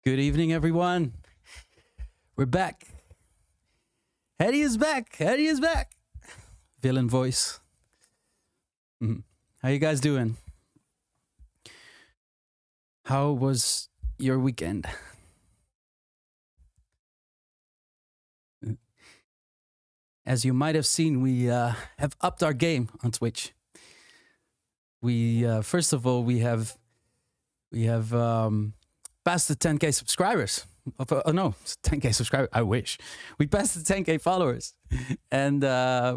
Good evening, everyone. We're back. Hetty is back. Hetty is back. Villain voice. How you guys doing? How was your weekend? As you might have seen, we have upped our game on Twitch. We first of all we have passed the 10K subscribers. Oh no, 10K subscribers. I wish we passed the 10K followers, and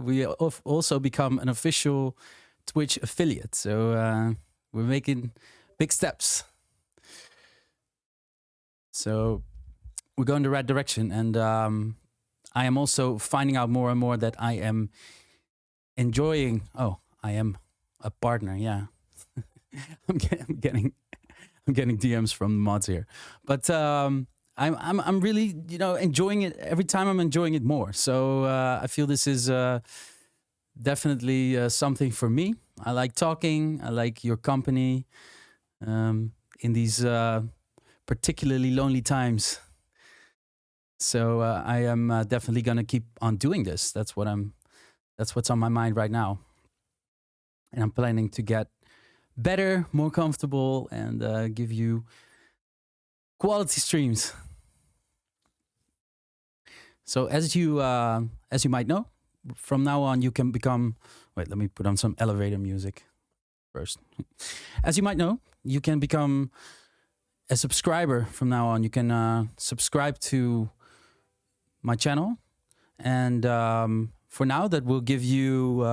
we have also become an official Twitch affiliate. So we're making big steps. So we're going the right direction, and I am also finding out more and more that I am enjoying. Oh, I am a partner. Yeah, I'm getting DMs from the mods here, but I'm really enjoying it. Every time I'm enjoying it more. So I feel this is definitely something for me. I like talking. I like your company in these particularly lonely times. So I am definitely gonna keep on doing this. That's what's on my mind right now, and I'm planning to get better, more comfortable, and give you quality streams. So as you might know, from now on you can become. Wait, let me put on some elevator music first. As you might know, you can become a subscriber from now on. You can subscribe to my channel, and for now that will give you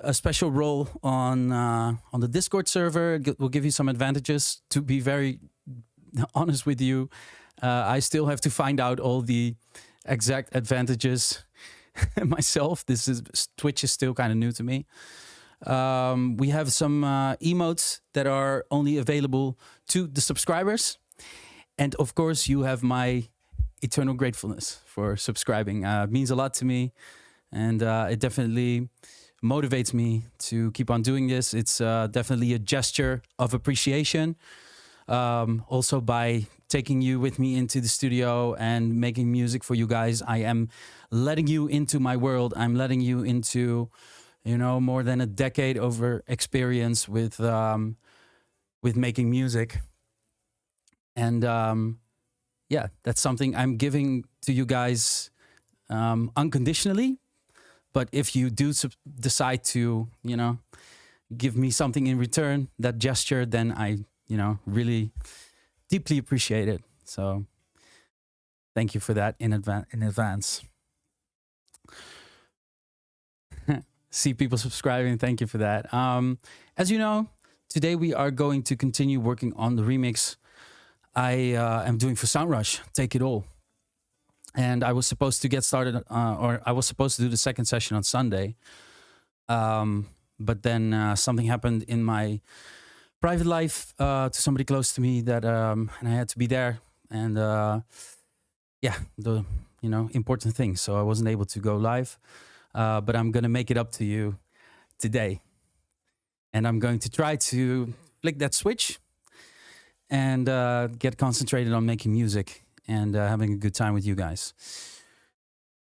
a special role on the Discord server. It will give you some advantages. To be very honest with you, I still have to find out all the exact advantages myself. Twitch is still kind of new to me. We have some emotes that are only available to the subscribers, and of course you have my eternal gratefulness for subscribing. It means a lot to me, and it definitely motivates me to keep on doing this. It's definitely a gesture of appreciation. Also, by taking you with me into the studio and making music for you guys, I am letting you into my world. I'm letting you into, more than a decade over experience with making music. And yeah, that's something I'm giving to you guys unconditionally. But if you do decide to, give me something in return, that gesture, then I, really deeply appreciate it. So thank you for that in advance. See people subscribing. Thank you for that. As you know, today we are going to continue working on the remix I am doing for SoundRush, Take It All. And I was supposed to get started, or I was supposed to do the second session on Sunday. But then something happened in my private life to somebody close to me that, and I had to be there. And yeah, the important things. So I wasn't able to go live. But I'm gonna make it up to you today, and I'm going to try to flick that switch and get concentrated on making music and having a good time with you guys.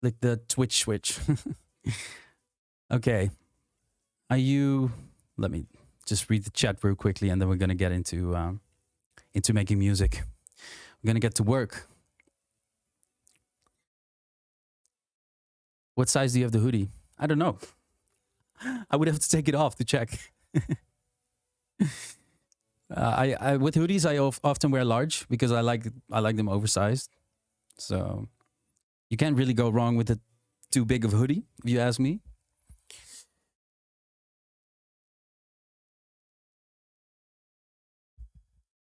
Like the Twitch switch. Okay. Let me just read the chat real quickly, and then we're going to get into making music. We're going to get to work. What size do you have the hoodie? I don't know. I would have to take it off to check. I with hoodies I often wear large because I like them oversized. So you can't really go wrong with a too big of a hoodie, if you ask me.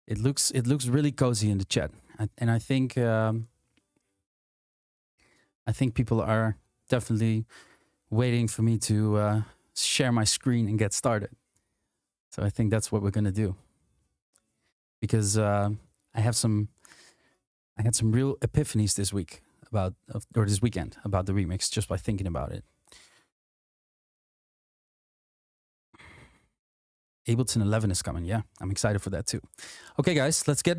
It looks really cozy in the chat, and I think people are definitely waiting for me to share my screen and get started. So I think that's what we're gonna do. Because I had some real epiphanies this week this weekend about the remix, just by thinking about it. Ableton 11 is coming. Yeah, I'm excited for that too. Okay, guys, let's get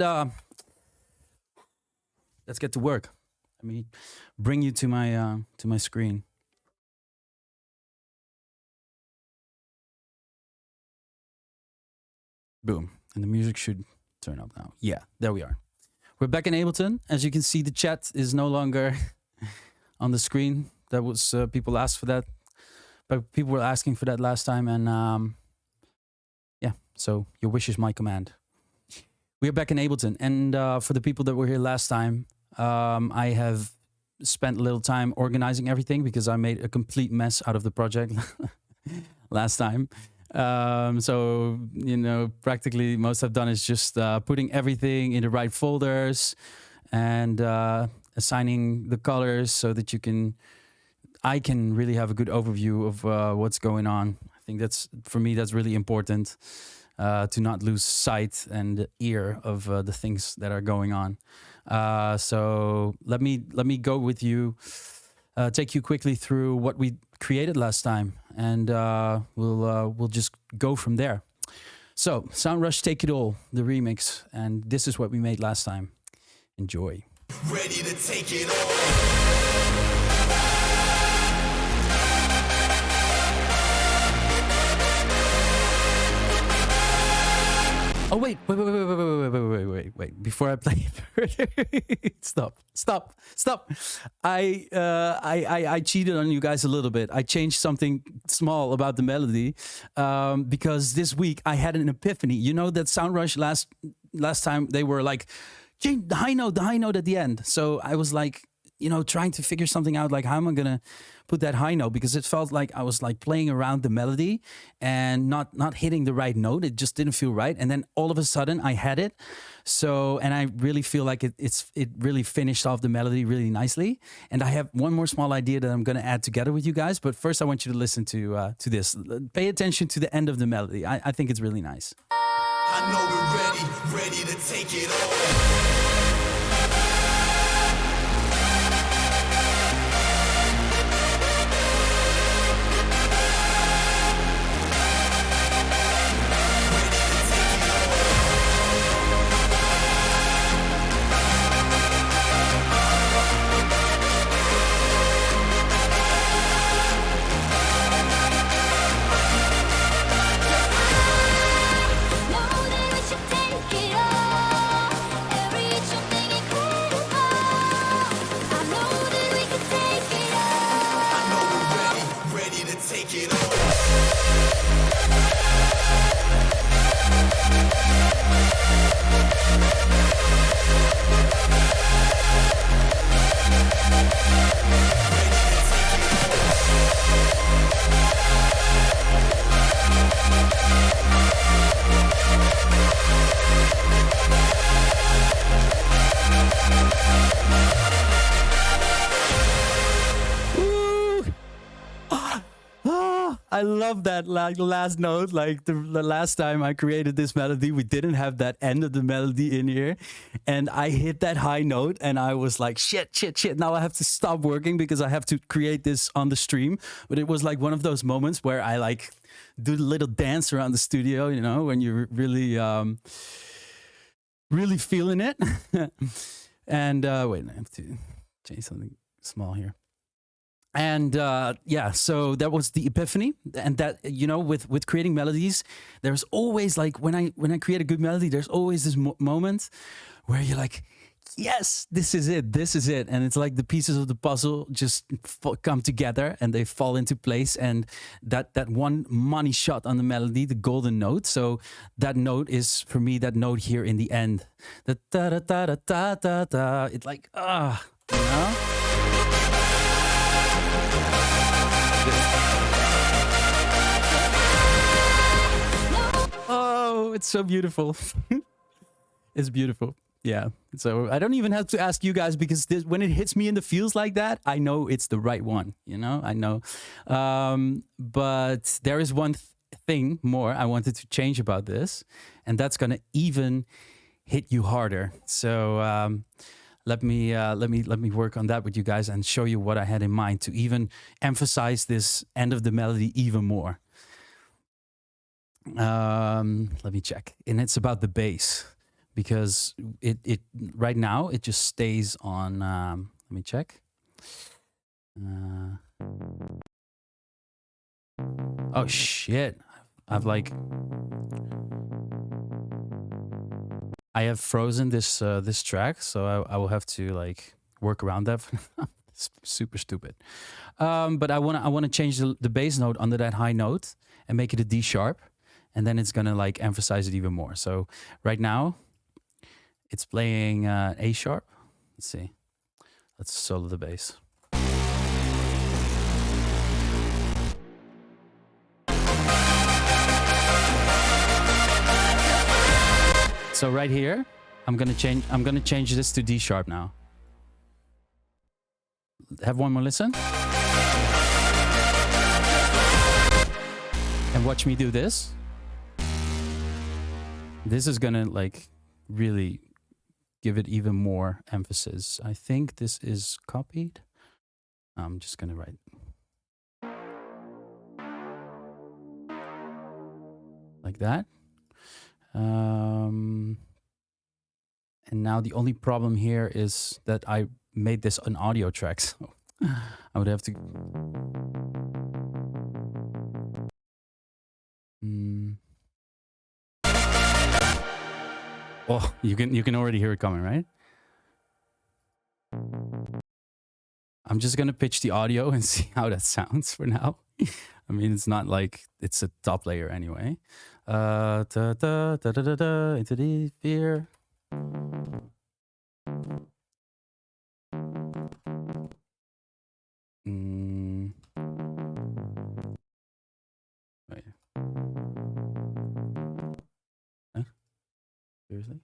let's get to work. Let me bring you to my screen. Boom, and the music should turn up now. Yeah, there we are. We're back in Ableton. As you can see, the chat is no longer on the screen. That was people asked for that, but people were asking for that last time, and yeah. So your wish is my command. We are back in Ableton, and for the people that were here last time, I have spent a little time organizing everything because I made a complete mess out of the project last time. So, you know, practically most I've done is just putting everything in the right folders and assigning the colors so that I can really have a good overview of what's going on. I think that's, for me, that's really important. To not lose sight and ear of the things that are going on. So let me go with you, take you quickly through what we created last time, and we'll just go from there. So SoundRush Take It All, the remix, and this is what we made last time. Enjoy. Ready to take it all. Oh wait! Before I play further, stop! I cheated on you guys a little bit. I changed something small about the melody because this week I had an epiphany. You know that SoundRush last time they were like, change the high note at the end. So I was like, you know, trying to figure something out, like how am I gonna put that high note, because it felt like I was like playing around the melody and not hitting the right note. It just didn't feel right. And then all of a sudden I had it. So, and I really feel like it really finished off the melody really nicely. And I have one more small idea that I'm gonna add together with you guys. But first I want you to listen to this. Pay attention to the end of the melody. I think it's really nice. I know we're ready to take it all. I love that last note. Like the last time I created this melody, we didn't have that end of the melody in here. And I hit that high note and I was like, shit. Now I have to stop working because I have to create this on the stream. But it was like one of those moments where I like do the little dance around the studio, you know, when you're really, really feeling it. And wait, I have to change something small here. And yeah, so that was the epiphany. And that, you know, with creating melodies, there's always like, when I create a good melody, there's always this moment where you're like, yes, this is it. And it's like the pieces of the puzzle just come together and they fall into place. And that one money shot on the melody, the golden note. So that note is, for me, that note here in the end. The da da da da da da da. It's like, you know? Oh, it's so beautiful. It's beautiful. Yeah. So I don't even have to ask you guys, because when it hits me in the feels like that, I know it's the right one. You know, I know. But there is one thing more I wanted to change about this, and that's gonna even hit you harder. So let me work on that with you guys and show you what I had in mind to even emphasize this end of the melody even more. Let me check. And it's about the bass, because it right now it just stays on. Let me check. Oh shit! I have frozen this this track, so I will have to like work around that. It's super stupid. But I wanna change the bass note under that high note and make it a D sharp, and then it's gonna like emphasize it even more. So right now, it's playing A sharp. Let's see. Let's solo the bass. So right here, I'm gonna change this to D sharp now. Have one more listen. And watch me do this. This is gonna like really give it even more emphasis. I think this is copied. I'm just gonna write. Like that. And now the only problem here is that I made this an audio track, so I would have to. Oh, you can already hear it coming, right? I'm just gonna pitch the audio and see how that sounds for now. I mean, it's not like it's a top layer anyway. Da da da da da da into the fear. Wait. Huh? Seriously?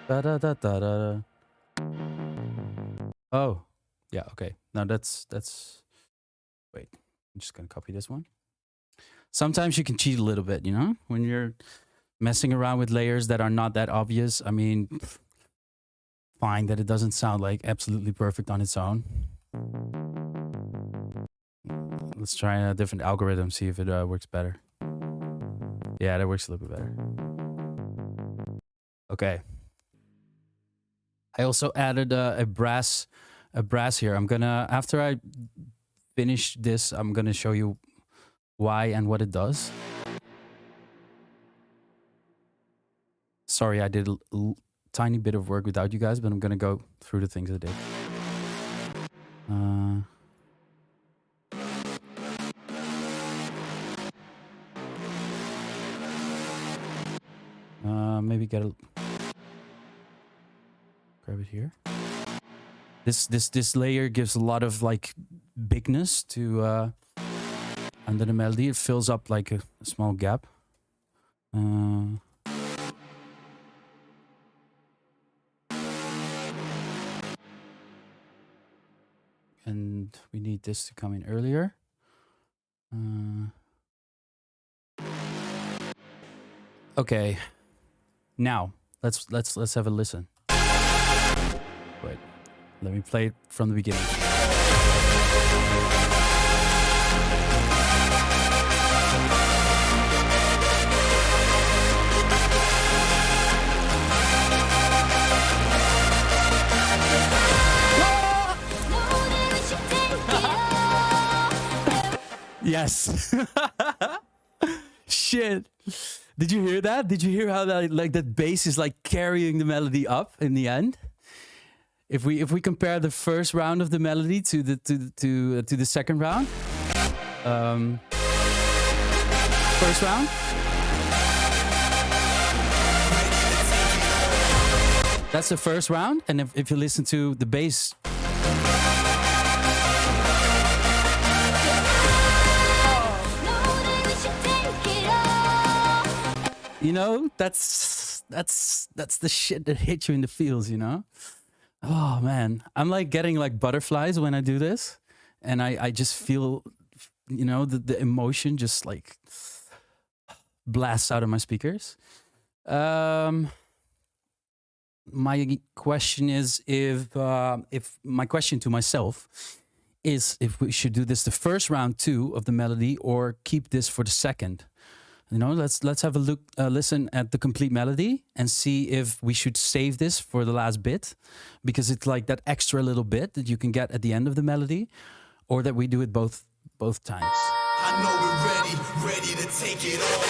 Da da da da da. Oh, yeah. Okay. Now that's. Wait, I'm just gonna copy this one. Sometimes you can cheat a little bit, you know, when you're messing around with layers that are not that obvious. I mean, fine that it doesn't sound like absolutely perfect on its own. Let's try a different algorithm, see if it works better. Yeah, that works a little bit better. Okay. I also added a brass here. I'm gonna, after I finish this, I'm gonna show you why and what it does. Sorry, I did a tiny bit of work without you guys, but I'm gonna go through the things I did. Maybe get a grab it here. This layer gives a lot of like bigness to under the melody. It fills up like a small gap. And we need this to come in earlier. Okay. Now, let's have a listen. Wait. Let me play it from the beginning. Yes. Shit. Did you hear that? Did you hear how that bass is like carrying the melody up in the end? If we compare the first round of the melody to the second round, first round, that's the first round, and if you listen to the bass, you know, that's the shit that hits you in the feels, you know. Oh man, I'm like getting like butterflies when I do this, and I just feel, you know, the emotion just like blasts out of my speakers. My question is if my question to myself is if we should do this the first round too of the melody or keep this for the second. You know, let's have a look, listen at the complete melody and see if we should save this for the last bit, because it's like that extra little bit that you can get at the end of the melody, or that we do it both times. I know we're ready to take it all.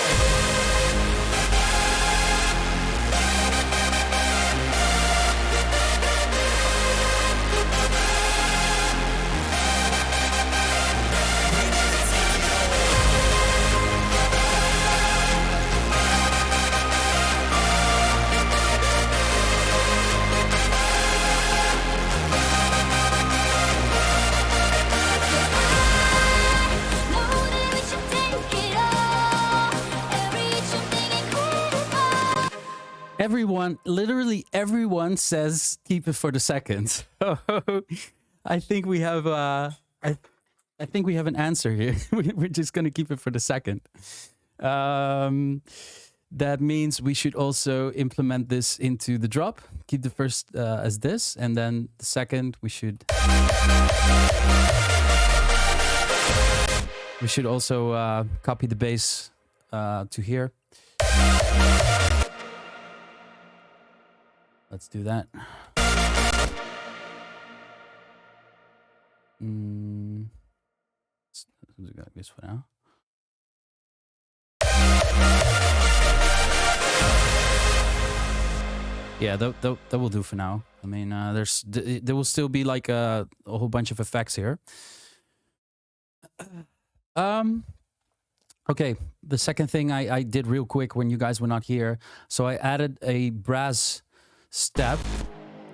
Everyone, literally everyone says keep it for the second. I think we have I think we have an answer here. We're just gonna keep it for the second. That means we should also implement this into the drop. Keep the first as this, and then the second we should also copy the bass to here. Let's do that. Let's do this for now. Yeah, that will do for now. I mean, there will still be like a whole bunch of effects here. Okay, the second thing I did real quick when you guys were not here. So I added a brass step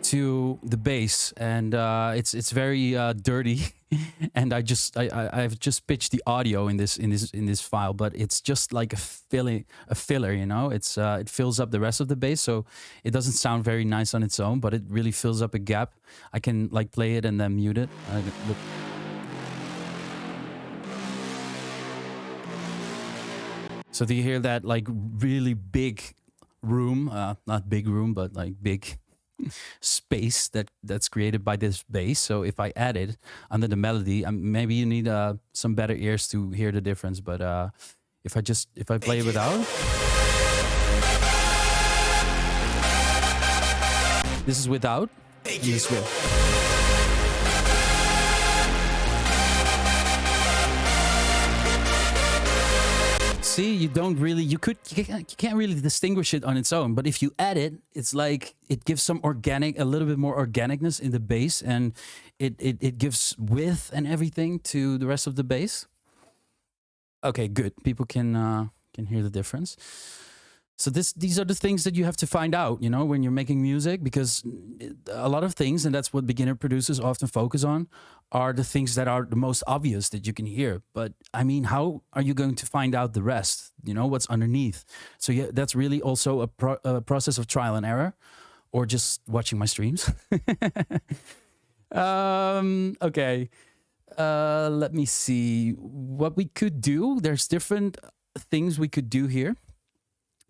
to the bass, and it's very dirty, and I've just pitched the audio in this file, but it's just like a filler, you know. It fills up the rest of the bass, so it doesn't sound very nice on its own, but it really fills up a gap. I can like play it and then mute it. Look. So do you hear that like really big room, not big room, but like big space that's created by this bass? So if I add it under the melody, maybe you need some better ears to hear the difference, but if I play it without, this is without, and this will. See, you can't really distinguish it on its own, but if you add it, it's like it gives a little bit more organicness in the bass, and it gives width and everything to the rest of the bass. Okay, good. People can hear the difference. So these are the things that you have to find out, you know, when you're making music, because a lot of things, and that's what beginner producers often focus on, are the things that are the most obvious that you can hear. But I mean, how are you going to find out the rest? You know, what's underneath? So yeah, that's really also a process of trial and error, or just watching my streams. Okay, let me see what we could do. There's different things we could do here.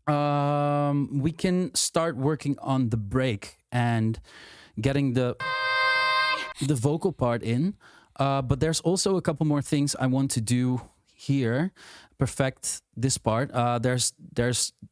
We can start working on the break and getting the vocal part in, but there's also a couple more things I want to do here, perfect this part. There's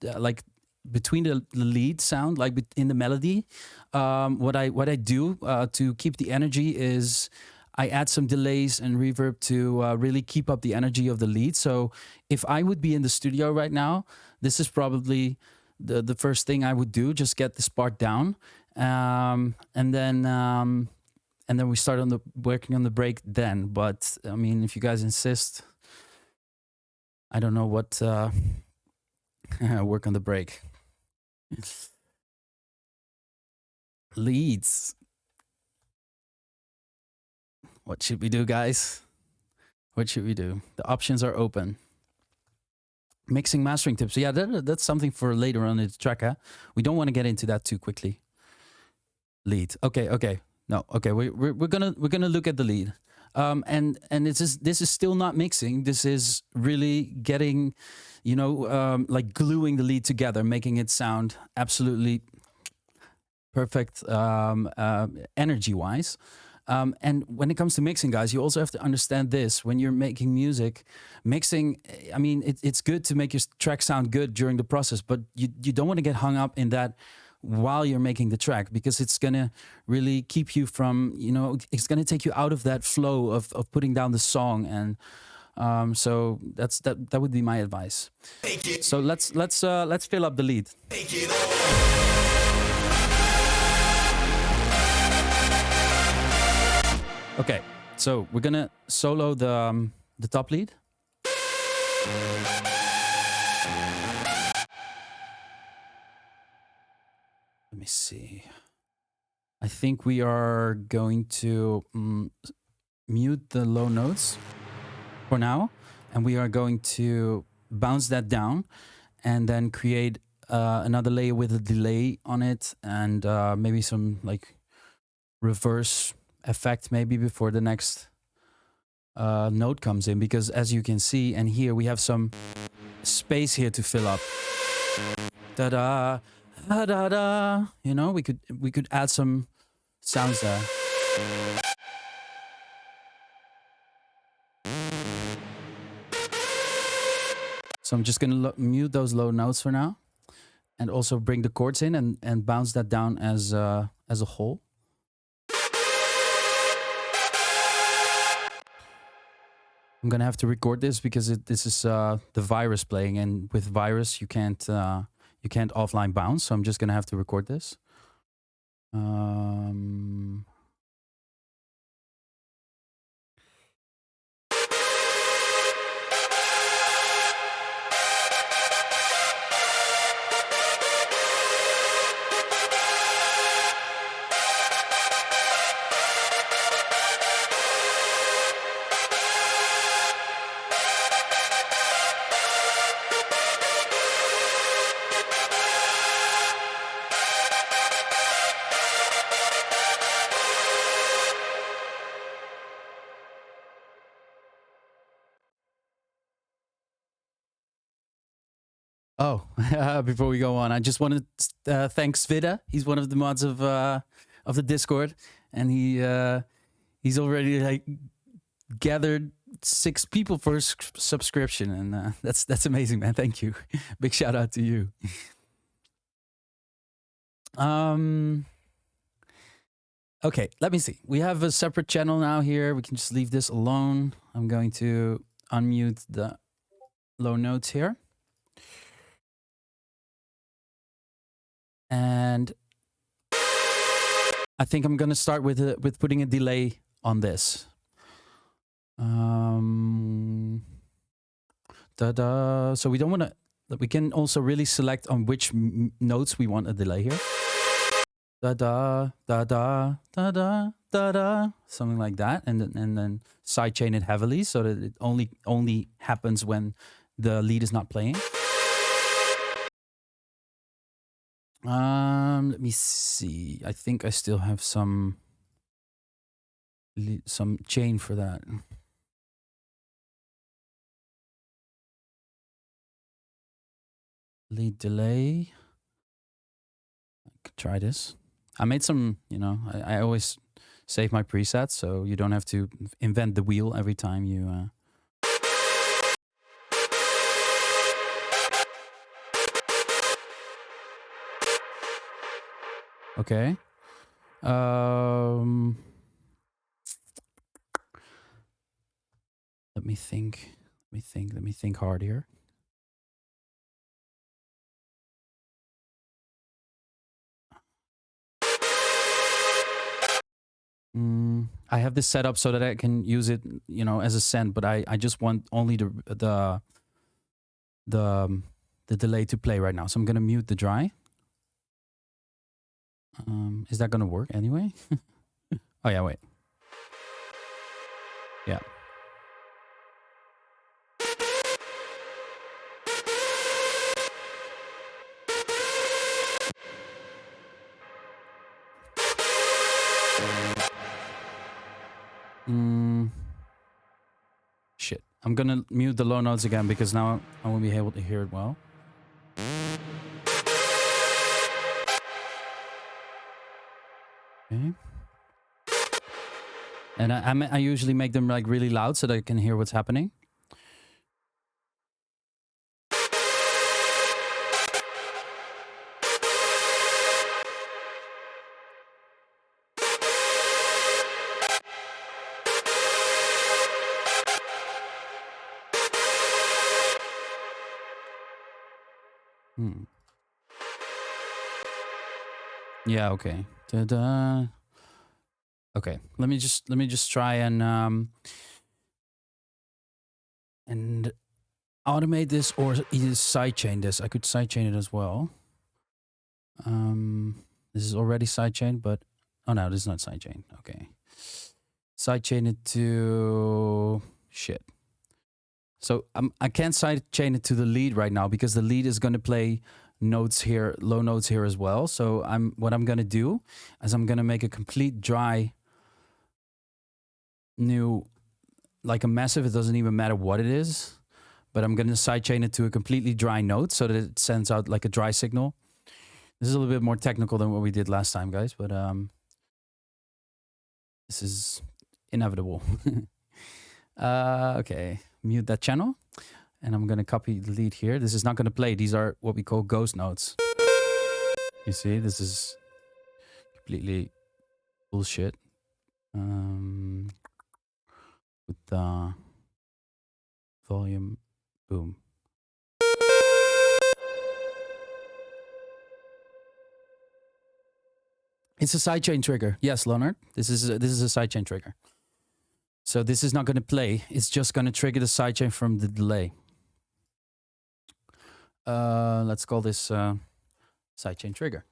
like between the lead sound, like in the melody, what I do to keep the energy is I add some delays and reverb to really keep up the energy of the lead. So if I would be in the studio right now, this is probably the first thing I would do, just get this part down. And then we start working on the break then. But I mean, if you guys insist, I don't know what work on the break. Leads. What should we do, guys? What should we do? The options are open. Mixing, mastering tips. Yeah, that's something for later on in the track. Huh? We don't want to get into that too quickly. Lead. Okay. No. Okay. We're gonna look at the lead. And this is still not mixing. This is really getting, like gluing the lead together, making it sound absolutely perfect energy wise. And when it comes to mixing, guys, you also have to understand this. When you're making music, mixing, I mean, it's good to make your track sound good during the process, but you don't want to get hung up in that while you're making the track, because it's going to really keep you from, you know, it's going to take you out of that flow of putting down the song. And so that would be my advice. So let's fill up the lead. Okay, so we're gonna solo the top lead. Let me see. I think we are going to mute the low notes for now, and we are going to bounce that down and then create another layer with a delay on it, and maybe some like reverse effect maybe before the next note comes in, because as you can see and hear, we have some space here to fill up. Da da da da da. You know, we could add some sounds there. So I'm just gonna mute those low notes for now, and also bring the chords in and bounce that down as a whole. I'm gonna have to record this because this is the virus playing, and with virus you can't offline bounce. So I'm just gonna have to record this. Oh, before we go on, I just want to thank Svida. He's one of the mods of the Discord, and he's already like gathered 6 people for his subscription, and that's amazing, man. Thank you. Big shout out to you. Okay, let me see. We have a separate channel now here. We can just leave this alone. I'm going to unmute the low notes here. And I think I'm going to start with putting a delay on this. So we don't want to, we can also really select on which notes we want a delay here. Da da da da da da da da, something like that, and then sidechain it heavily so that it only happens when the lead is not playing. Let me see. I think I still have some chain for that. Lead delay. I could try this. I made some, you know, I always save my presets so you don't have to invent the wheel every time you... Okay. Let me think hard here. I have this set up so that I can use it, you know, as a send, but I just want only the delay to play right now. So I'm gonna mute the dry. Is that gonna work anyway? Oh yeah, wait. Yeah. Shit. I'm gonna mute the low notes again because now I won't be able to hear it well. Okay. And I usually make them like really loud so that I can hear what's happening. Yeah, okay. Ta-da. Okay, let me just try and automate this or either sidechain this. I could sidechain it as well. This is already sidechained, but oh no, this is not sidechained. Okay, sidechain it to shit. So I can't sidechain it to the lead right now because the lead is going to play notes here, low notes here as well. So what I'm going to do is I'm going to make a complete dry new, like a massive. It doesn't even matter what it is, but I'm going to sidechain it to a completely dry note so that it sends out like a dry signal. This is a little bit more technical than what we did last time, guys, but this is inevitable. Okay, mute that channel. And I'm going to copy the lead here. This is not going to play. These are what we call ghost notes. You see, this is completely bullshit. With the volume, boom. It's a sidechain trigger. Yes, Leonard. This is a sidechain trigger. So this is not going to play. It's just going to trigger the sidechain from the delay. Let's call this sidechain trigger.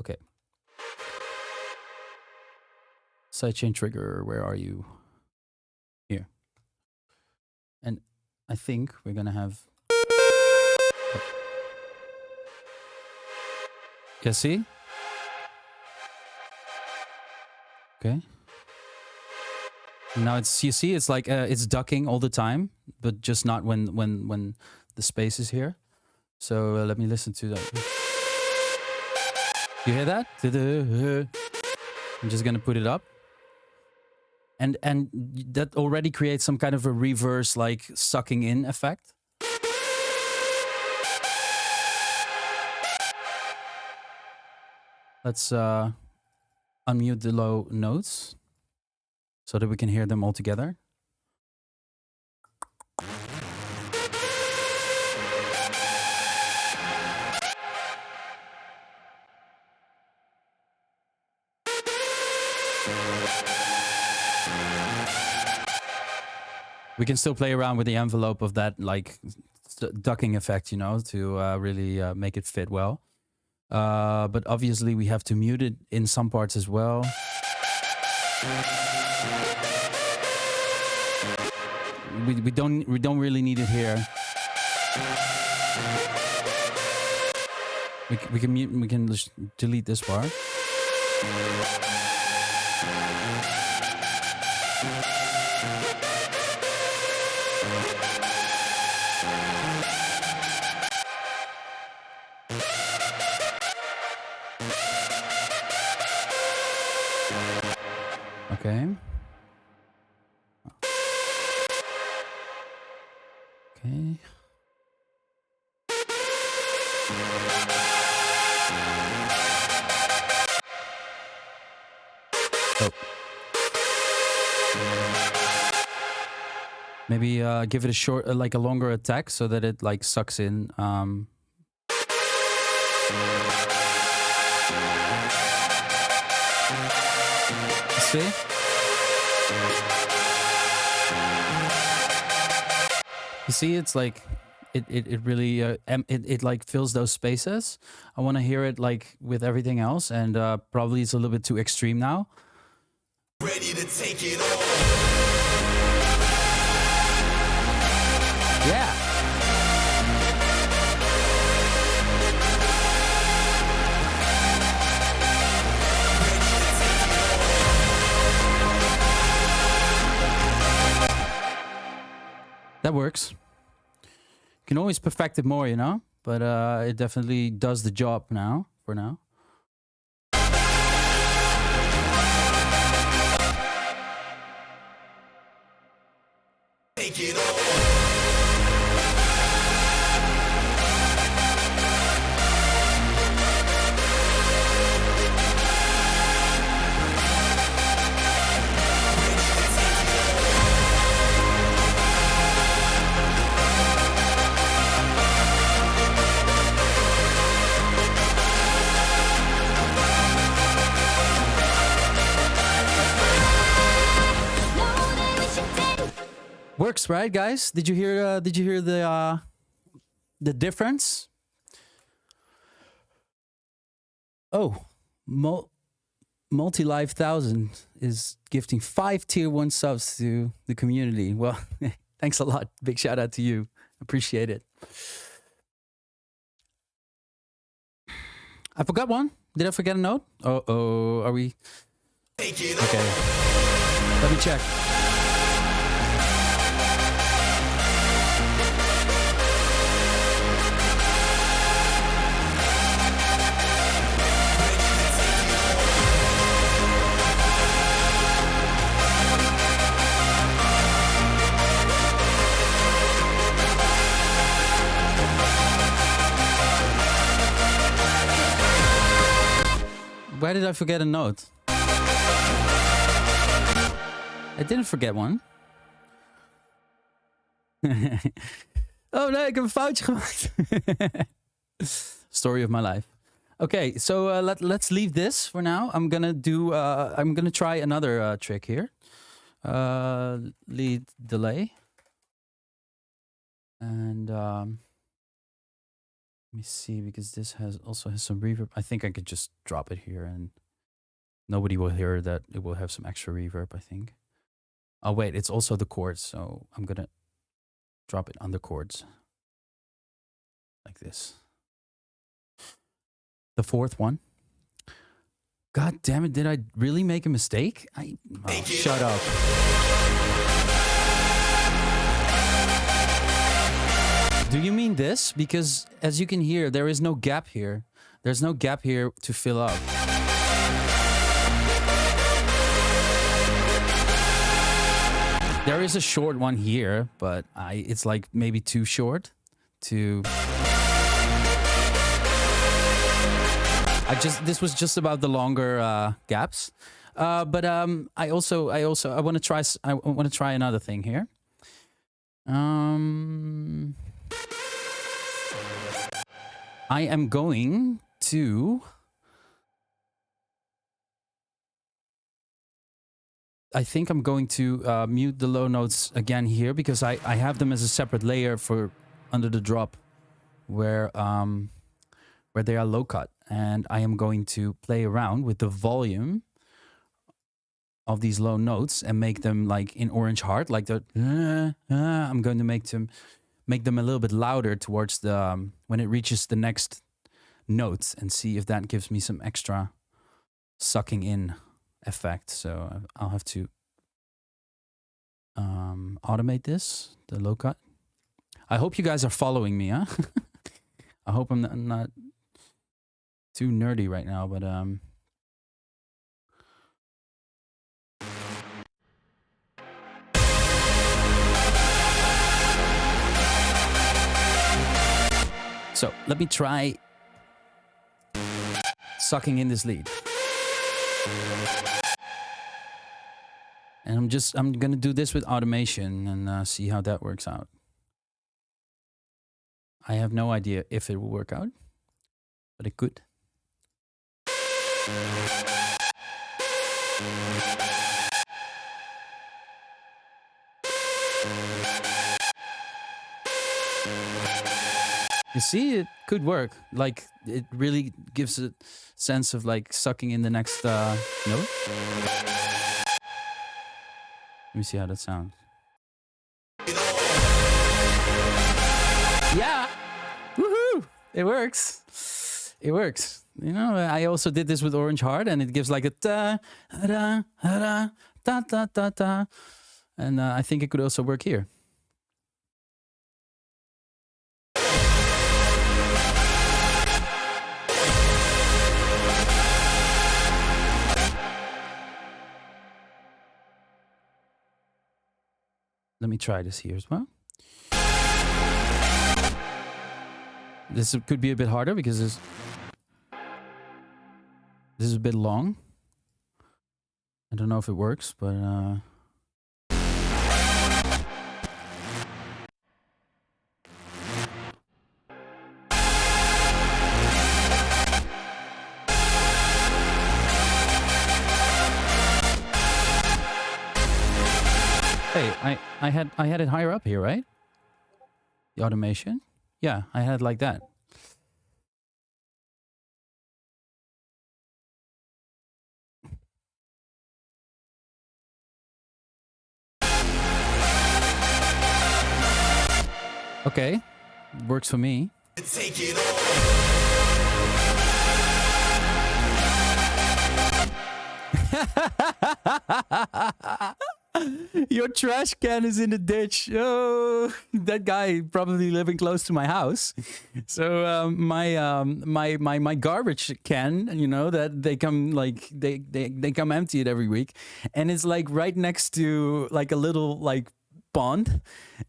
Okay. Sidechain trigger, where are you? Here. And I think we're gonna have. Yeah, see? Okay. Now it's, you see, it's like it's ducking all the time, but just not when the space is here. So let me listen to that. You hear that? I'm just gonna put it up. And that already creates some kind of a reverse, like sucking in effect. Let's unmute the low notes so that we can hear them all together. We can still play around with the envelope of that, like ducking effect, you know, to really make it fit well. But obviously we have to mute it in some parts as well. We don't really need it here. We can mute, we can just delete this part. Okay. Okay. Oh. Maybe give it a short, like a longer attack, so that it like sucks in. See? You see, it's like it really it like fills those spaces. I want to hear it like with everything else, and probably it's a little bit too extreme now. Ready to take it all. Yeah. That works. can always perfect it more, you know. But it definitely does the job now. For now. Take it all. Works, right, guys? Did you hear? The difference? Oh, Multi-Life 1000 is gifting 5 tier 1 subs to the community. Well, thanks a lot. Big shout out to you. Appreciate it. I forgot one. Did I forget a note? Oh, are we? Okay. Let me check. Why did I forget a note? I didn't forget one. Oh nee, ik heb een foutje gemaakt. Story of my life. Okay, so let's leave this for now. I'm gonna try another trick here. Lead delay. And let me see, because this also has some reverb. I think I could just drop it here and nobody will hear that. It will have some extra reverb, I think. Oh wait, it's also the chords, so I'm gonna drop it on the chords. Like this. The fourth one. God damn it, did I really make a mistake? Shut up. Do you mean this? Because as you can hear, there is no gap here. There's no gap here to fill up. There is a short one here, but it's like maybe too short to... This was just about the longer gaps. But I want to try another thing here. I am going to... I think I'm going to mute the low notes again here, because I have them as a separate layer for under the drop where they are low cut. And I am going to play around with the volume of these low notes and make them like in Orange Heart, like the... I'm going to make them a little bit louder towards the when it reaches the next note, and see if that gives me some extra sucking in effect. So I'll have to automate this, the low cut. I hope you guys are following me, huh? I hope I'm not too nerdy right now, but so let me try sucking in this lead. And I'm gonna do this with automation and see how that works out. I have no idea if it will work out, but it could. You see, it could work. Like, it really gives a sense of like sucking in the next note. Let me see how that sounds. Yeah! Woohoo! It works. It works. You know, I also did this with Orange Heart, and it gives like a da da da da da da da. And I think it could also work here. Let me try this here as well. This could be a bit harder because this is a bit long. I don't know if it works, but hey, I had it higher up here, right? The automation. Yeah, I had it like that. Okay, works for me. Take it all. Your trash can is in the ditch. Oh, that guy probably living close to my house. So my garbage can, you know, that they come like they come empty it every week, and it's like right next to like a little like pond,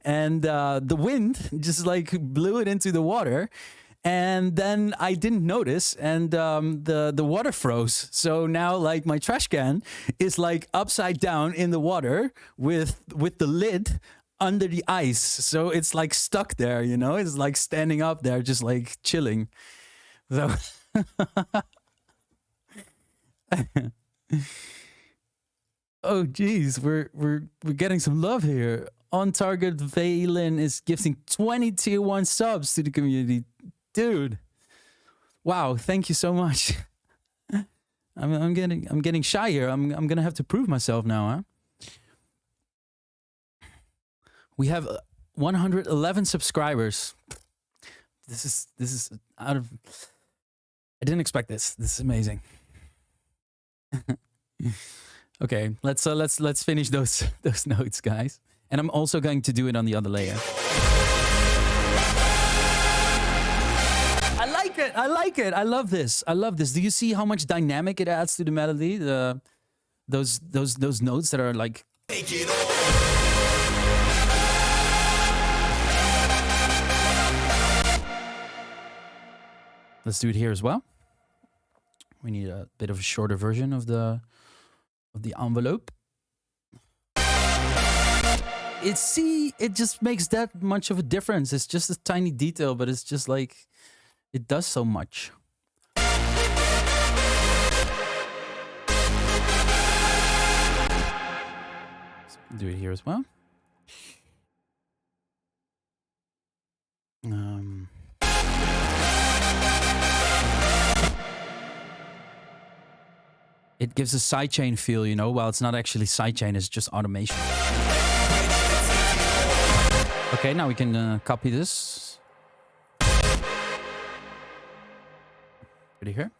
and the wind just like blew it into the water. And then I didn't notice, and the water froze. So now, like, my trash can is like upside down in the water with the lid under the ice. So it's like stuck there, you know. It's like standing up there, just like chilling. So, oh geez, we're getting some love here. On Target Valen is gifting 20 tier 1 subs to the community. Dude, wow! Thank you so much. I'm getting shy here. I'm gonna have to prove myself now, huh? We have 111 subscribers. This is out of. I didn't expect this. This is amazing. Okay, let's finish those notes, guys. And I'm also going to do it on the other layer. I like it. I love this. Do you see how much dynamic it adds to the melody? Those notes that are like. Take it all. Let's do it here as well. We need a bit of a shorter version of the envelope. It just makes that much of a difference. It's just a tiny detail, but it's just like. It does so much. Let's do it here as well. It gives a sidechain feel, you know, while it's not actually sidechain, it's just automation. Okay, now we can copy this. Here.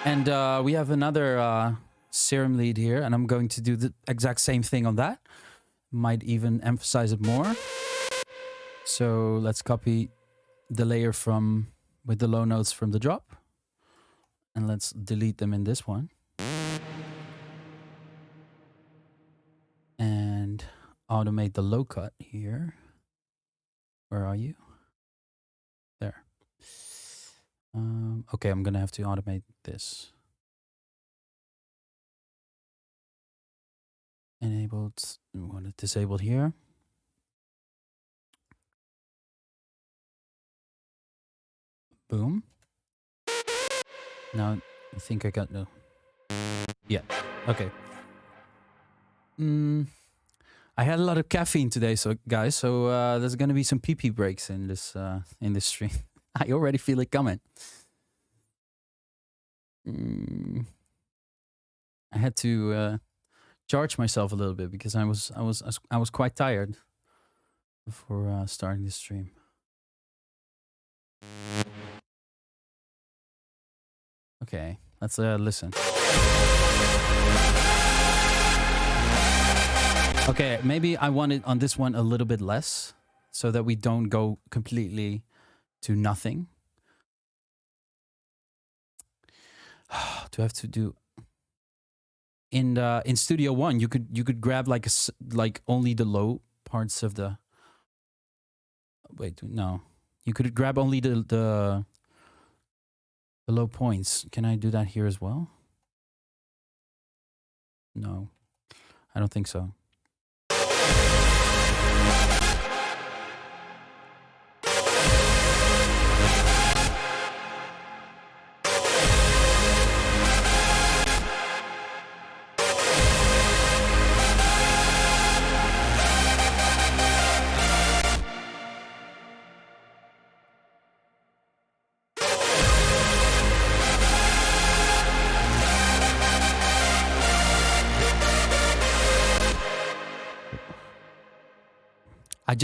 And we have another serum lead here, and I'm going to do the exact same thing on that. Might even emphasize it more. So let's copy the layer with the low notes from the drop, and let's delete them in this one. And automate the low cut here. Where are you? There. Okay, I'm gonna have to automate this. Enabled. We want it disabled here. Boom. Now I think I got no. Yeah. Okay. I had a lot of caffeine today, so guys. So there's gonna be some pee breaks in this stream. I already feel it coming. I had to charge myself a little bit because I was quite tired before starting this stream. Okay, let's listen. Okay, maybe I want it on this one a little bit less so that we don't go completely to nothing. Do I have to do... in Studio One, you could grab like like only the low parts of the. Wait, no, you could grab only the low points. Can I do that here as well? No, I don't think so.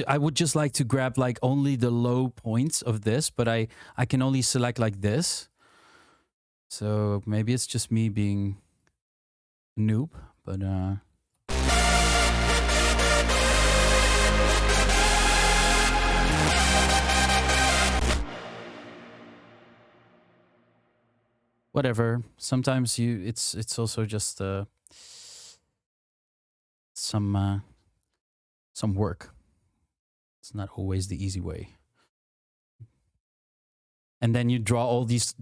I would just like to grab like only the low points of this, but I can only select like this. So maybe it's just me being a noob, but whatever. Sometimes it's also just some work. It's not always the easy way. And then you draw all these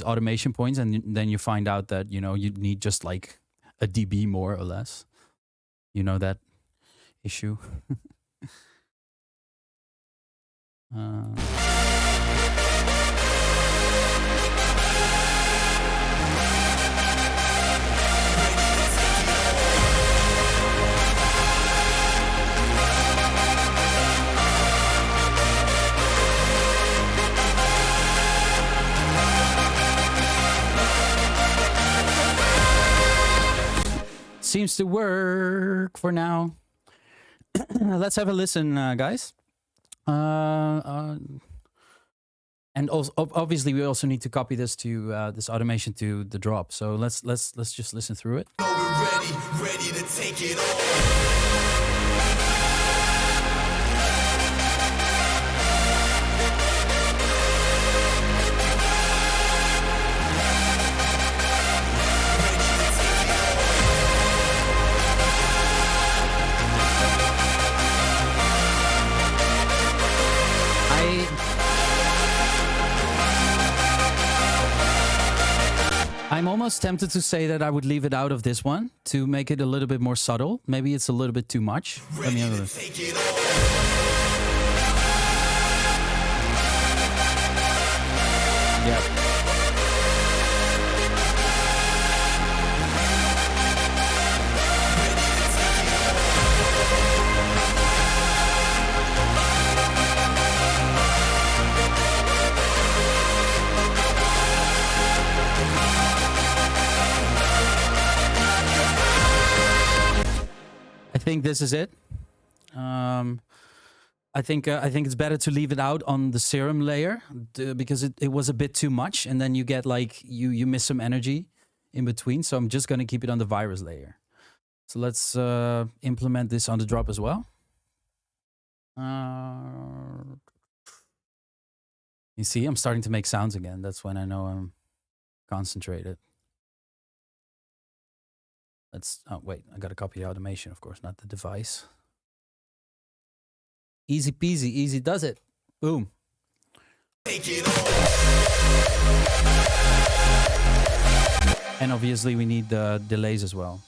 automation points, and then you find out that you need just like a dB more or less. You know that issue. Seems to work for now. Let's have a listen, guys. And also, obviously, we also need to copy this to this automation to the drop. So let's just listen through it. Ready to take it all. I'm almost tempted to say that I would leave it out of this one to make it a little bit more subtle. Maybe it's a little bit too much. Let me have a look. Yeah. I think this is it. I think it's better to leave it out on the serum layer because it was a bit too much, and then you get like you miss some energy in between. So I'm just gonna keep it on the virus layer. So let's implement this on the drop as well. You see, I'm starting to make sounds again. That's when I know I'm concentrated. Oh wait, I gotta copy the automation, of course, not the device. Easy peasy, easy does it. Boom. And obviously we need the delays as well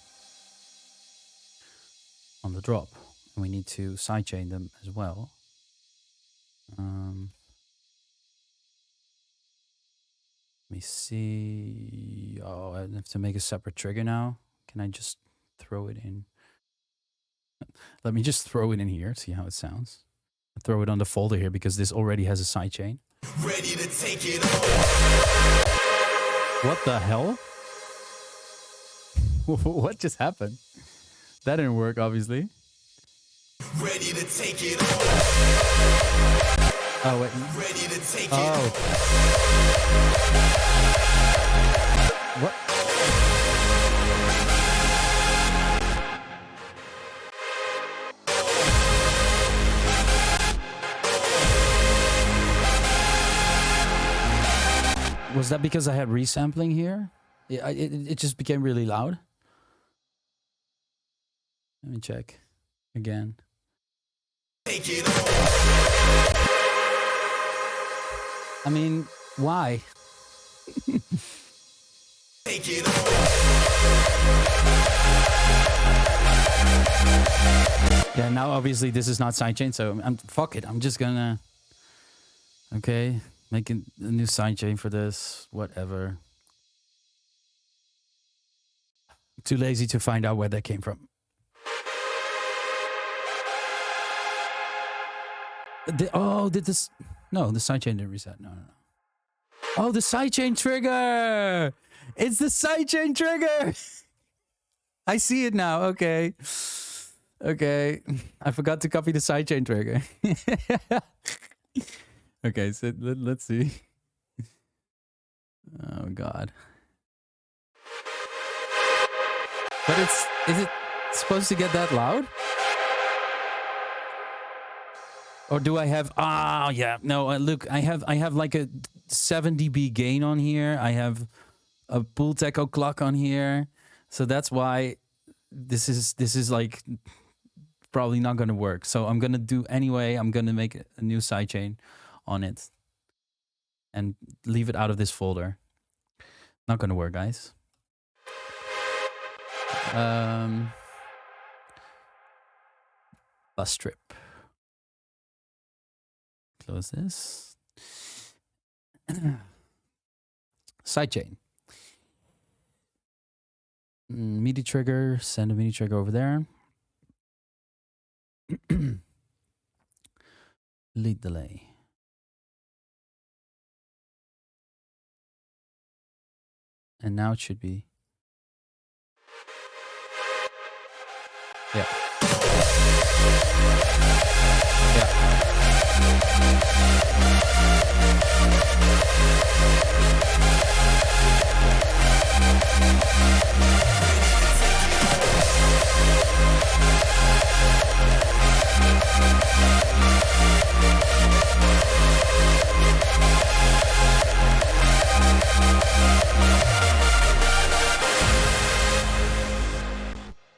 on the drop. And we need to sidechain them as well. Let me see. Oh, I have to make a separate trigger now. Can I just throw it in? Let me just throw it in here, see how it sounds. I'll throw it on the folder here because this already has a sidechain. Ready to take it all. What the hell? What just happened? That didn't work, obviously. Ready to take it all. Oh, wait. Ready to take it all. What? Was that because I had resampling here? Yeah, it just became really loud. Let me check again. Take it all. I mean, why? Take it all. Yeah, now obviously this is not sidechain, so fuck it. I'm just gonna, okay, make a new sidechain for this, whatever. Too lazy to find out where that came from. Did this? No, the sidechain didn't reset. No. Oh, the sidechain trigger! It's the sidechain trigger! I see it now. Okay. Okay. I forgot to copy the sidechain trigger. Okay, so let's see. Oh, God. But is it supposed to get that loud? Or do I have... Ah, yeah. No, look, I have like a 7 dB gain on here. I have a pool techo clock on here. So that's why this is like probably not going to work. So I'm going to do anyway. I'm going to make a new sidechain on it and leave it out of this folder. Not going to work, guys. Bus trip. Close this. Sidechain. MIDI trigger. Send a MIDI trigger over there. Lead delay. And now it should be. Yeah. Yeah.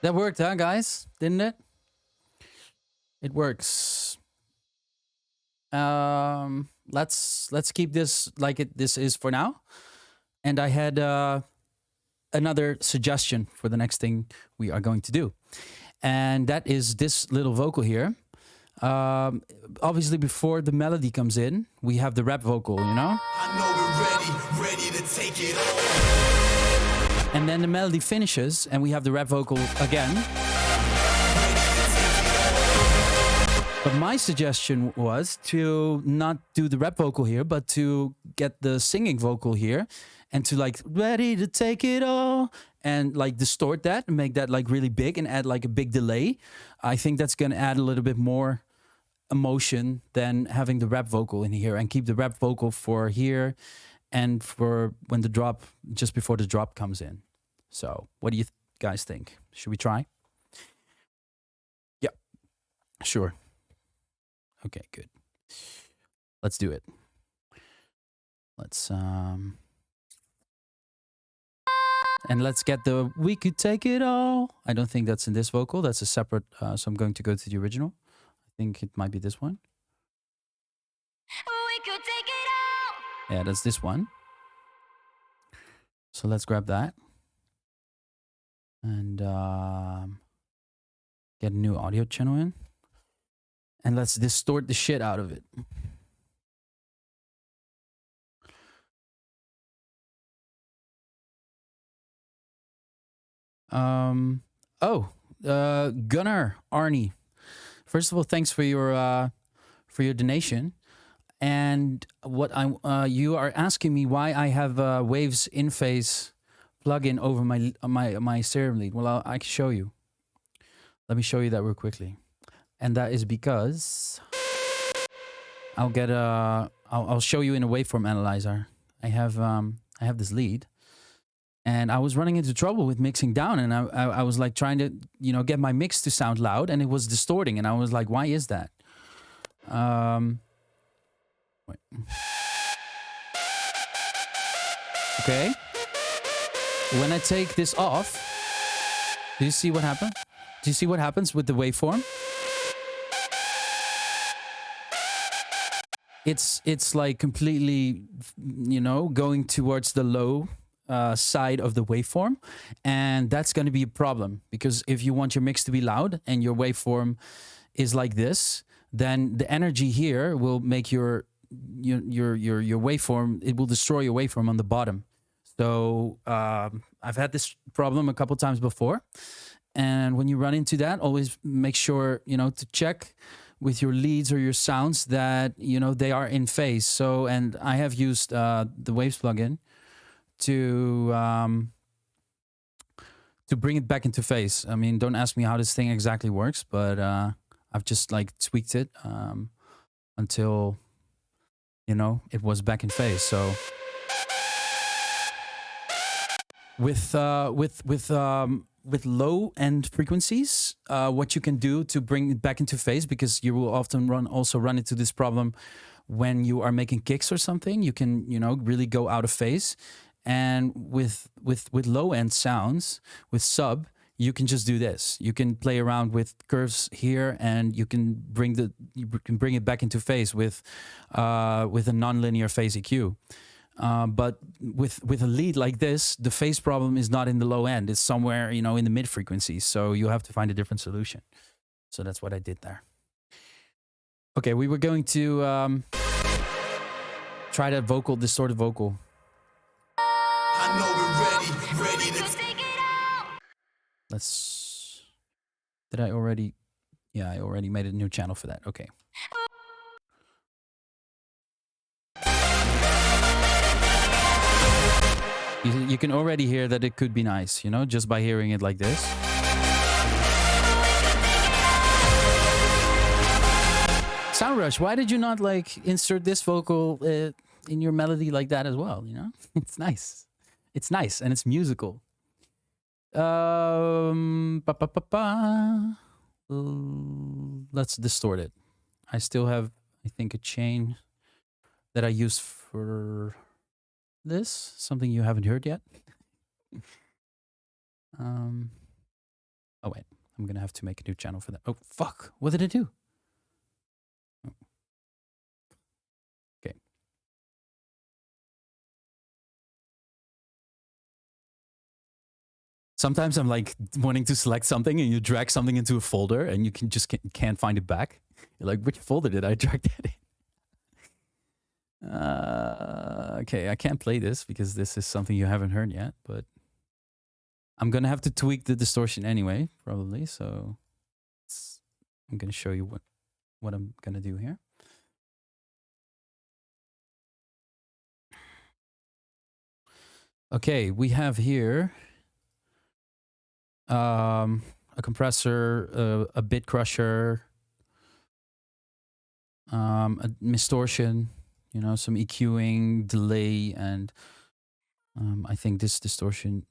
That worked, huh, guys? Didn't it? It works. Let's keep this like this is for now. And I had another suggestion for the next thing we are going to do, and that is this little vocal here. Obviously, before the melody comes in, we have the rap vocal, you know. I know we're ready to take it all. And then the melody finishes, and we have the rap vocal again. But my suggestion was to not do the rap vocal here, but to get the singing vocal here and to like ready to take it all and like distort that and make that like really big and add like a big delay. I think that's going to add a little bit more emotion than having the rap vocal in here, and keep the rap vocal for here and for when the drop, just before the drop comes in. So what do you guys think? Should we try? Yeah, sure. Okay, good. Let's do it. Let's and let's get the "We Could Take It All." I don't think that's in this vocal. That's a separate. So I'm going to go to the original. I think it might be this one. We could take it all. Yeah, that's this one. So let's grab that and get a new audio channel in, and let's distort the shit out of it. Gunnar Arnie. First of all, thanks for your donation. And what you are asking me why I have Waves in phase plugin over my stereo lead. Well, I can show you. Let me show you that real quickly. And that is because I'll show you in a waveform analyzer. I have this lead. And I was running into trouble with mixing down, and I was like trying to, get my mix to sound loud, and it was distorting, and I was like, why is that? Wait. Okay. When I take this off, do you see what happened? Do you see what happens with the waveform? It's like completely, you know, going towards the low side of the waveform, and that's going to be a problem, because if you want your mix to be loud and your waveform is like this, then the energy here will make your waveform, it will destroy your waveform on the bottom. So I've had this problem a couple times before, and when you run into that, always make sure, you know, to check with your leads or your sounds that, you know, they are in phase. So, and I have used the Waves plugin to bring it back into phase. I mean, don't ask me how this thing exactly works, but I've just like tweaked it until, you know, it was back in phase. So with low end frequencies, what you can do to bring it back into phase, because you will often run into this problem when you are making kicks or something, you can, you know, really go out of phase. And with low end sounds, with sub, you can just do this. You can play around with curves here, and you can bring it back into phase with a nonlinear phase EQ. But with a lead like this, the phase problem is not in the low end. It's somewhere, you know, in the mid frequencies. So you have to find a different solution. So that's what I did there. Okay, we were going to try that vocal, distorted vocal. I know we're ready to take it out. Let's. Did I already? Yeah, I already made a new channel for that. Okay. You can already hear that it could be nice, you know, just by hearing it like this. Soundrush, why did you not like insert this vocal in your melody like that as well? You know, it's nice. It's nice and it's musical. Let's distort it. I still have, I think, a chain that I used for this, something you haven't heard yet. Oh wait, I'm gonna have to make a new channel for that. Oh fuck, what did it do? Oh. Okay. Sometimes I'm like wanting to select something and you drag something into a folder and you can't find it back. You're like, which folder did I drag that in? Okay, I can't play this because this is something you haven't heard yet, but I'm gonna have to tweak the distortion anyway, probably. So I'm gonna show you what I'm gonna do here. Okay, we have here a compressor, a bit crusher, a distortion, you know, some EQing, delay, and I think this distortion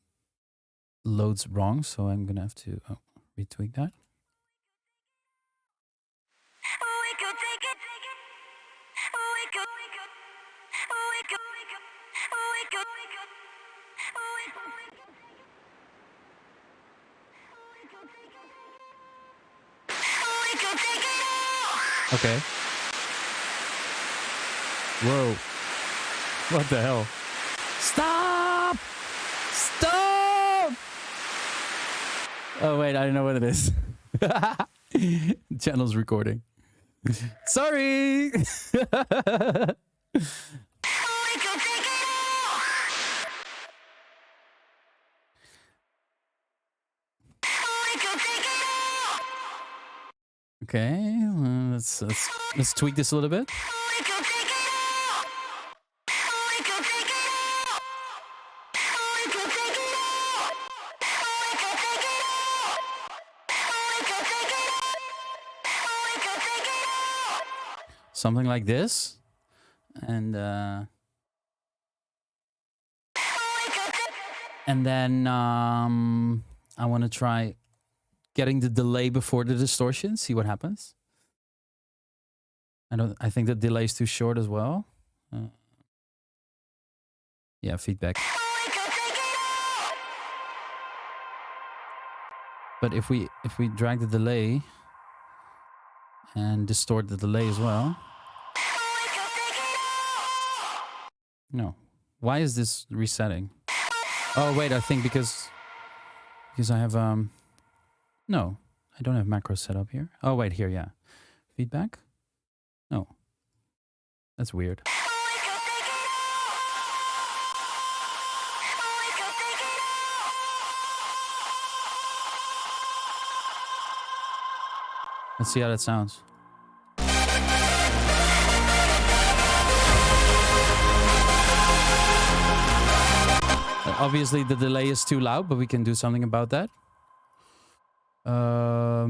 loads wrong, so I'm gonna have to retweak that. Okay. Whoa. What the hell? Stop! Stop! Oh, wait, I don't know what it is. Channel's recording. Sorry! Okay, let's tweak this a little bit. Something like this, and then I want to try getting the delay before the distortion. See what happens. I think the delay is too short as well. Yeah, feedback. But if we drag the delay and distort the delay as well. No. Why is this resetting? Oh wait, I think because I have no, I don't have macro set up here. Oh wait, here, yeah. Feedback? No. That's weird. Let's see how that sounds. Obviously the delay is too loud, but we can do something about that. Are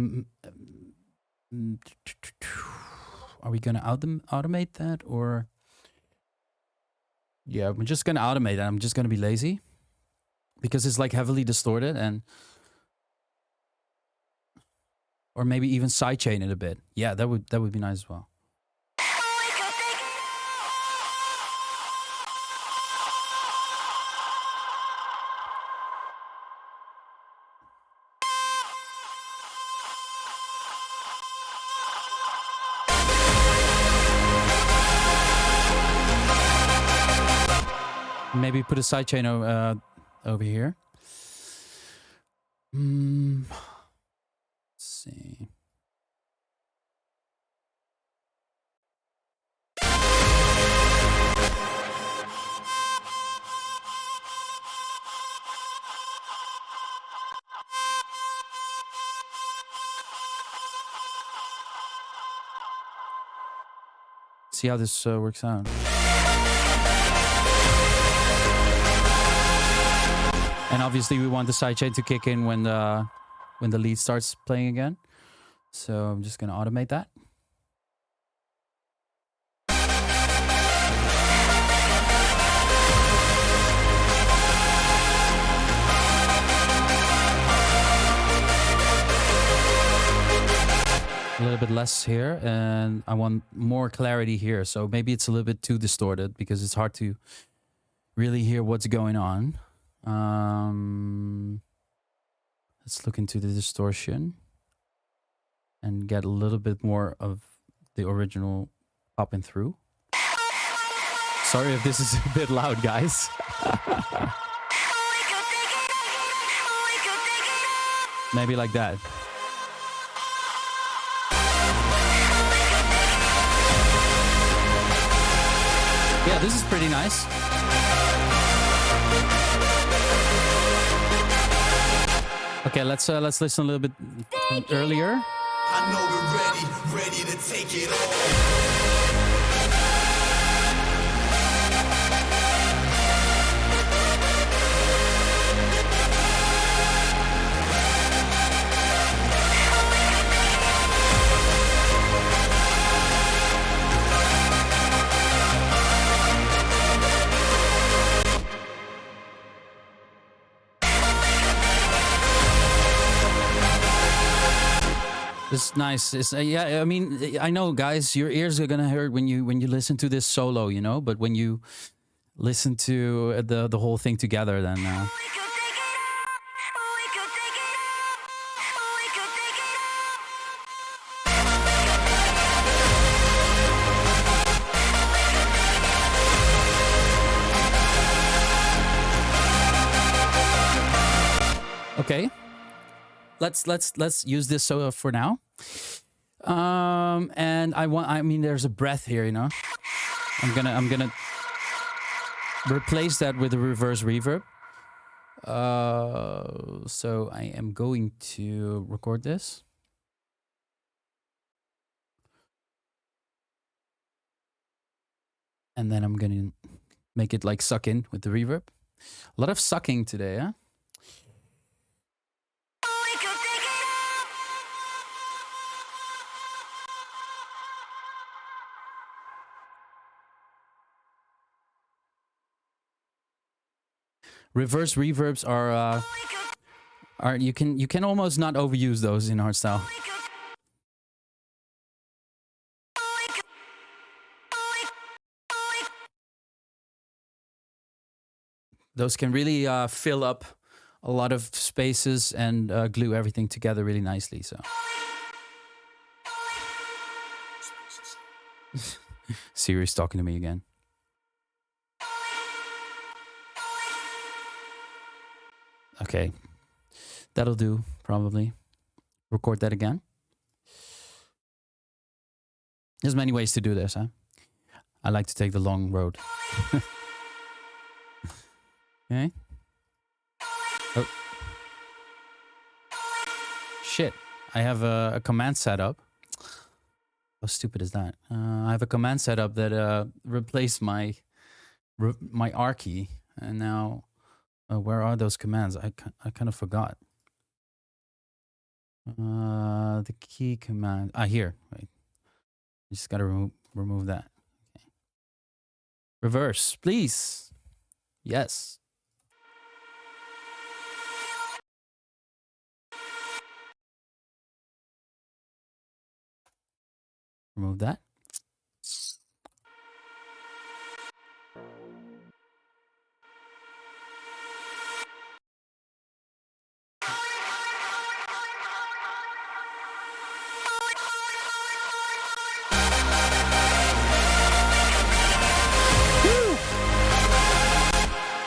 we gonna automate that, or? Yeah, we're just gonna automate that. I'm just gonna be lazy because it's like heavily distorted, and or maybe even sidechain it a bit. Yeah, that would be nice as well. Maybe put a sidechain over here. Let's see. See how this works out. And obviously we want the sidechain to kick in when the lead starts playing again. So I'm just gonna automate that. A little bit less here, and I want more clarity here. So maybe it's a little bit too distorted because it's hard to really hear what's going on. Let's look into the distortion and get a little bit more of the original popping through. Sorry if this is a bit loud, guys. Maybe like that. Yeah, this is pretty nice. Okay, let's listen a little bit from earlier. I know we're ready to take it all. This is nice. It's, yeah, I mean, I know, guys, your ears are gonna hurt when you listen to this solo, you know. But when you listen to the whole thing together, then. Okay. Let's use this for now. And I mean there's a breath here, you know. I'm gonna replace that with a reverse reverb. So I am going to record this. And then I'm gonna make it like suck in with the reverb. A lot of sucking today, huh? Reverse reverbs are you can almost not overuse those in hardstyle. Those can really fill up a lot of spaces and glue everything together really nicely. So Siri's talking to me again. Okay, that'll do, probably. Record that again. There's many ways to do this, huh? I like to take the long road. Okay. Oh. Shit. I have a command set up. How stupid is that? I have a command set up that replaced my R key. And now, where are those commands? I kind of forgot. The key command. Here. Wait. I just gotta remove that. Okay. Reverse, please. Yes. Remove that.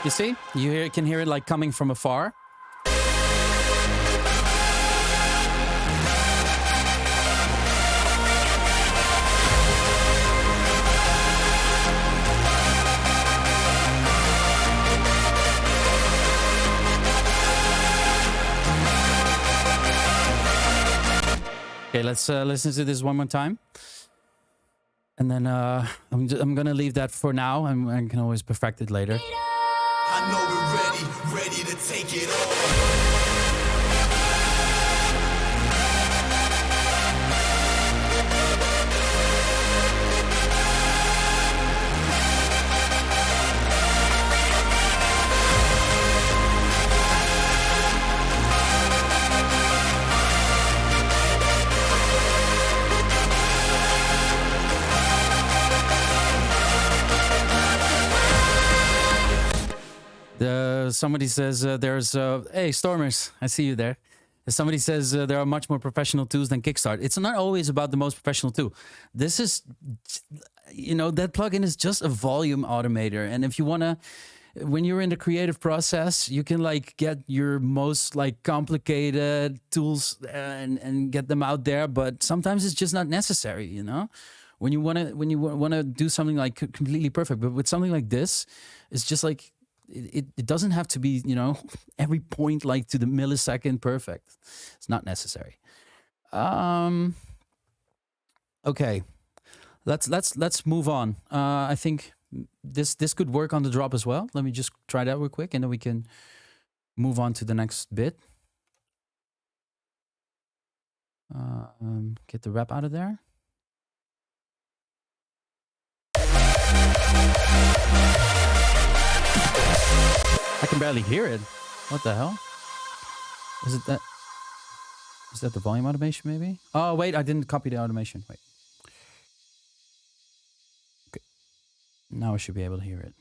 You see? You can hear it like coming from afar. Okay, let's listen to this one more time. And then I'm gonna leave that for now, and I can always perfect it later. I know we're ready to take it all. Somebody says there's hey Stormers, I see you there. Somebody says there are much more professional tools than Kickstart. It's not always about the most professional tool. This is, you know, that plugin is just a volume automator. And if you wanna, when you're in the creative process, you can like get your most like complicated tools and get them out there. But sometimes it's just not necessary, you know. When you wanna do something like completely perfect, but with something like this, it's just like. It doesn't have to be, you know, every point like to the millisecond perfect. It's not necessary. Okay, let's move on. I think this could work on the drop as well. Let me just try that real quick, and then we can move on to the next bit. Get the rep out of there. I can barely hear it. What the hell? Is it that? Is that the volume automation maybe? Oh, wait, I didn't copy the automation. Wait. Okay. Now I should be able to hear it.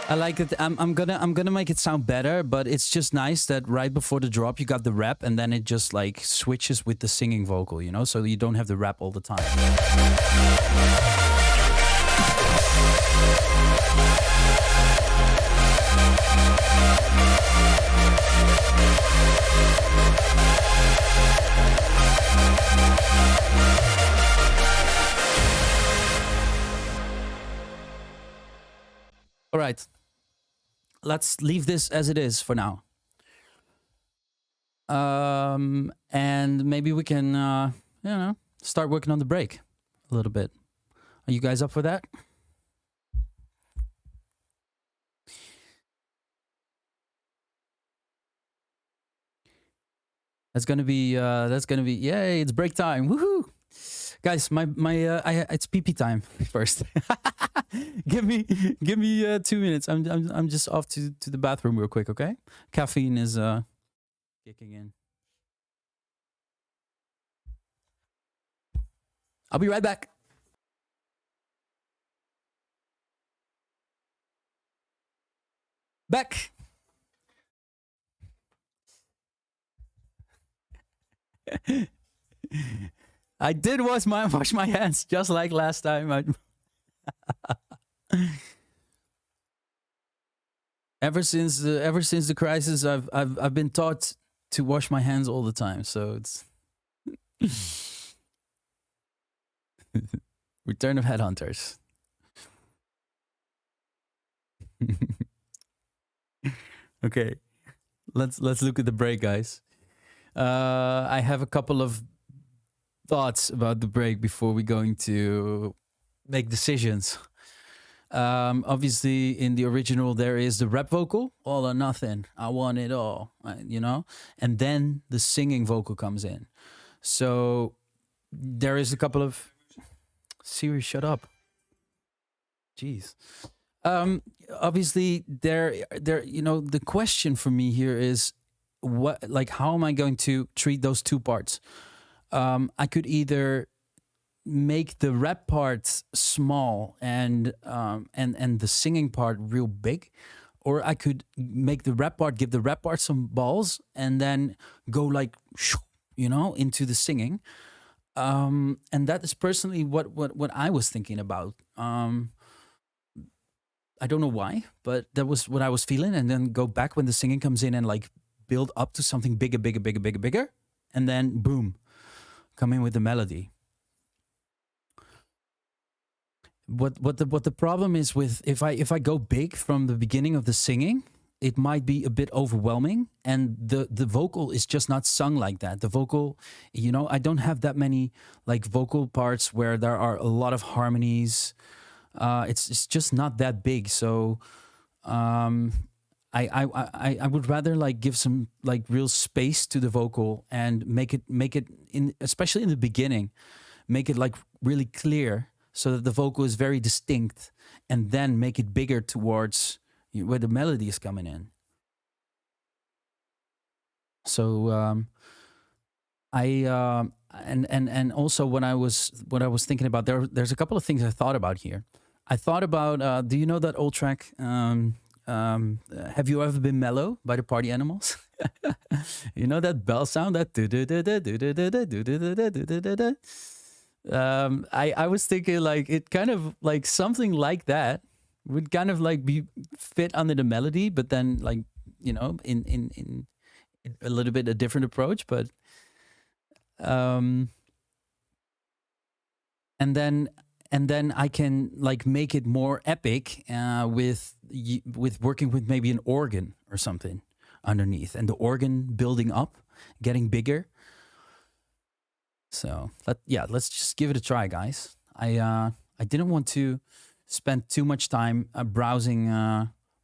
I like it. I'm gonna make it sound better, but it's just nice that right before the drop you got the rap, and then it just like switches with the singing vocal, you know, so you don't have the rap all the time. All right. Let's leave this as it is for now. And maybe we can, you know, start working on the break a little bit. Are you guys up for that? That's gonna be, yay! It's break time. Woohoo! Guys, it's PP time first. give me 2 minutes. I'm just off to the bathroom real quick, okay? Caffeine is kicking in. I'll be right back. Back. I did wash my hands just like last time. Ever since the crisis, I've been taught to wash my hands all the time. So it's Return of Headhunters. Okay, let's look at the break, guys. I have a couple of thoughts about the break before we're going to make decisions. Obviously, in the original, there is the rap vocal, all or nothing. I want it all, you know? And then the singing vocal comes in. So there is a couple of... Siri, shut up. Jeez. Obviously, there, you know, the question for me here is, what, like, how am I going to treat those two parts? I could either make the rap part small and the singing part real big, or I could make the rap part, give the rap part some balls, and then go like, you know, into the singing. And that is personally what I was thinking about. I don't know why, but that was what I was feeling. And then go back when the singing comes in and like build up to something bigger, and then boom, come in with the melody. What the problem is with if I go big from the beginning of the singing, it might be a bit overwhelming, and the vocal is just not sung like that. The vocal, you know, I don't have that many like vocal parts where there are a lot of harmonies. It's just not that big. So I would rather like give some like real space to the vocal and make it in, especially in the beginning, make it like really clear so that the vocal is very distinct, and then make it bigger towards where the melody is coming in. So and also when I was thinking about, there's a couple of things I thought about here. I thought about do you know that old track Have You Ever Been Mellow by the Party Animals? You know that bell sound, that I was thinking like it kind of like something like that would kind of like be fit under the melody, but then like, you know, in a little bit a different approach, but and then I can like make it more epic with working with maybe an organ or something underneath, and the organ building up, getting bigger. So let's just give it a try, guys. I didn't want to spend too much time browsing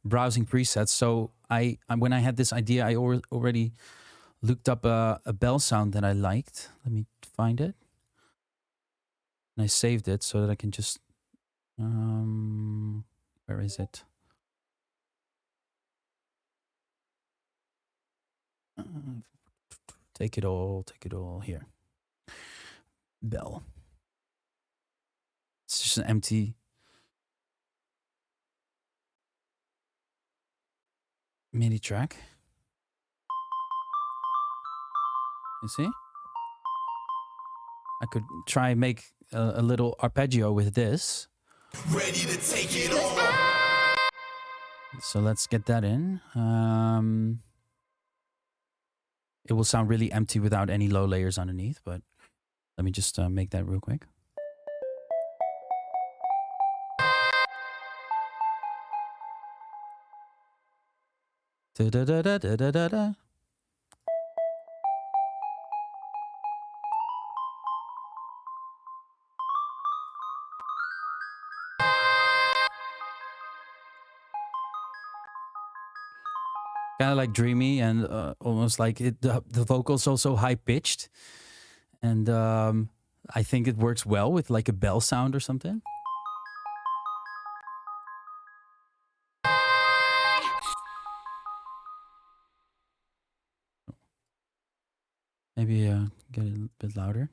presets. So I when I had this idea, I already looked up a bell sound that I liked. Let me find it. And I saved it so that I can just where is it? Take it all here. Bell. It's just an empty MIDI track. You see? I could try and make a little arpeggio with this. Ready to take it all. So let's get that in. It will sound really empty without any low layers underneath, but let me just make that real quick. Da da da da da da da. Kind of like dreamy and almost like it. The vocals also high pitched, and I think it works well with like a bell sound or something. Maybe get it a bit louder.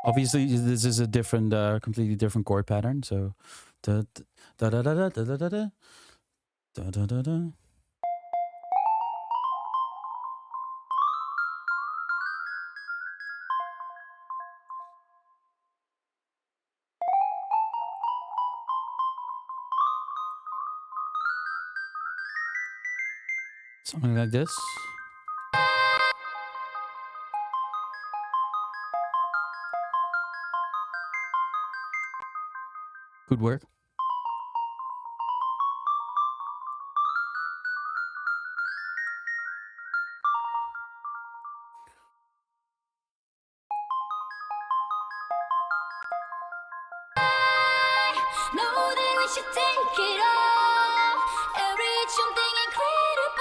Obviously, this is a different, completely different chord pattern. So, da da da da da da da da da da da da da. Something like this. Could work. Know that we should take it all and reach something incredible.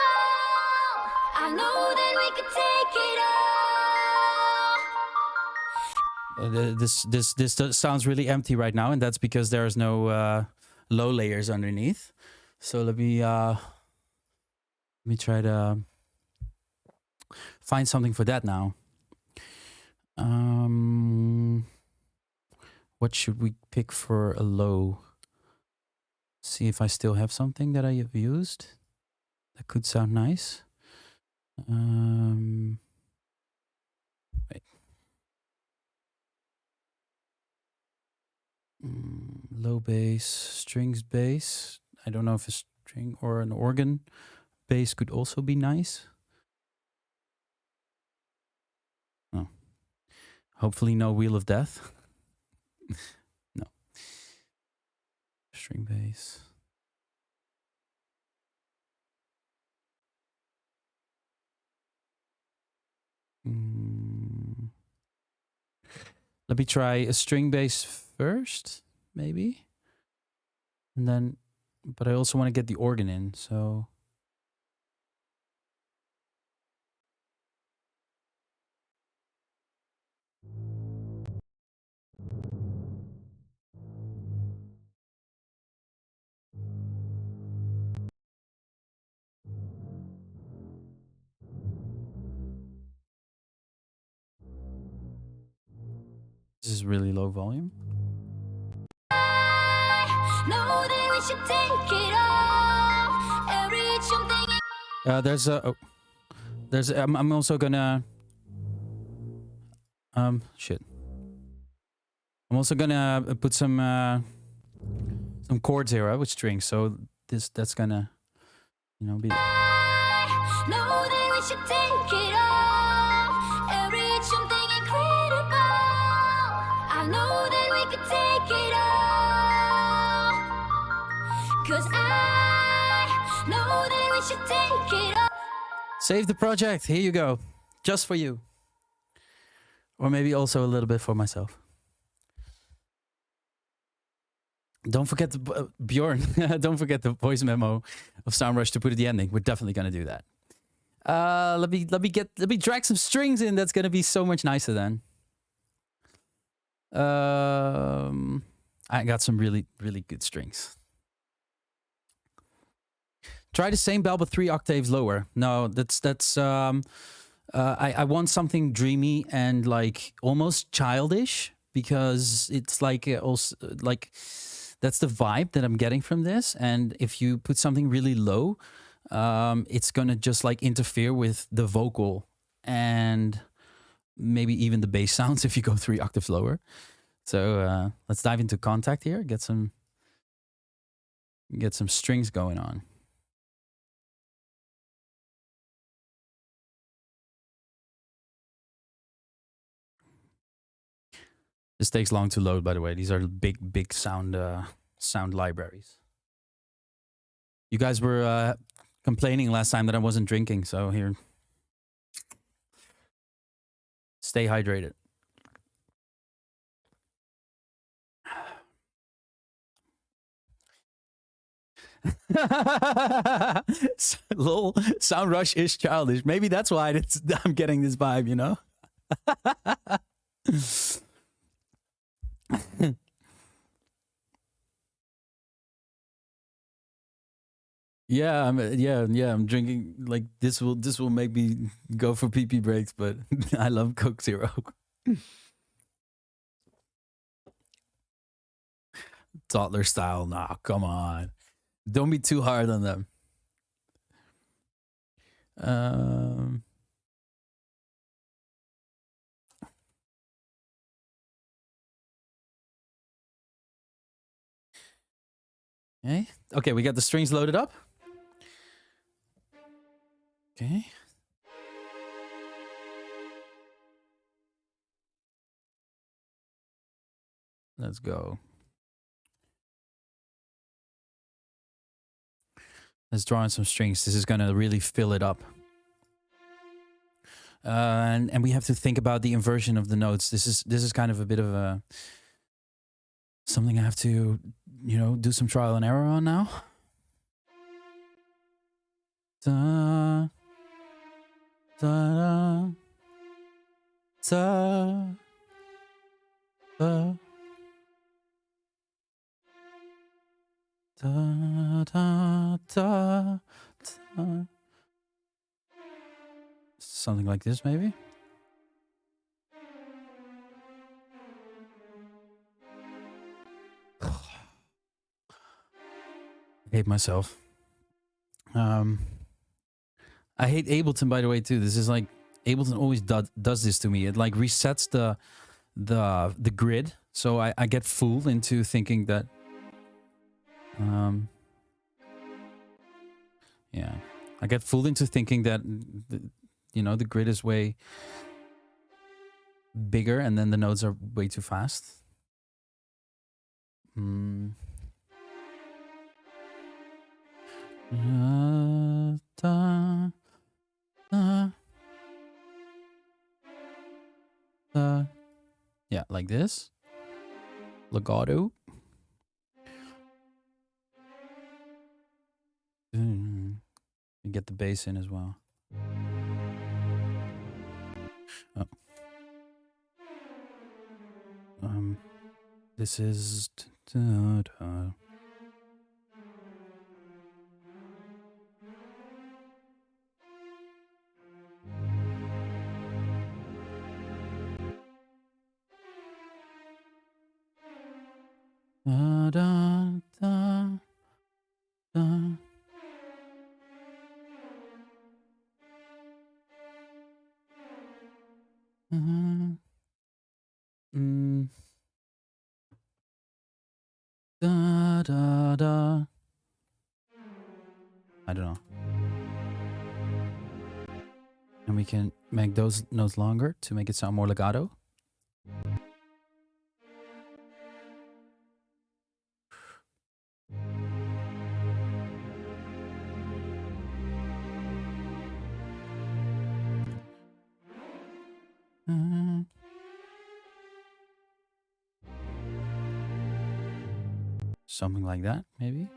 I know that we could take it all. This sounds really empty right now, and that's because there's no low layers underneath. So let me try to find something for that now. What should we pick for a low? See if I still have something that I have used that could sound nice. Wait. Low bass, strings bass. I don't know if a string or an organ bass could also be nice. Oh. Hopefully no Wheel of Death. No. String bass. Let me try a string bass first, maybe. And then, but I also want to get the organ in, so. This is really low volume. Know that we should take it all and reach something. I'm also gonna shit. I'm also gonna put some chords here with strings, so that's gonna, you know, be. Know that we should take it all and reach something incredible. I know that we could take it all. 'Cause I know that we should take it all. Save the project. Here you go. Just for you. Or maybe also a little bit for myself. Don't forget the Bjorn. Don't forget the voice memo of Soundrush to put at the ending. We're definitely gonna do that. Let me drag some strings in. That's gonna be so much nicer then. I got some really good strings. Try the same bell but 3 octaves lower. No, that's I want something dreamy and like almost childish, because it's like also like that's the vibe that I'm getting from this. And if you put something really low, it's gonna just like interfere with the vocal and maybe even the bass sounds if you go 3 octaves lower. So let's dive into Contact here. Get some strings going on. This takes long to load, by the way. These are big sound libraries. You guys were complaining last time that I wasn't drinking, so here. Stay hydrated. Lol, Soundrush is childish. Maybe that's why I'm getting this vibe, you know? Yeah, I'm drinking like this will make me go for pee breaks, but I love Coke Zero. Toddler style. Nah, come on. Don't be too hard on them. Okay, we got the strings loaded up. Okay. Let's go. Let's draw in some strings. This is gonna really fill it up. And we have to think about the inversion of the notes. This is kind of a bit of a something I have to, do some trial and error on now. Da, da, da, da, da, da, da, da. Something like this, maybe. I hate myself. I hate Ableton, by the way, too. This is like Ableton always does this to me. It like resets the grid, so I get fooled into thinking that. Yeah, I get fooled into thinking that the grid is way bigger, and then the notes are way too fast. Yeah, like this. Legato. And get the bass in as well. Oh. This is. Da, da, da, da. Da, da, da. I don't know. And we can make those notes longer to make it sound more legato. Something like that, maybe.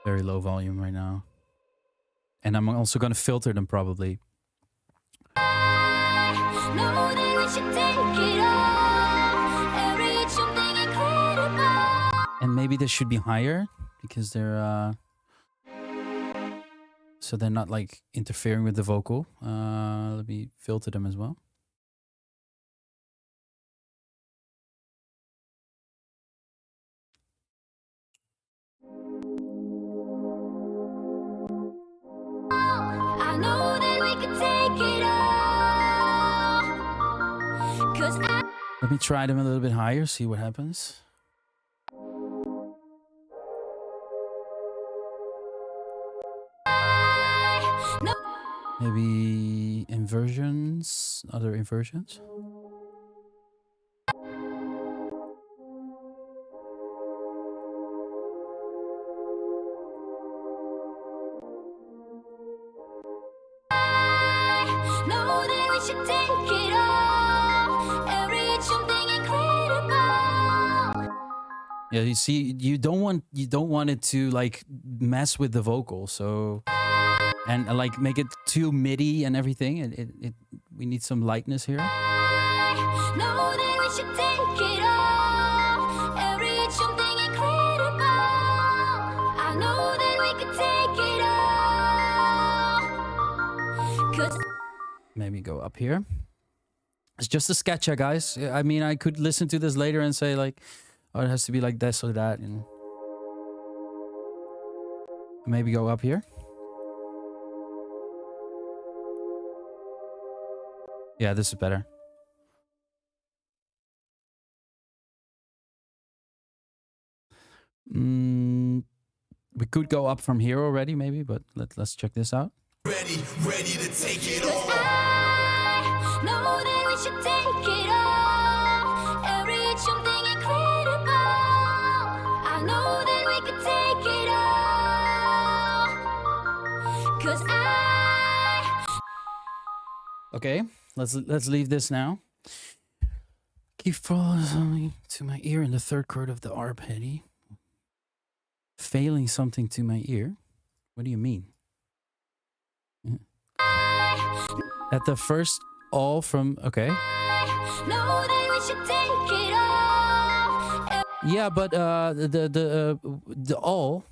Very low volume right now. And I'm also going to filter them probably. And maybe this should be higher because they're so they're not like interfering with the vocal. Let me filter them as well. I know that we could take it all. 'Cause let me try them a little bit higher, see what happens. Maybe inversions, other inversions. Yeah, you see, you don't want it to like mess with the vocal, so and like make it too MIDI and everything. We need some lightness here. know that we should take it all and reach something incredible. I know that we could take it all. 'Cause Maybe go up here. It's just a sketch, guys. I mean, I could listen to this later and say like, oh, it has to be like this or that, and maybe go up here. Yeah, this is better. We could go up from here already, maybe, but let's check this out. ready to take it all. I know that we should take it all and reach something incredible. I know that we could take it all. 'Cause Okay, let's leave this now. Keep falling to my ear in the third chord of the arpeggio. Failing something to my ear? What do you mean? At the first all from, okay. know that we should take it all. Yeah, but the all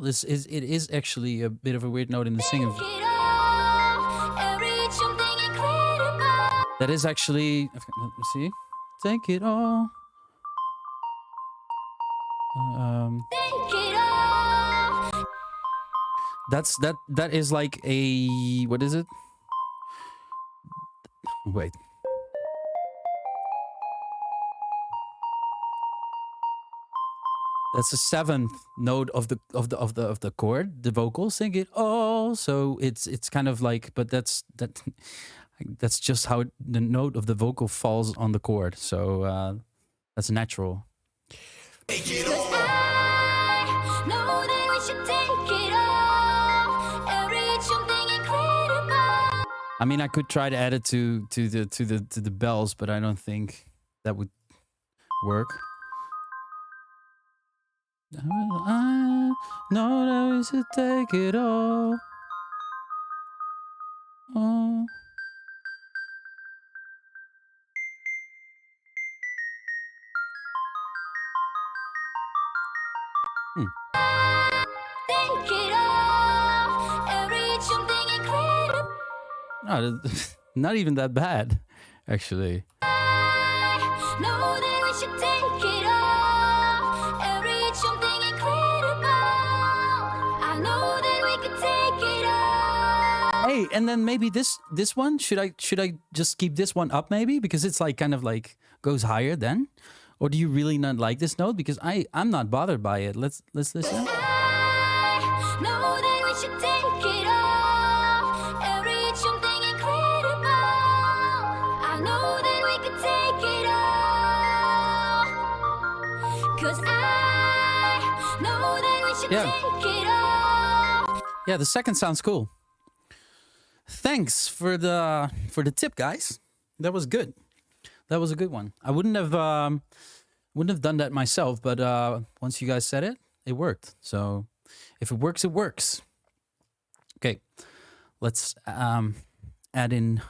this is actually a bit of a weird note in the singing. Take it all and reach something incredible. That is actually, okay, let me see. Take it all. Take it all. That is like a, what is it? Wait. That's the seventh note of the chord, the vocal. Sing it all. So it's kind of like, but that's just how the note of the vocal falls on the chord. So that's natural. Take it all. 'Cause I know that we should take it all and reach something incredible. I mean, I could try to add it to the bells, but I don't think that would work. I know that we should take it all. Oh. Take it all and reach something incredible. No, not even that bad, actually. I know that we should take it all and reach something incredible. I know that we could take it all. Hey, and then maybe this one, should I just keep this one up maybe, because it's like kind of like goes higher then? Or do you really not like this note? Because I'm not bothered by it. Let's listen. I know that we should take it all and reach something incredible. I know that we could take it all. 'Cause I know that we should take it all. Yeah, the second sounds cool. Thanks for the tip, guys. That was good. That was a good one. I wouldn't have done that myself, but once you guys said it, it worked. So if it works, it works. Okay, let's add in.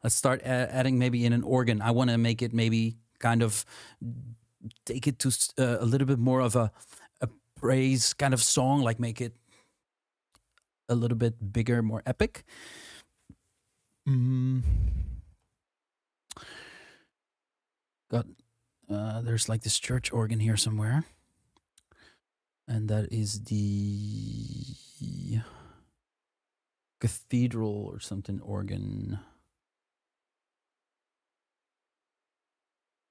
Let's start adding maybe in an organ. I want to make it maybe kind of take it to a little bit more of a praise kind of song, like make it a little bit bigger, more epic. Got there's like this church organ here somewhere, and that is the cathedral or something organ.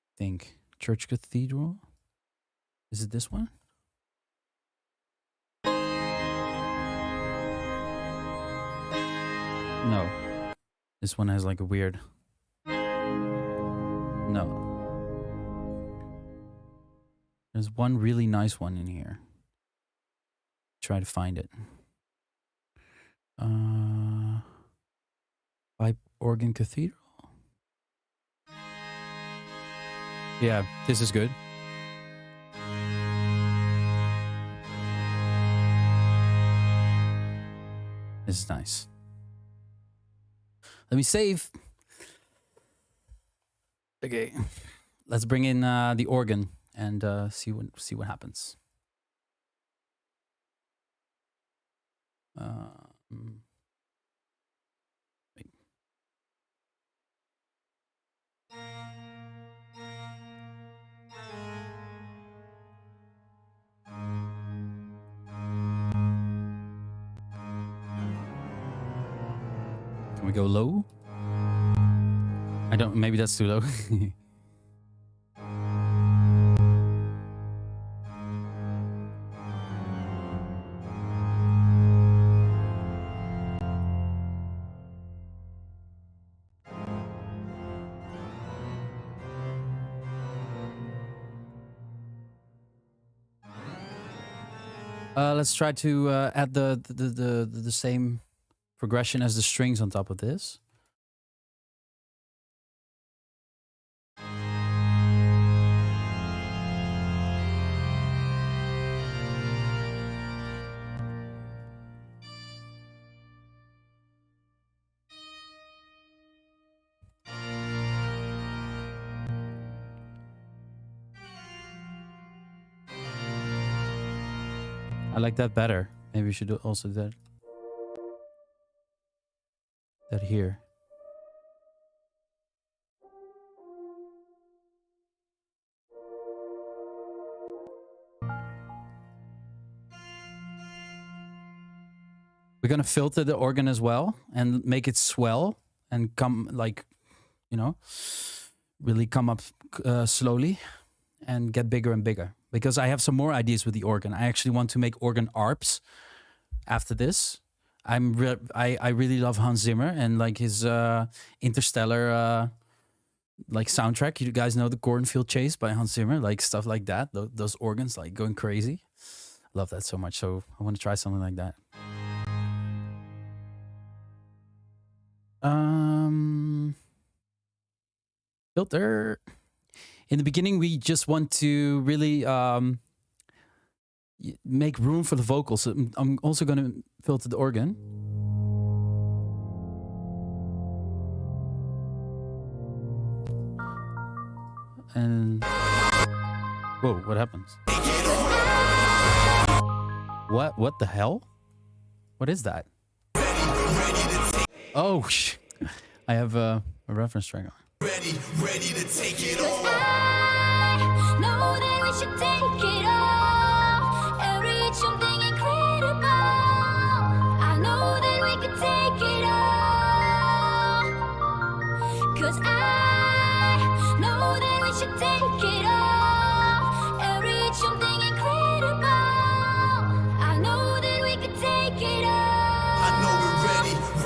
I think church cathedral. Is it this one? No, this one has like a weird. No. There's one really nice one in here. Try to find it. Pipe organ cathedral. Yeah, this is good. This is nice. Let me save. Okay, let's bring in the organ and see what happens. Wait. Can we go low? I don't. Maybe that's too low. Let's try to add the same progression as the strings on top of this. I like that better. Maybe we should also do that here. We're gonna filter the organ as well and make it swell and come like, you know, really come up slowly and get bigger and bigger. Because I have some more ideas with the organ. I actually want to make organ arps after this. I really love Hans Zimmer and like his Interstellar like soundtrack. You guys know the Cornfield Chase by Hans Zimmer, like stuff like that. Those organs like going crazy. Love that so much. So I want to try something like that. Filter. In the beginning, we just want to really make room for the vocals. So I'm also going to filter the organ. And whoa, what happens? What the hell? What is that? Oh, I have a reference track on. Ready to take it all. I know that we should take it all and reach something incredible. I know that we could take it all. 'Cause I know that we should take it all and reach something incredible. I know that we could take it all. I know we're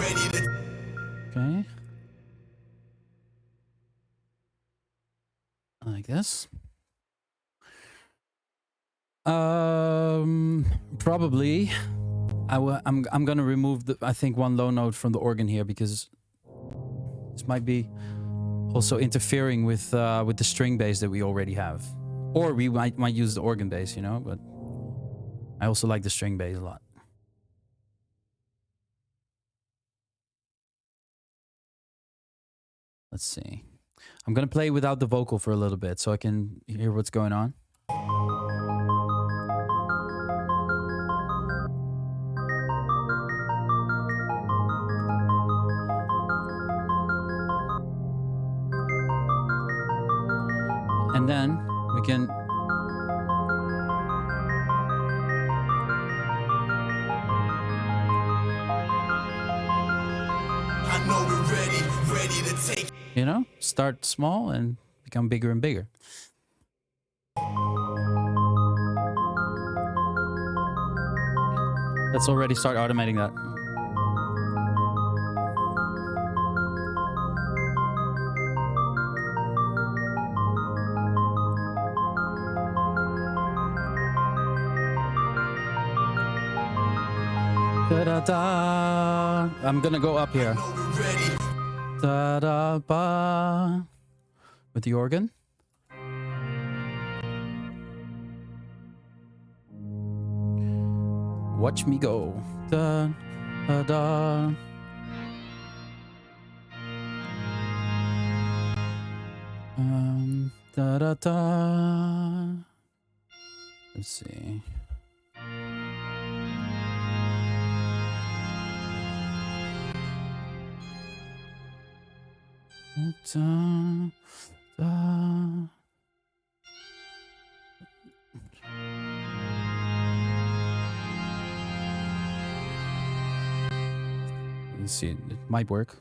ready to. Okay. Like this. Probably I'm gonna remove I think one low note from the organ here because this might be also interfering with the string bass that we already have, or we might use the organ bass, you know. But I also like the string bass a lot. Let's see. I'm gonna play without the vocal for a little bit so I can hear what's going on. And then we can I know we're ready to take. You know, start small and become bigger and bigger. Let's already start automating that. Da-da-da. I'm gonna go up here. Da-da-ba. With the organ. Watch me go. Da-da-da. Da da da. Let's see. Da, da. Let's see. It might work.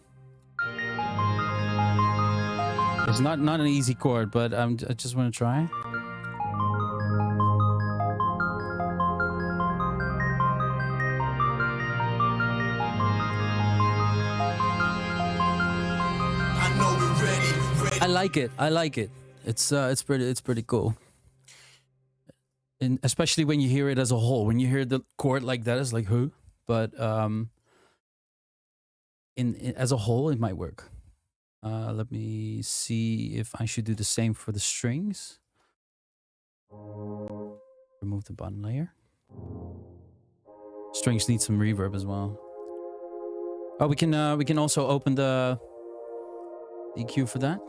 It's not an easy chord, but I just want to try. I like it. I like it. It's pretty cool. And especially when you hear it as a whole. When you hear the chord like that, it's like who? But in as a whole, it might work. Let me see if I should do the same for the strings. Remove the bottom layer. Strings need some reverb as well. Oh, we can also open the EQ for that.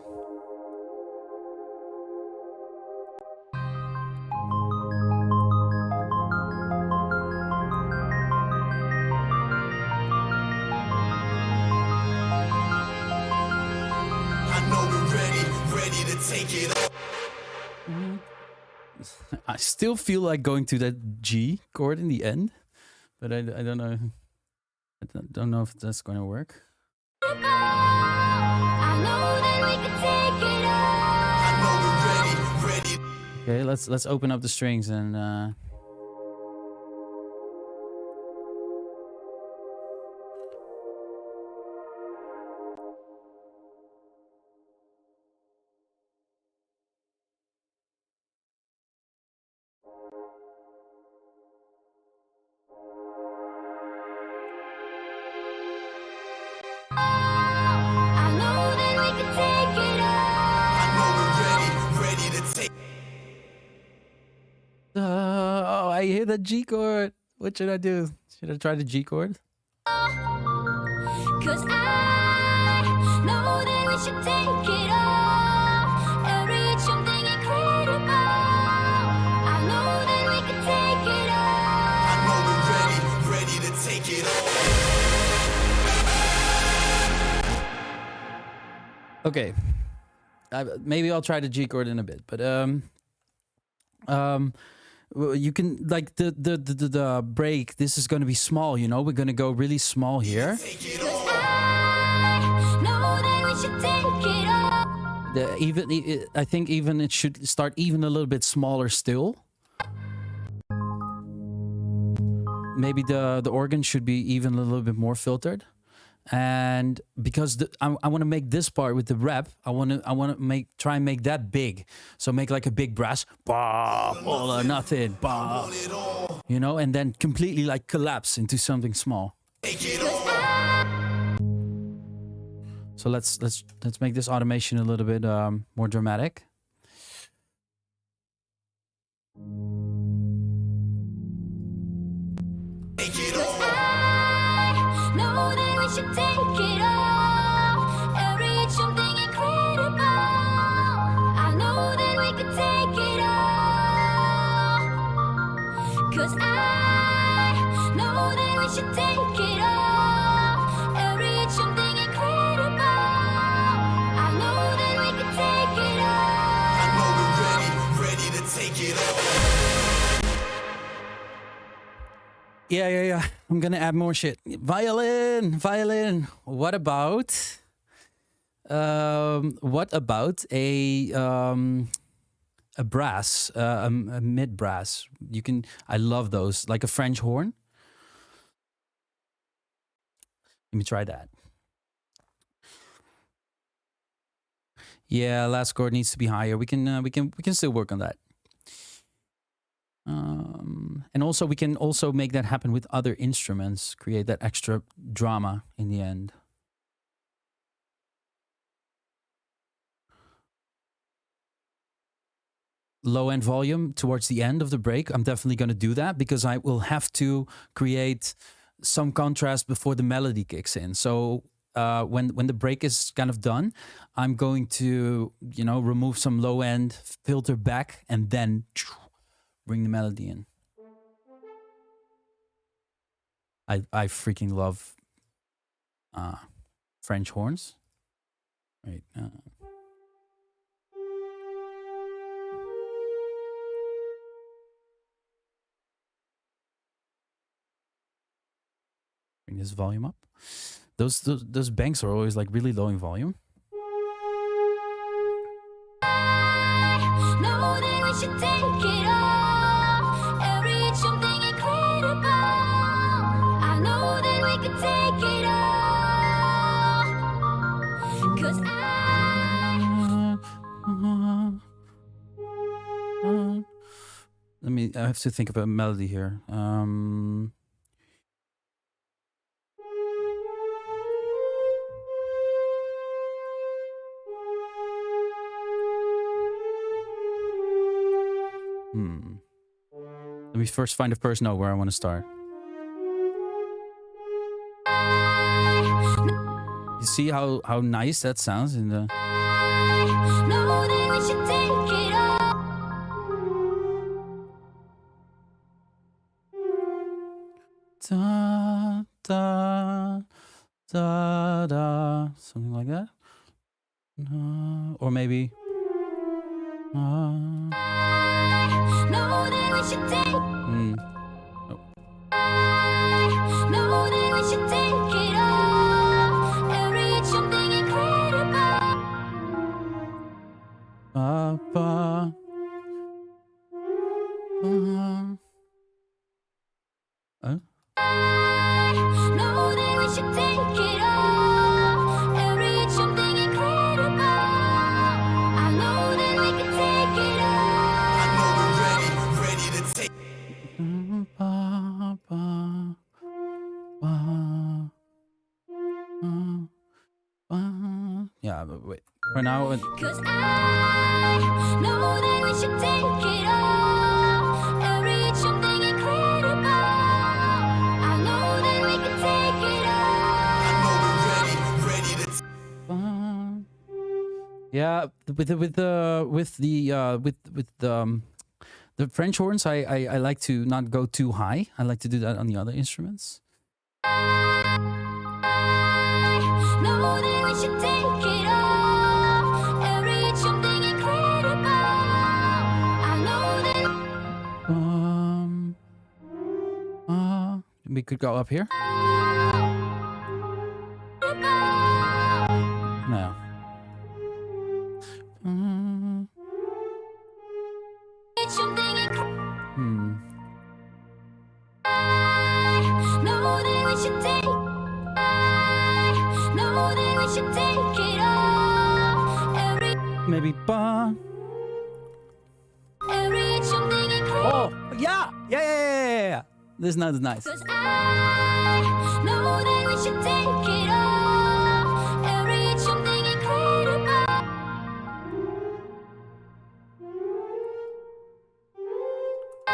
I still feel like going to that G chord in the end, but I don't know. I don't know if that's going to work. Okay, let's open up the strings and. Oh, I hear the G chord. What should I do? Should I try the G chord? Cause I know that we should take it all and reach something incredible. I know that we can take it all. I know we're ready to take it all. Okay. Maybe I'll try the G chord in a bit, but you can like the break. This is going to be small, you know. We're going to go really small here. I think even it should start even a little bit smaller still. Maybe the organ should be even a little bit more filtered. And because I want to make this part with the rep, I want to try and make that big. So make like a big brass, bah, all or nothing, bah, you know, and then completely like collapse into something small. So let's make this automation a little bit more dramatic. Should take it all and reach something incredible. I know that we could take it all. Cause I know that we should take it all and reach something incredible. I know that we could take it all. I know we're ready to take it all. Yeah. I'm gonna add more shit. Violin. What about a brass, a mid brass? You can. I love those, like a French horn. Let me try that. Yeah, last chord needs to be higher. We can still work on that. And also we can also make that happen with other instruments, create that extra drama in the end. Low end volume towards the end of the break. I'm definitely going to do that because I will have to create some contrast before the melody kicks in. So when the break is kind of done, I'm going to, you know, remove some low end, filter back, and then bring the melody in. I freaking love French horns. Right. Bring this volume up. Those banks are always like really low in volume. I know that we should take it all and reach something incredible. I know that we could take it all. 'Cause I have to think of a melody here. Let me first find the first note where I want to start. You see how nice that sounds in the... I know that we should take it all. Da, da, da, da, something like that. Or maybe... I know that we should take. I know that we should take it all and reach something incredible. Ba, ba, I know that we should take it all and reach something incredible. I know that we can take it all. I know we're ready to take. ba, ba, ba, ba. Yeah, but wait. For now, 'Cause I know that we should take it all and reach something incredible. I know that we can take it all. I know we're ready to take. yeah, with the French horns, I like to not go too high. I like to do that on the other instruments. I know that we should take it all and reach something incredible. I know that We could go up here. No. reach something incredible. I know that we should take. I know that we should take it all and Maybe ba. reach something incredible. Oh, yeah. This note is nice. 'Cause I know that we should take it all and reach something incredible. I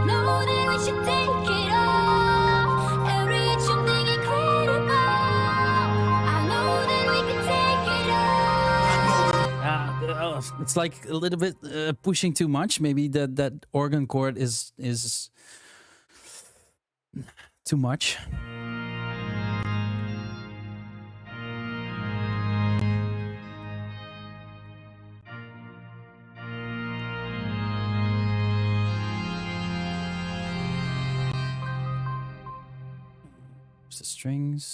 know that we should take it all and reach something incredible. I know that we can take it all. It's like a little bit pushing too much. Maybe that organ chord is too much. There's the strings.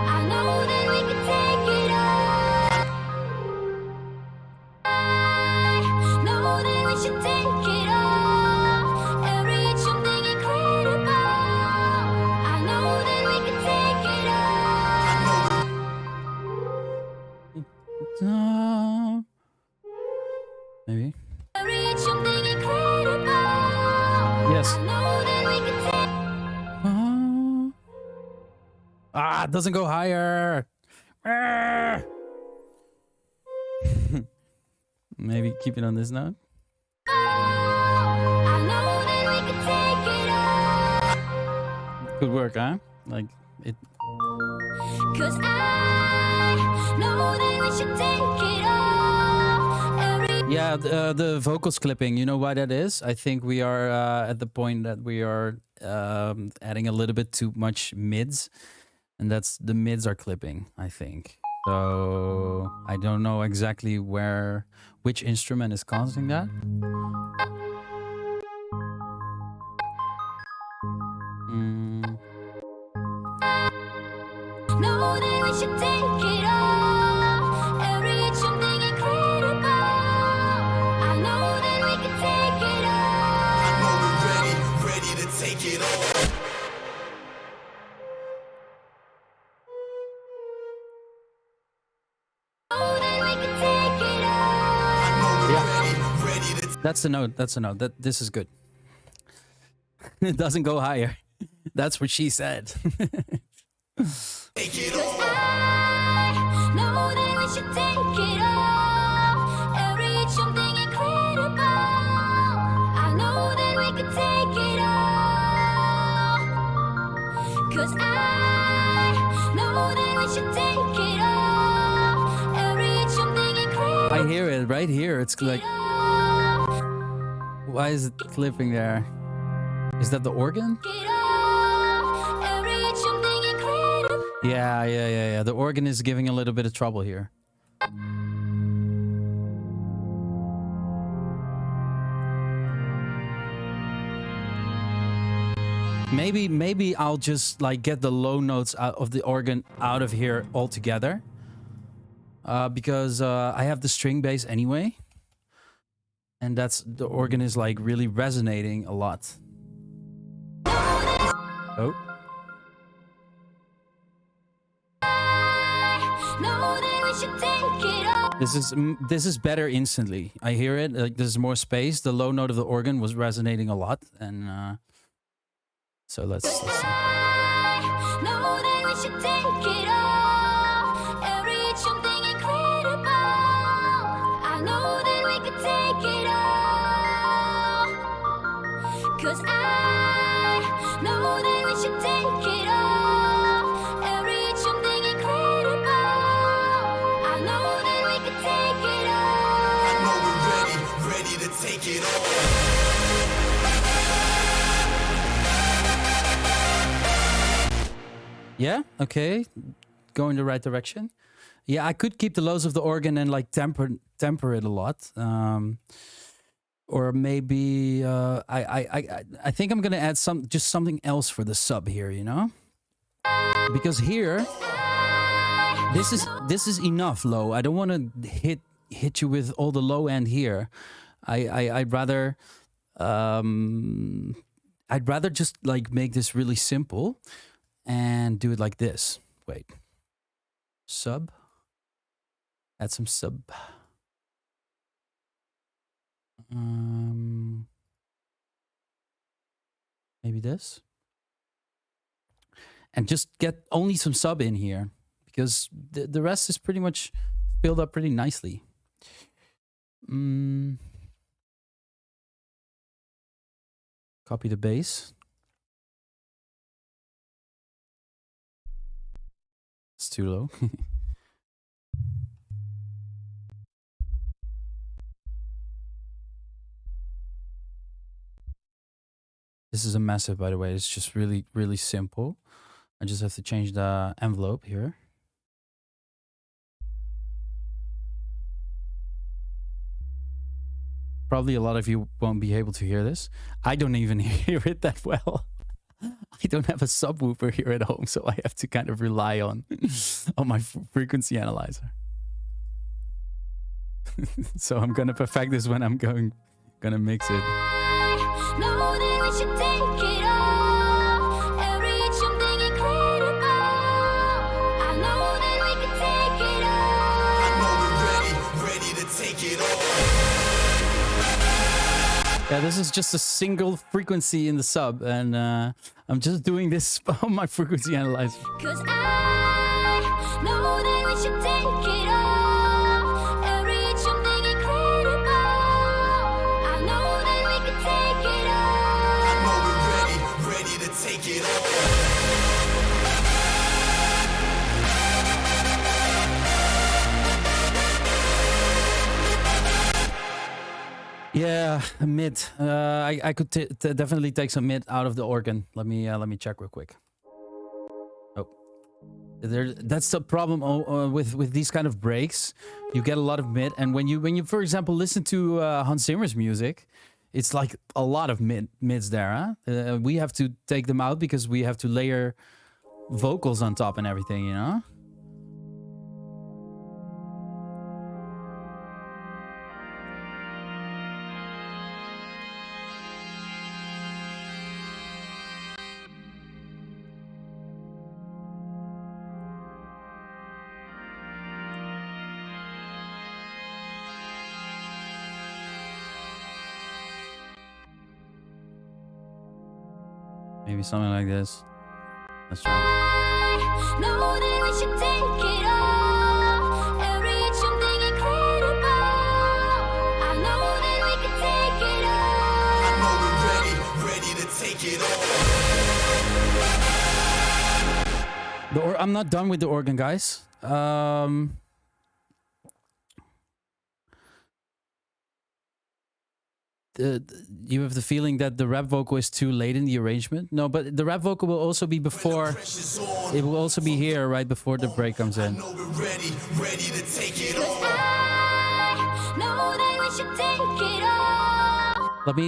I know that we can take it all. I know that we should take it all and reach something incredible. I know that we can take it all. Maybe. Reach something incredible. Yes. I know that we can take. It doesn't go higher. Maybe keep it on this note. I I know that we could take it all. Good work, huh? Like it. 'Cause I know that we should take it all. Yeah, the vocals clipping. You know why that is? I think we are at the point that we are adding a little bit too much mids, and that's the mids are clipping, I think. So I don't know exactly which instrument is causing that. Know that we should take it all and reach something incredible. I know that we can take it all. I know we're ready to take it all. Know that we can take it all. I know we're ready to That's the note. That's the note. This is good. It doesn't go higher. That's what she said. take it 'Cause all. I know that we should take it all and reach something incredible. I know that we can take it all. 'Cause I know that we should take it all and reach something incredible. I hear it right here. It's like, why is it clipping there? Is that the organ? Get all and reach something incredible. Yeah. The organ is giving a little bit of trouble here. Maybe I'll just like get the low notes out of the organ out of here altogether. Because I have the string bass anyway. And the organ is like really resonating a lot. Oh. Know that we should take it all. This is better instantly. I hear it. Like there's more space. The low note of the organ was resonating a lot, and so let's see. I know that we should take it all and reach something incredible. I know that we could take it all. 'Cause I know that we should take it all and reach something incredible. I know that we could take it all. I know we're ready to take it all. Yeah. Okay. Go in the right direction. Yeah, I could keep the lows of the organ and like temper it a lot. Or maybe I think I'm gonna add something else for the sub here, you know? Because here, this is enough low. I don't want to hit you with all the low end here. I'd rather just like make this really simple and do it like this. Wait, sub. Add some sub. Maybe this. And just get only some sub in here because the rest is pretty much filled up pretty nicely. Copy the bass. It's too low. This is a massive, by the way. It's just really, really simple. I just have to change the envelope here. Probably a lot of you won't be able to hear this. I don't even hear it that well. I don't have a subwoofer here at home, so I have to kind of rely on my frequency analyzer. So I'm gonna perfect this when I'm gonna mix it. I know that we should take it all and reach something incredible. I know that we can take it all. I know we're ready to take it all. Yeah, this is just a single frequency in the sub, and I'm just doing this on my frequency analyzer. 'Cause I know that we should take it all and reach something incredible. I know Yeah, a mid. I could definitely take some mid out of the organ. Let me check real quick. Oh, that's the problem with these kind of breaks. You get a lot of mid, and when you for example listen to Hans Zimmer's music, it's like a lot of mids there. Huh? We have to take them out because we have to layer vocals on top and everything. You know. Maybe something like this. Let's try. I know that we should take it all and reach something incredible. I know that we can take it all. I know we're ready to take it all. I'm not done with the organ, guys. You have the feeling that the rap vocal is too late in the arrangement? No, but the rap vocal will also be before. It will also be here right before the break comes in. I know we're ready to take it all. I know that we should take it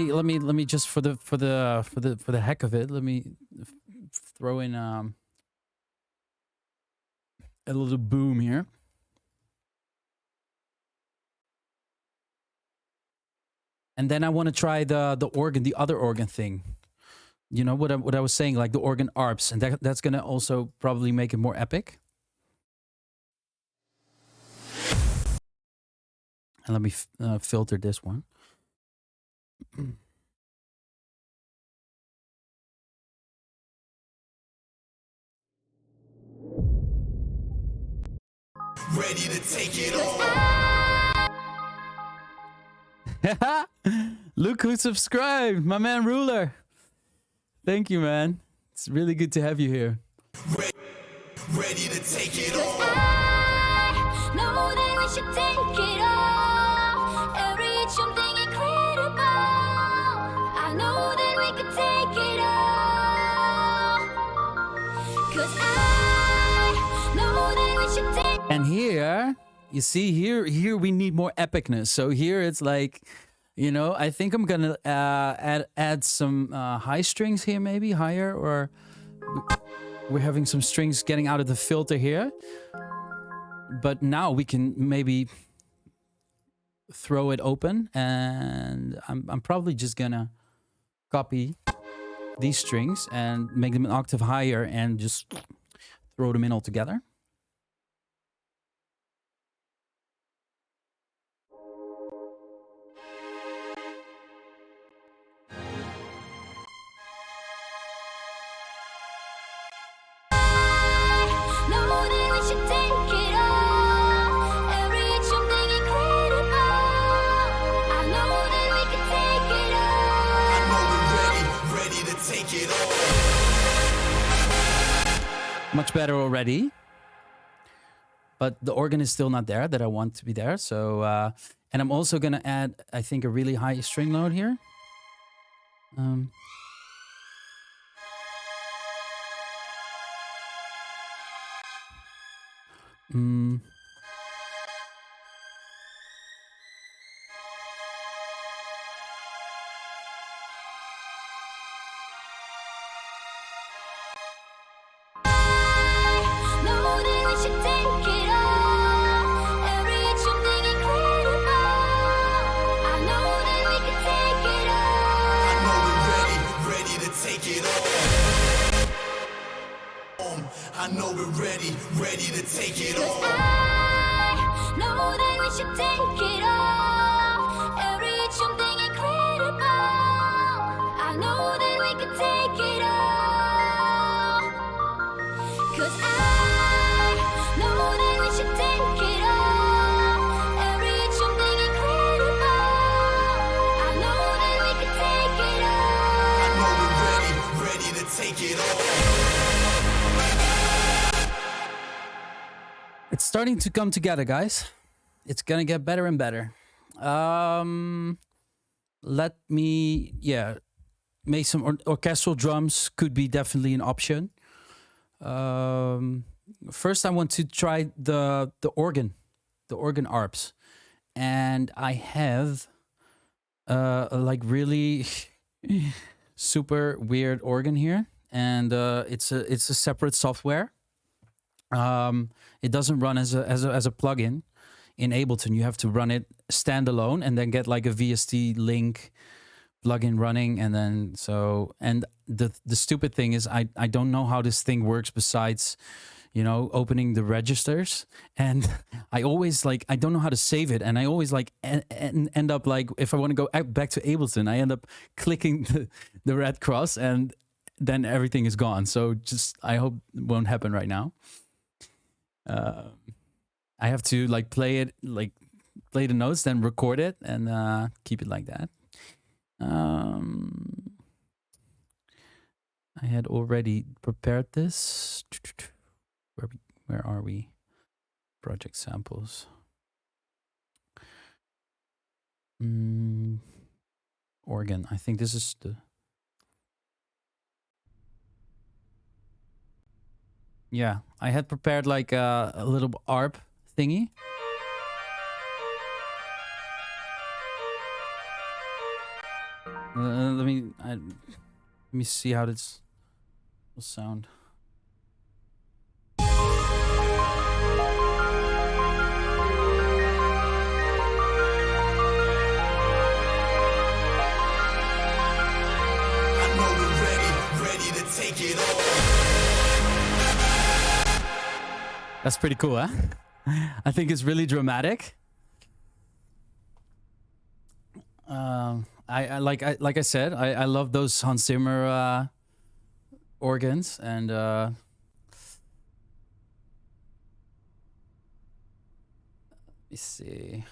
all. Let me just for the heck of it, let me throw in a little boom here. And then I want to try the organ, the other organ thing. You know what I was saying, like the organ arps, and that's gonna also probably make it more epic. And let me filter this one. Ready to take it all. Look who subscribed, my man Ruler. Thank you, man. It's really good to have you here. Ready to take it all. I know that we should take it all and reach something incredible. I know that we could take it all. 'Cause I know that we should take. And here, you see, here we need more epicness. So here it's like, you know, I think I'm gonna add some high strings here, maybe higher, or we're having some strings getting out of the filter here. But now we can maybe throw it open, and I'm probably just gonna copy these strings and make them an octave higher and just throw them in all together. Much better already, but the organ is still not there that I want to be there. So, and I'm also gonna add, I think, a really high string note here. I know we're ready to take it all. I know that we should take it all and reach something incredible. I know that we can take it all. 'Cause I know that we should take it all and reach something incredible. I know that we can take it all. I know we're ready to take it all. It's starting to come together, guys. It's gonna get better and better. let me, make some orchestral drums could be definitely an option. First, I want to try the organ arps, and I have like really super weird organ here, and it's a separate software. It doesn't run as a plugin in Ableton. You have to run it standalone and then get like a VST link plugin running, and then the stupid thing is I don't know how this thing works besides, you know, opening the registers, and I always like I don't know how to save it, and I always like end up like if I want to go back to Ableton, I end up clicking the red cross and then everything is gone. So just I hope it won't happen right now. I have to like play the notes, then record it and keep it like that. I had already prepared this. Where are we? Project samples. Organ. I think this is the. Yeah, I had prepared like a little ARP thingy. Let me see how this will sound. I know we're ready to take it on. That's pretty cool, huh? I think it's really dramatic. Like I said, I love those Hans Zimmer organs, and let me see.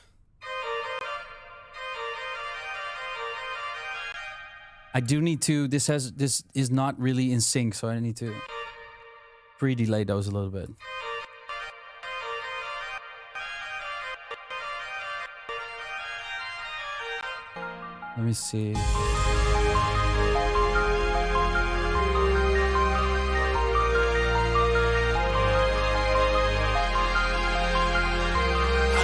I do need to. This is not really in sync, so I need to pre-delay those a little bit. Let me see. I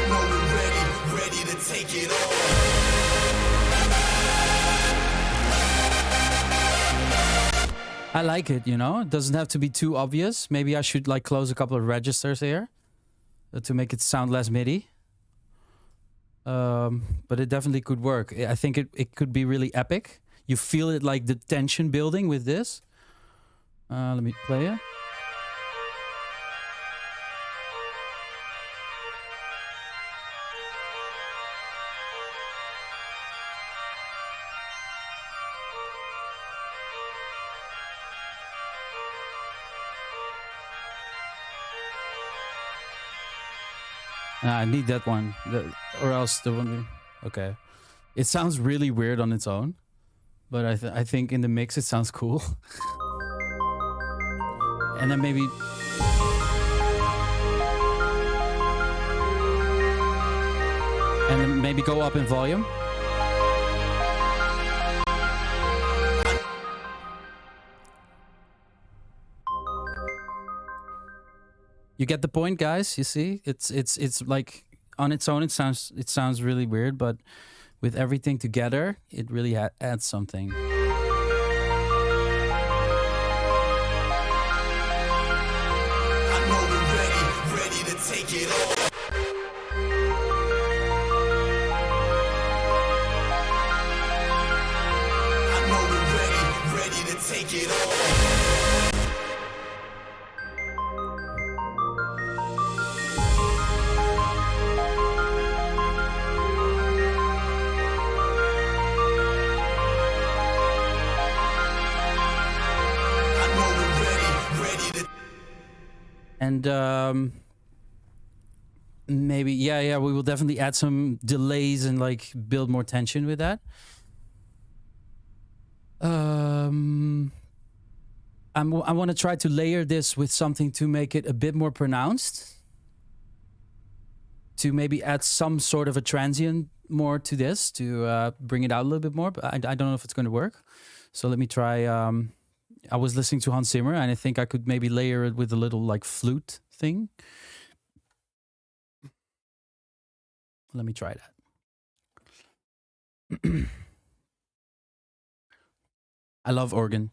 know we're ready to take it on. I like it, you know? It doesn't have to be too obvious. Maybe I should like close a couple of registers here to make it sound less MIDI. But it definitely could work. I think it could be really epic. You feel it like the tension building with this. Let me play it. I need that one, or else the one. Okay, it sounds really weird on its own, but I think in the mix it sounds cool. And then maybe. And then maybe go up in volume. You get the point, guys. You see, it's like on its own, it sounds really weird, but with everything together, it really adds something. I know we're ready to take it on. I know we're ready to take it on. And maybe, yeah, we will definitely add some delays and like build more tension with that. I want to try to layer this with something to make it a bit more pronounced. To maybe add some sort of a transient more to this to bring it out a little bit more, but I don't know if it's going to work. So let me try. I was listening to Hans Zimmer, and I think I could maybe layer it with a little like flute thing. Let me try that. I love organ.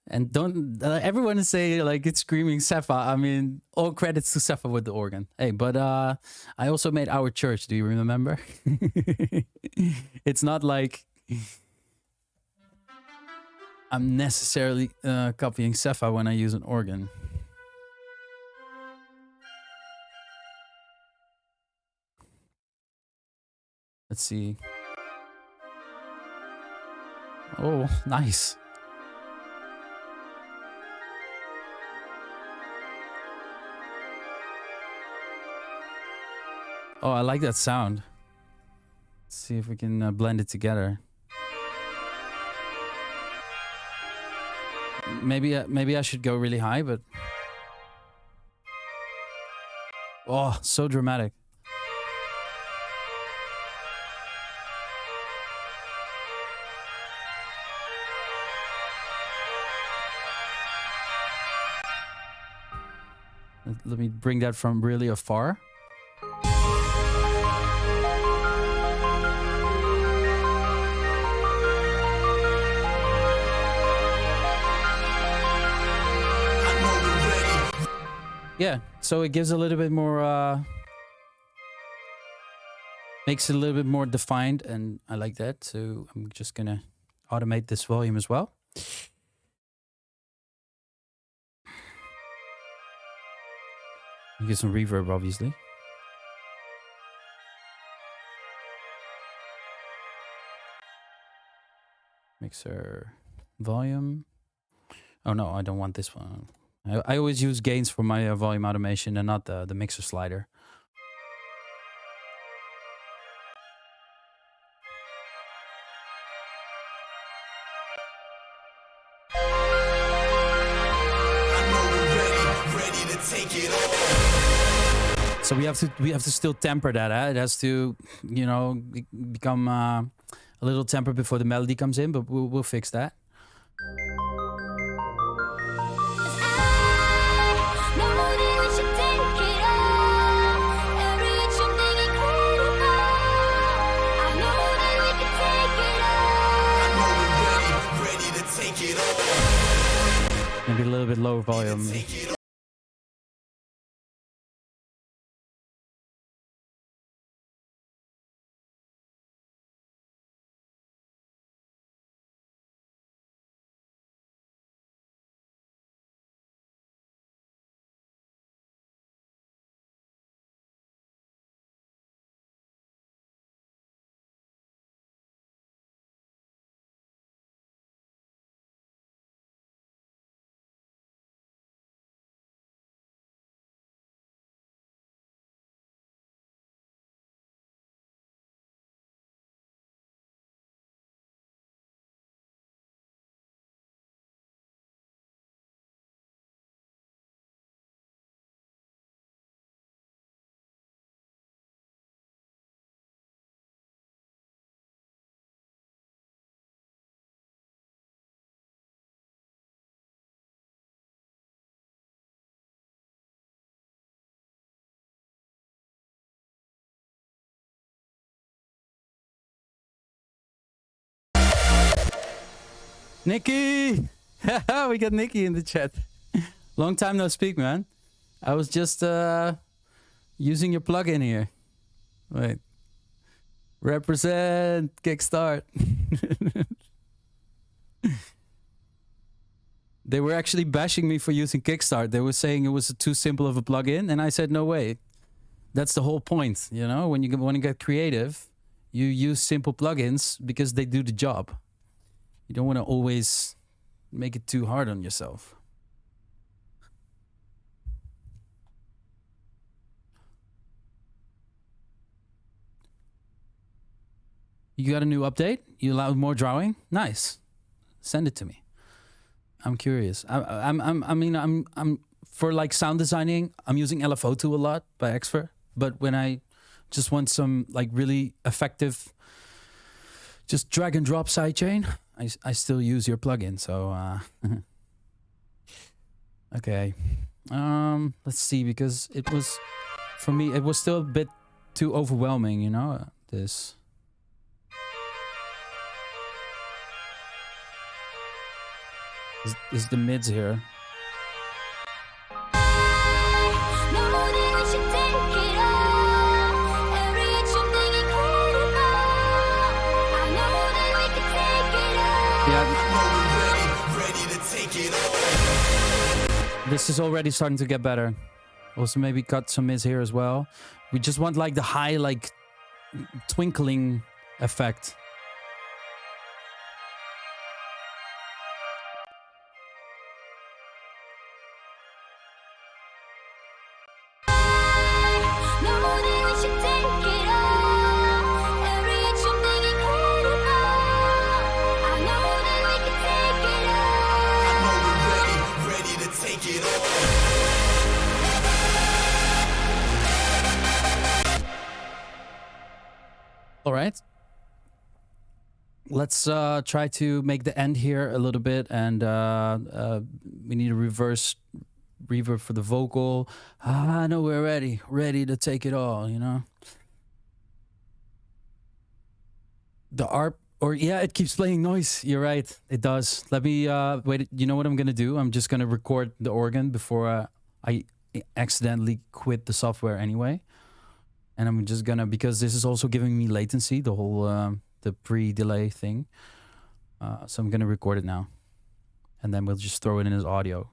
And don't everyone say like it's screaming Sepha. I mean, all credits to Sepha with the organ. Hey, but I also made Our Church. Do you remember? It's not like I'm necessarily copying Sepha when I use an organ. Let's see. Oh, nice. Oh, I like that sound. Let's see if we can blend it together. Maybe I should go really high, but oh, so dramatic. Let me bring that from really afar. Yeah, so it gives a little bit more, makes it a little bit more defined, and I like that. So I'm just gonna automate this volume as well. Get some reverb, obviously. Mixer volume. Oh no, I don't want this one. I always use gains for my volume automation and not the mixer slider. So we have to still temper that. It has to, you know, become a little tempered before the melody comes in, but we'll fix that. Maybe a little bit low volume. Nikki! We got Nikki in the chat. Long time no speak, man. I was just using your plugin here. Wait. Represent Kickstart. They were actually bashing me for using Kickstart. They were saying it was too simple of a plugin, and I said, no way. That's the whole point, you know? When you want to get creative, you use simple plugins because they do the job. You don't want to always make it too hard on yourself. You got a new update? You allow more drawing? Nice. Send it to me. I'm curious. I mean, for like sound designing, I'm using LFO2 a lot by Xfer. But when I just want some like really effective, just drag and drop sidechain, I still use your plugin. So okay, let's see, because it was, for me it was still a bit too overwhelming, you know, this. Is the mids here. This is already starting to get better. Also maybe cut some mids here as well. We just want like the high, like twinkling effect. All right. Let's try to make the end here a little bit, and we need a reverse reverb for the vocal. No, we're ready to take it all, you know. The ARP, or yeah, it keeps playing noise. You're right, it does. Let me wait. You know what I'm gonna do? I'm just gonna record the organ before I accidentally quit the software anyway. And I'm just gonna, because this is also giving me latency, the whole the pre-delay thing. So I'm gonna record it now, and then we'll just throw it in as audio.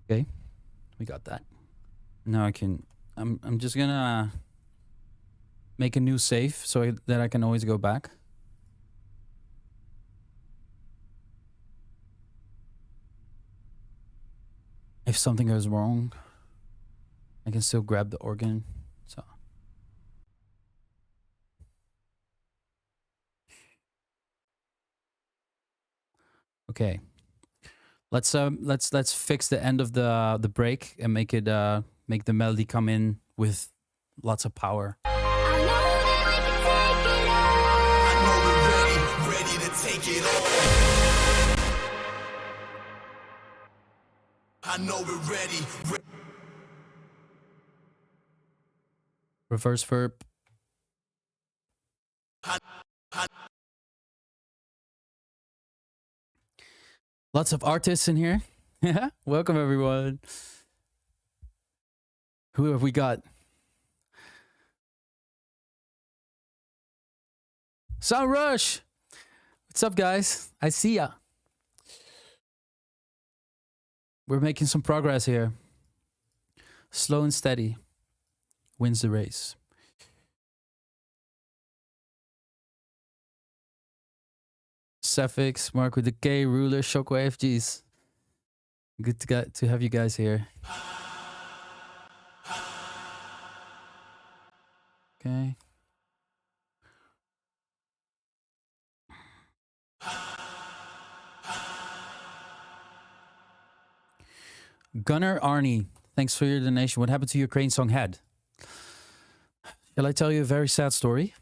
Okay, we got that. Now I can, I'm just gonna make a new save so that I can always go back. If something goes wrong, I can still grab the organ. So okay. Let's fix the end of the break and make it make the melody come in with lots of power. I know we're ready to take it all. I know we're ready. Reverse verb. Lots of artists in here. Yeah, welcome everyone. Who have we got? Sound Rush. What's up, guys? I see ya. We're making some progress here. Slow and steady wins the race. Suffix, Mark with the K, Ruler, Shockwave, geez. Good to have you guys here. Okay. Gunnar Arnie, thanks for your donation. What happened to your Crane song Head? Shall I tell you a very sad story?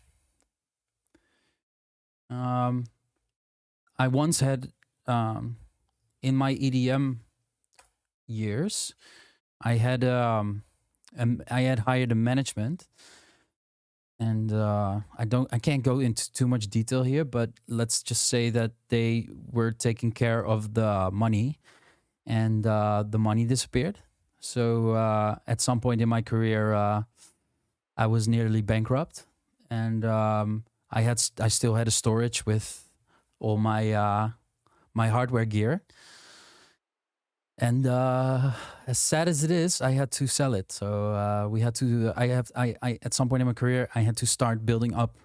I once had, in my EDM years, I had hired a management, and I can't go into too much detail here, but let's just say that they were taking care of the money, and the money disappeared. So at some point in my career, I was nearly bankrupt, and I still had a storage with all my my hardware gear, and as sad as it is, I had to sell it. So we had to. I at some point in my career, I had to start building up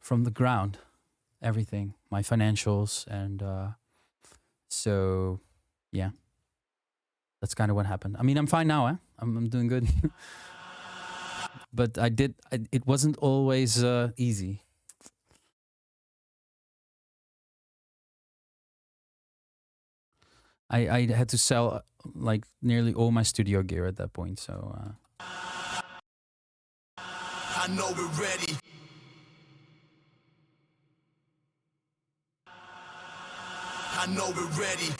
from the ground everything, my financials, and so yeah, that's kind of what happened. I mean, I'm fine now. I'm doing good. But it wasn't always easy. I had to sell like nearly all my studio gear at that point. So I know we're ready. I know we're ready.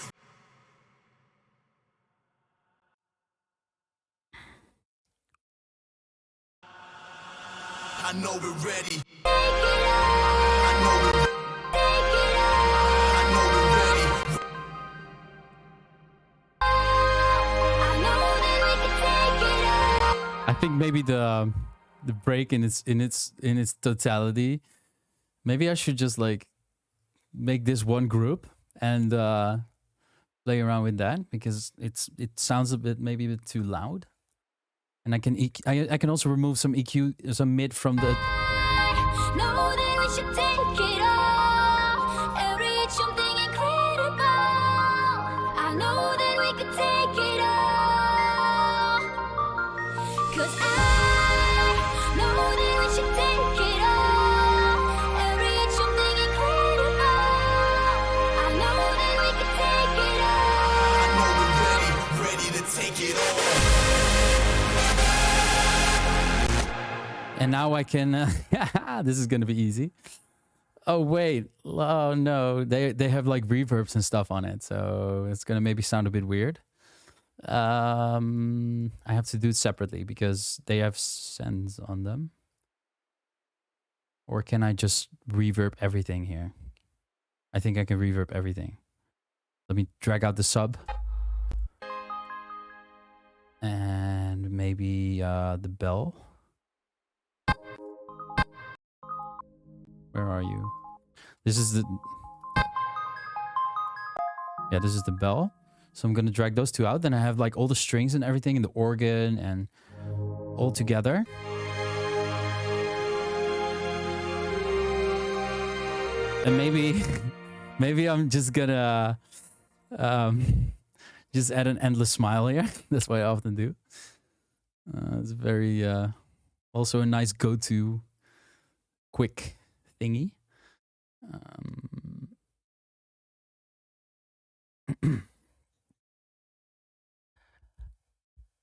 I know we're ready. I know we're ready. I think maybe the break in its totality. Maybe I should just like make this one group and play around with that, because it sounds a bit, maybe a bit too loud. And I can I can also remove some EQ, some mid from the. Know that we should take it all and reach something incredible. I know that we could take it all. 'Cause I know that we should take it all and reach something incredible. I know that we could take it all. I know we're ready, ready to take it all. And now I can. This is gonna be easy. Oh wait! Oh no! They have like reverbs and stuff on it, so it's gonna maybe sound a bit weird. I have to do it separately because they have sends on them. Or can I just reverb everything here? I think I can reverb everything. Let me drag out the sub. And maybe the bell. Where are you? This is the... Yeah, this is the bell. So I'm gonna drag those two out. Then I have like all the strings and everything, and the organ and all together. And maybe I'm just gonna just add an endless smile here. That's what I often do. It's very also a nice go-to quick thingy.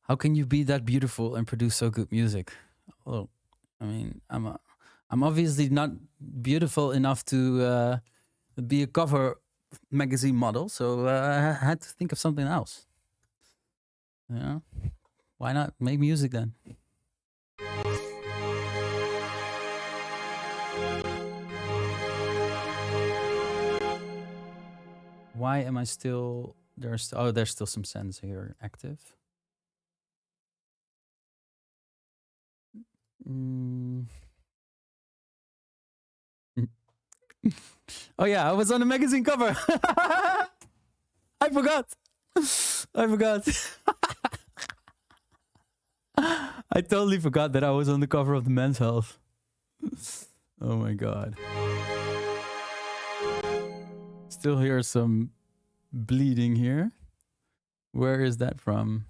How can you be that beautiful and produce so good music? Well, I mean, I'm obviously not beautiful enough to be a cover magazine model, so I had to think of something else. Yeah, why not make music then? Why am I still... There's still some sends here active. Oh yeah, I was on the magazine cover. I forgot. I totally forgot that I was on the cover of the Men's Health. Oh my god. Still hear some bleeding here. Where is that from?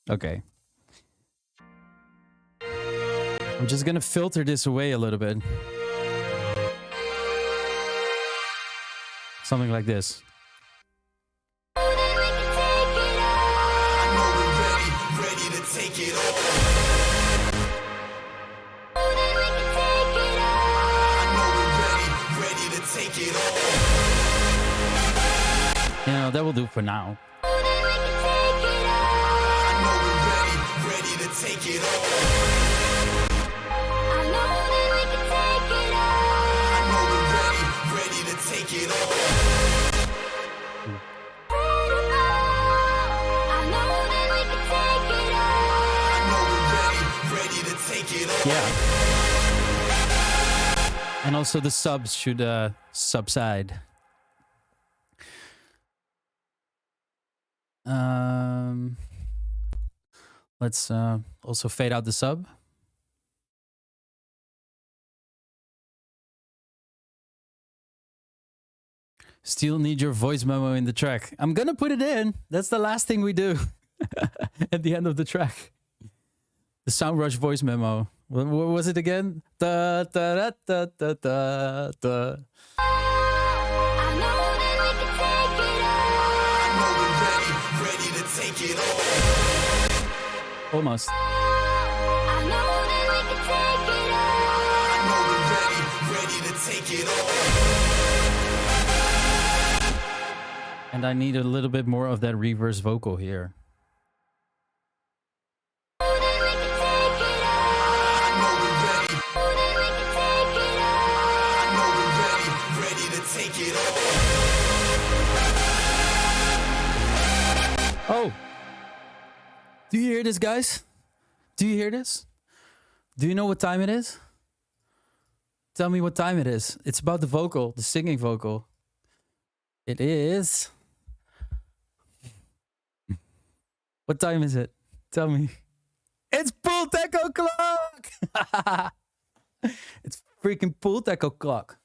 Okay. I'm just gonna filter this away a little bit. Something like this. I know we're ready, ready to take it all. I know we're ready, ready to take it all. You know, that will do for now. I know we're ready, ready to take it all. I know we're ready, ready to take it all. Yeah. And also the subs should subside. Let's also fade out the sub. Still need your voice memo in the track. I'm gonna put it in. That's the last thing we do at the end of the track. The Soundrush voice memo. What was it again? Da, da, da, da, da, da, da. I know that we can take it all. I know we're ready to take it all. Almost. I know that we can take it all. I know we're ready to take it all. And I need a little bit more of that reverse vocal here. I know that we can take it all. I know we're ready. I know that we can take it all. I know we're ready to take it all. Oh! Do you hear this, guys? Do you hear this? Do you know what time it is? Tell me what time it is. It's about the vocal, the singing vocal. It is... What time is it? Tell me. It's Pool Taco Clock! It's freaking Pool Taco Clock.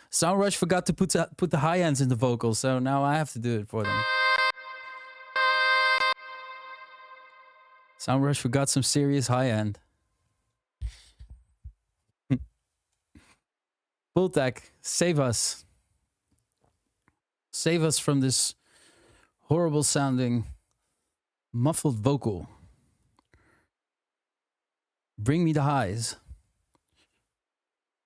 Soundrush forgot to put the high ends in the vocals, so now I have to do it for them. Soundrush forgot some serious high end. Pool Tac, save us. Save us from this horrible sounding muffled vocal. Bring me the highs.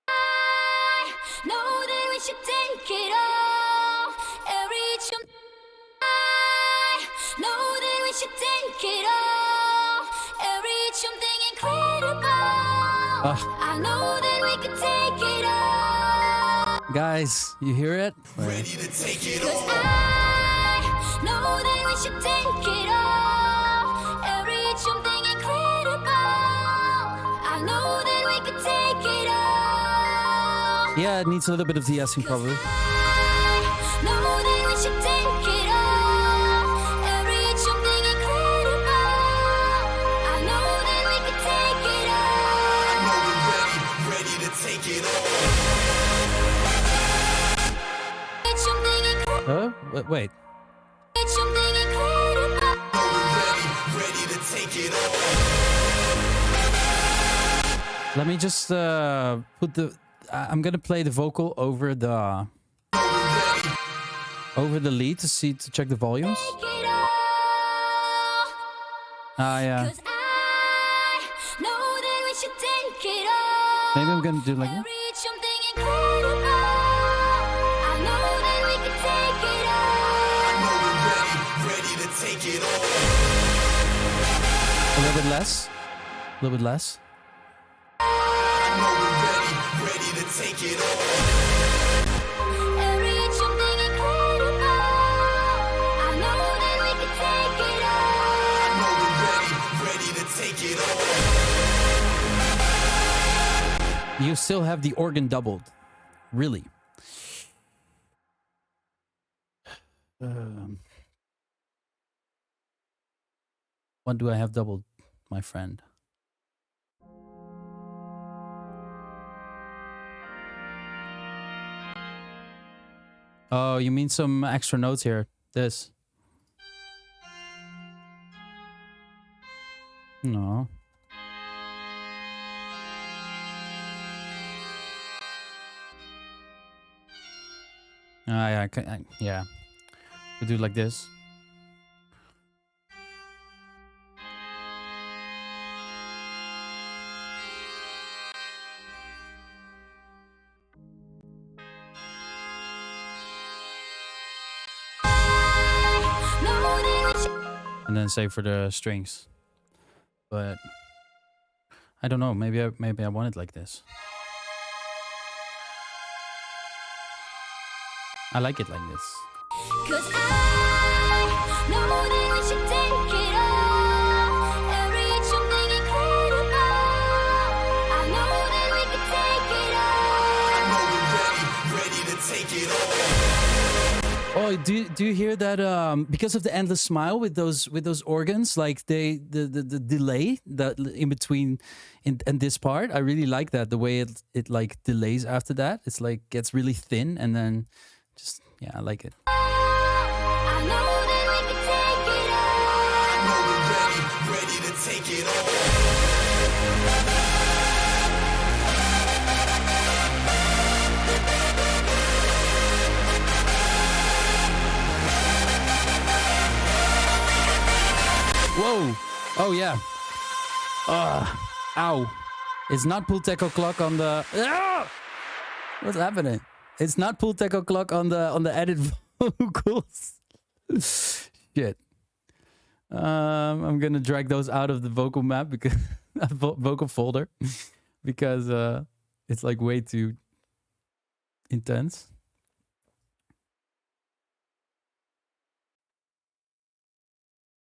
I know that we should take it all and reach them. I know that we should take it all and reach something incredible. I know that we could take it all. Guys, you hear it? Ready to take it 'Cause all. I know that we should take it all and reach something incredible. I know that we could take it all. Yeah, it needs a little bit of de-essing probably. I know that we should take it all and reach something incredible. I know that we could take it all. I know we're ready to take it all. Reach something incredible. Wait. Reach something incredible. I know we're ready to take it all. Let me just put the... I'm gonna play the vocal over the lead to check the volumes. Take it all. Ah, yeah. 'Cause I know that we should take it all. Maybe I'm gonna do like And that. reach something incredible. I know that we can take it all. I know we're ready to take it all. A little bit less. A little bit less. I know we're ready to take it all. And reach something incredible. I know that we can take it all. I know we're ready to take it all. You still have the organ doubled. Really. What do I have doubled, my friend? Oh, you mean some extra notes here? This. No. Yeah. We do it like this. Know that we should And then save for the strings. But I don't know. Maybe I want it like this. I like it like this. 'Cause I know that we should take it all and reach something incredible. I know that we can take it all. I know we're ready to take it all. Oh, do you hear that? Because of the endless smile with those organs, like the delay that in between in this part, I really like that. The way it like delays after that, it's like gets really thin and then just Yeah, I like it. I know that we can take it all. I know we're ready to take it all. Whoa! Oh yeah. Ow! It's not pool tackle clock on the. Ah! What's happening? It's not pool tackle clock on the edit vocals. Shit. I'm gonna drag those out of the vocal map because vocal folder because it's like way too intense.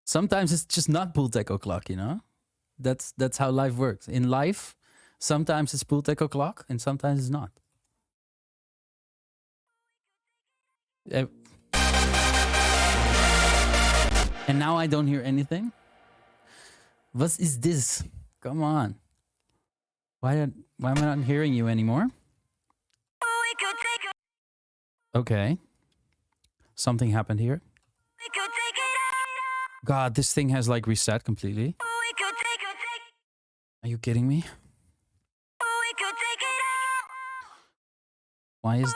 Sometimes it's just not pool tackle clock, you know. That's how life works. In life, sometimes it's pool tackle clock and sometimes it's not. And now I don't hear anything. What is this? Come on. Why am I not hearing you anymore? We could take it. Okay. Something happened here. We could take it God, this thing has like reset completely. all. We could take it. Are you kidding me? We could take it all. Why is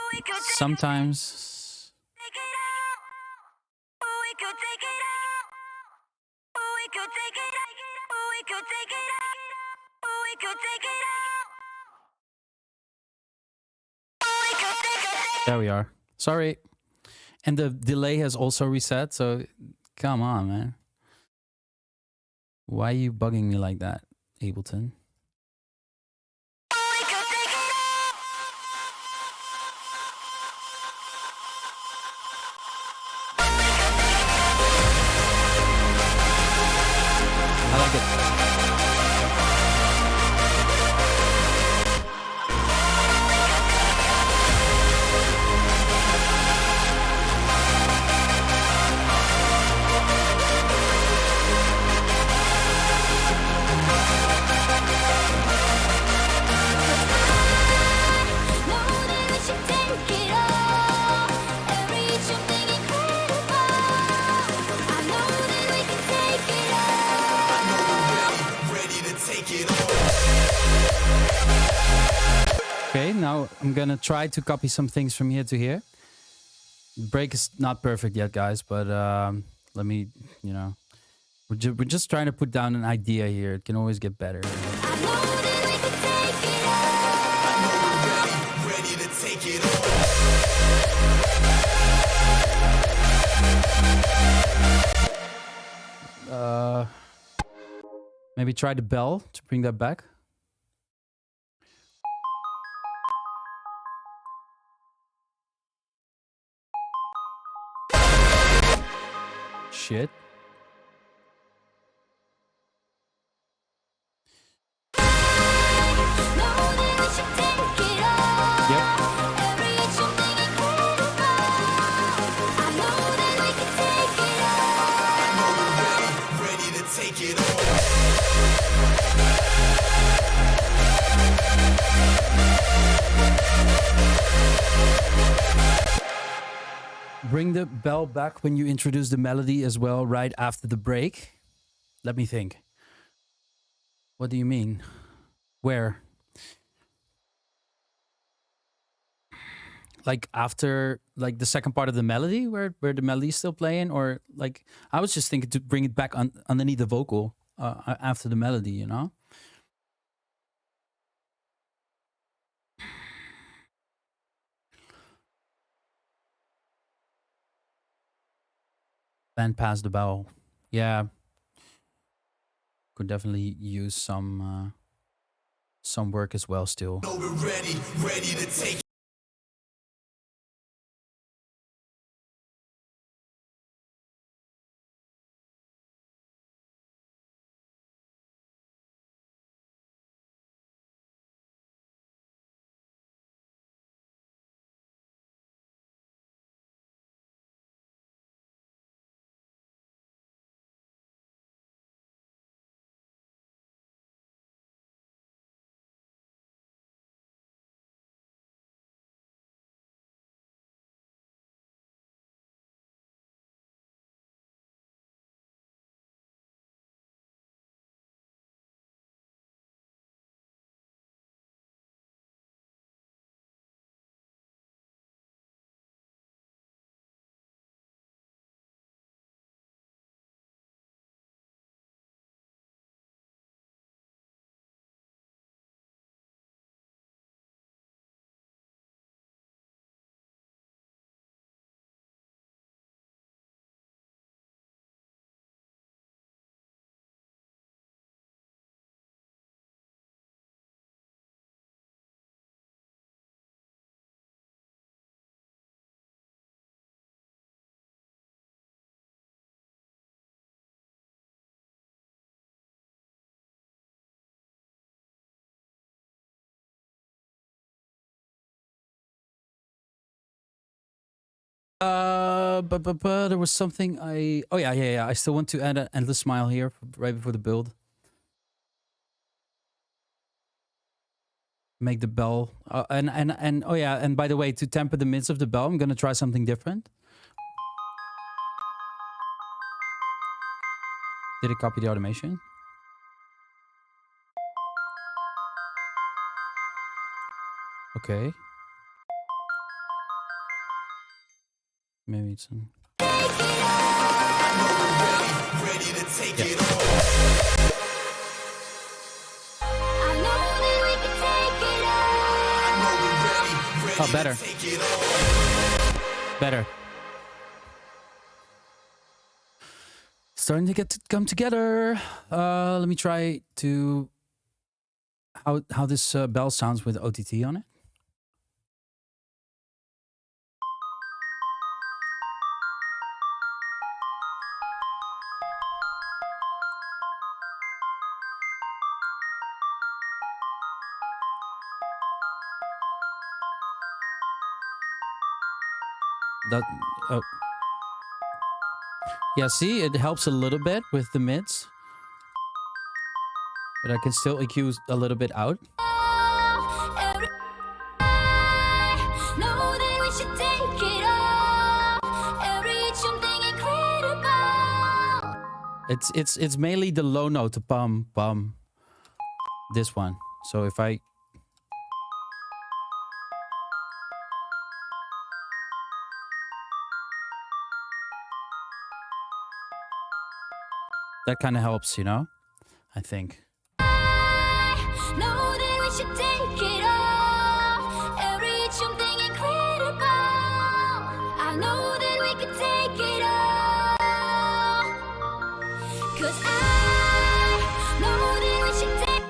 sometimes Take it all. We could take it all. We could take it. We could take it. We could take it all. We could take it. there we are. Sorry. And the delay has also reset, so come on, man. Why are you bugging me like that, Ableton? We could take it all. I like it. Know that we should take it all and reach something incredible. I know that we can take it all. I know we're ready to take it all. Okay, now I'm gonna try to copy some things from here to here. The break is not perfect yet, guys, but let me, you know, we're just trying to put down an idea here. It can always get better. I know that we can take it all. I know we're ready to take it all. Maybe try the bell to bring that back. Shit. Know that we should take it all Yep. and reach something incredible. I know that we can take it all. I know we're ready to take it all. Bring the bell back when you introduce the melody as well, right after the break. Let me think. What do you mean? Where? Like after, like the second part of the melody, where the melody is still playing, or like I was just thinking to bring it back underneath the vocal after the melody, you know? Band past the bell. Yeah. Could definitely use some work as well still. I know we're ready to take There was something I... Oh, yeah. I still want to add an endless smile here right before the build. Make the bell. And oh, yeah. And by the way, to temper the mids of the bell, I'm going to try something different. Did it copy the automation? Okay. Maybe it's some... Ready to take Yeah. it all. I know that we can take it all. I know we're ready Oh, better. to take it all. Better. Starting to get to come together. Let me try to... How this bell sounds with OTT on it. That, oh. Yeah, see, it helps a little bit with the mids. But I can still EQ a little bit out. Every know that we should take it all. Reach something incredible. It's mainly the low note, the bum bum. This one. So if I... That kind of helps, you know? I think. Know that we should take it all. Reach something incredible. I know that we can take it all. 'Cause I know that we should take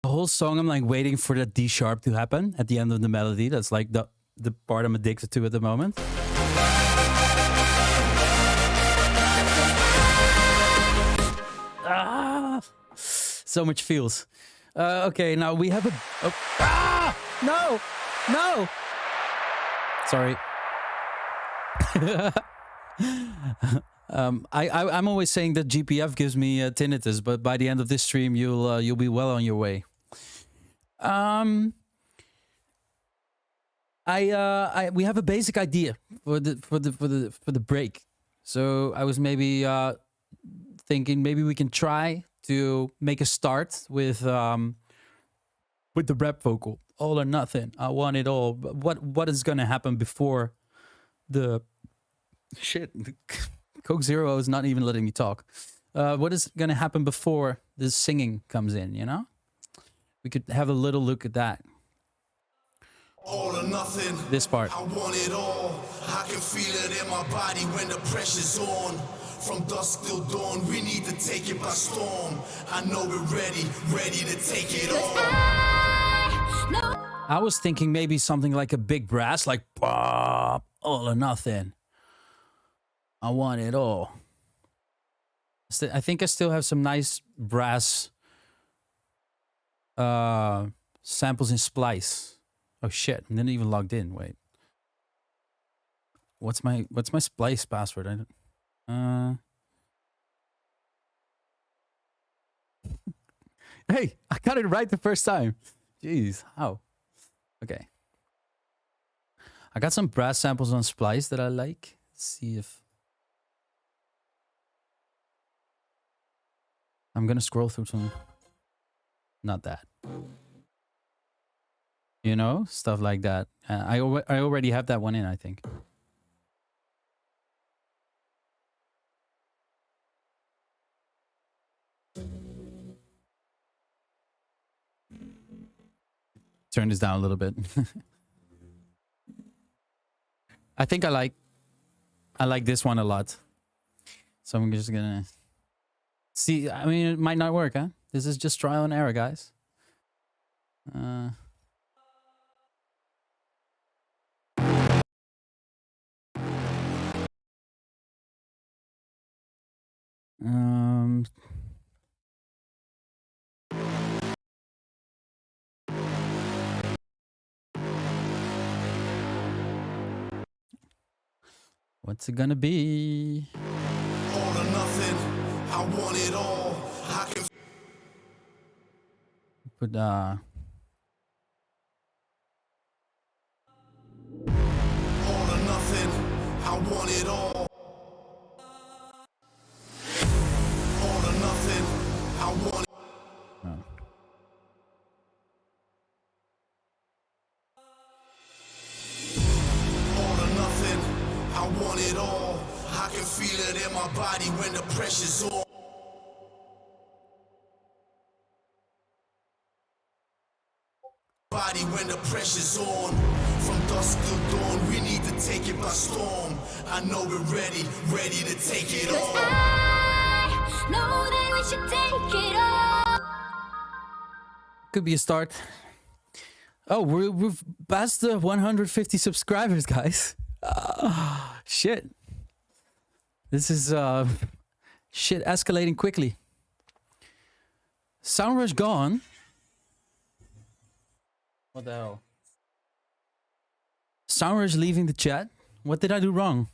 The whole song, I'm like waiting for that D sharp to happen at the end of the melody. That's like the part I'm addicted to at the moment. Ah, so much feels. Okay, now we have a... Oh, ah, no, no. Sorry. I'm always saying that GPF gives me tinnitus, but by the end of this stream, you'll be well on your way. We have a basic idea for the break. So I was maybe thinking maybe we can try to make a start with the rap vocal, all or nothing. I want it all. But what is gonna happen before the shit? Coke Zero is not even letting me talk. What is gonna happen before the singing comes in? You know, we could have a little look at that. All or nothing. This part. I want it all. I can feel it in my body when the pressure's on. From dusk till dawn, we need to take it by storm. I know we're ready to take it all. I know I was thinking maybe something like a big brass, like pop, all or nothing. I want it all. I think I still have some nice brass samples in Splice. Oh shit! I didn't even logged in. Wait, what's my Splice password? I don't. Hey, I got it right the first time. Jeez, how? Okay. I got some brass samples on Splice that I like. Let's see if I'm gonna scroll through some. Not that. You know, stuff like that. I already have that one in, I think. Turn this down a little bit. I think I like this one a lot. So I'm just gonna see. I mean, it might not work, huh? This is just trial and error, guys. What's it gonna be? All or nothing, I want it all. I can Put all or nothing, I want it all. All or nothing, I want it. oh. All or nothing, I want it all. I can feel it in my body when the pressure's on. Body when the pressure's on. From dusk till dawn, we need to take it by storm. I know we're ready to take it Cause on. I know that we should take it all. Could be a start. Oh, we've passed the 150 subscribers, guys. Shit. This is shit escalating quickly. Soundrush gone. What the hell? Soundrush leaving the chat. What did I do wrong?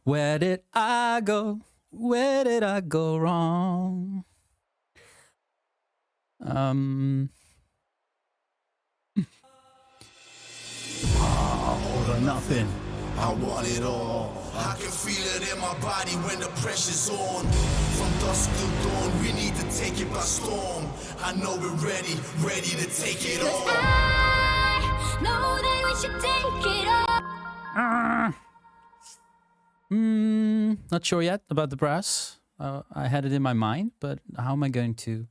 Where did I go? Where did I go wrong? All or nothing. I want it all. I can feel it in my body when the pressure's on. From dusk till dawn, we need to take it by storm. I know we're ready to take it Cause on. I know that we should take it all. Not sure yet about the brass. I had it in my mind, but how am I going to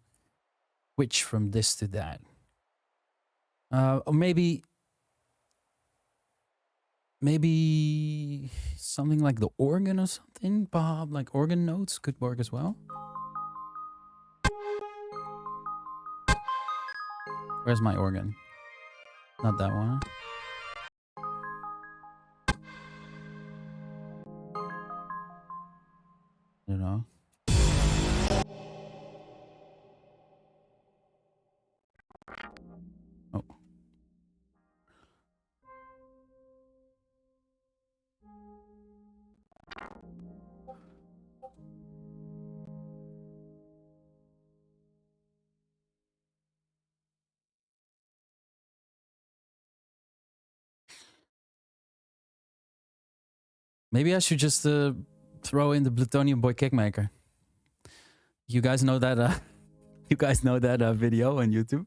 switch from this to that? Or maybe something like the organ or something. Bob, like organ notes could work as well. Where's my organ? Not that one. You know. Oh. Maybe I should just throw in the Plutonium Boy Kickmaker. You guys know that you guys know that video on YouTube?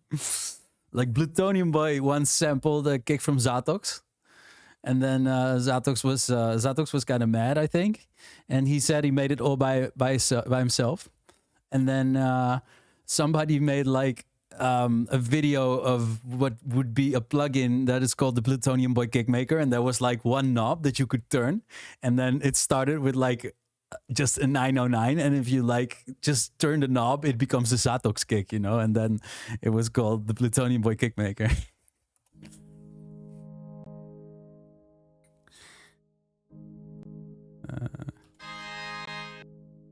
Like Plutonium Boy once sampled a kick from Zatox. And then Zatox was kind of mad, I think. And he said he made it all by himself. And then somebody made like a video of what would be a plugin that is called the Plutonium Boy Kickmaker, and there was like one knob that you could turn, and then it started with like just a 909, and if you like just turn the knob, it becomes a Zatox kick, you know, and then it was called the Plutonium Boy Kickmaker.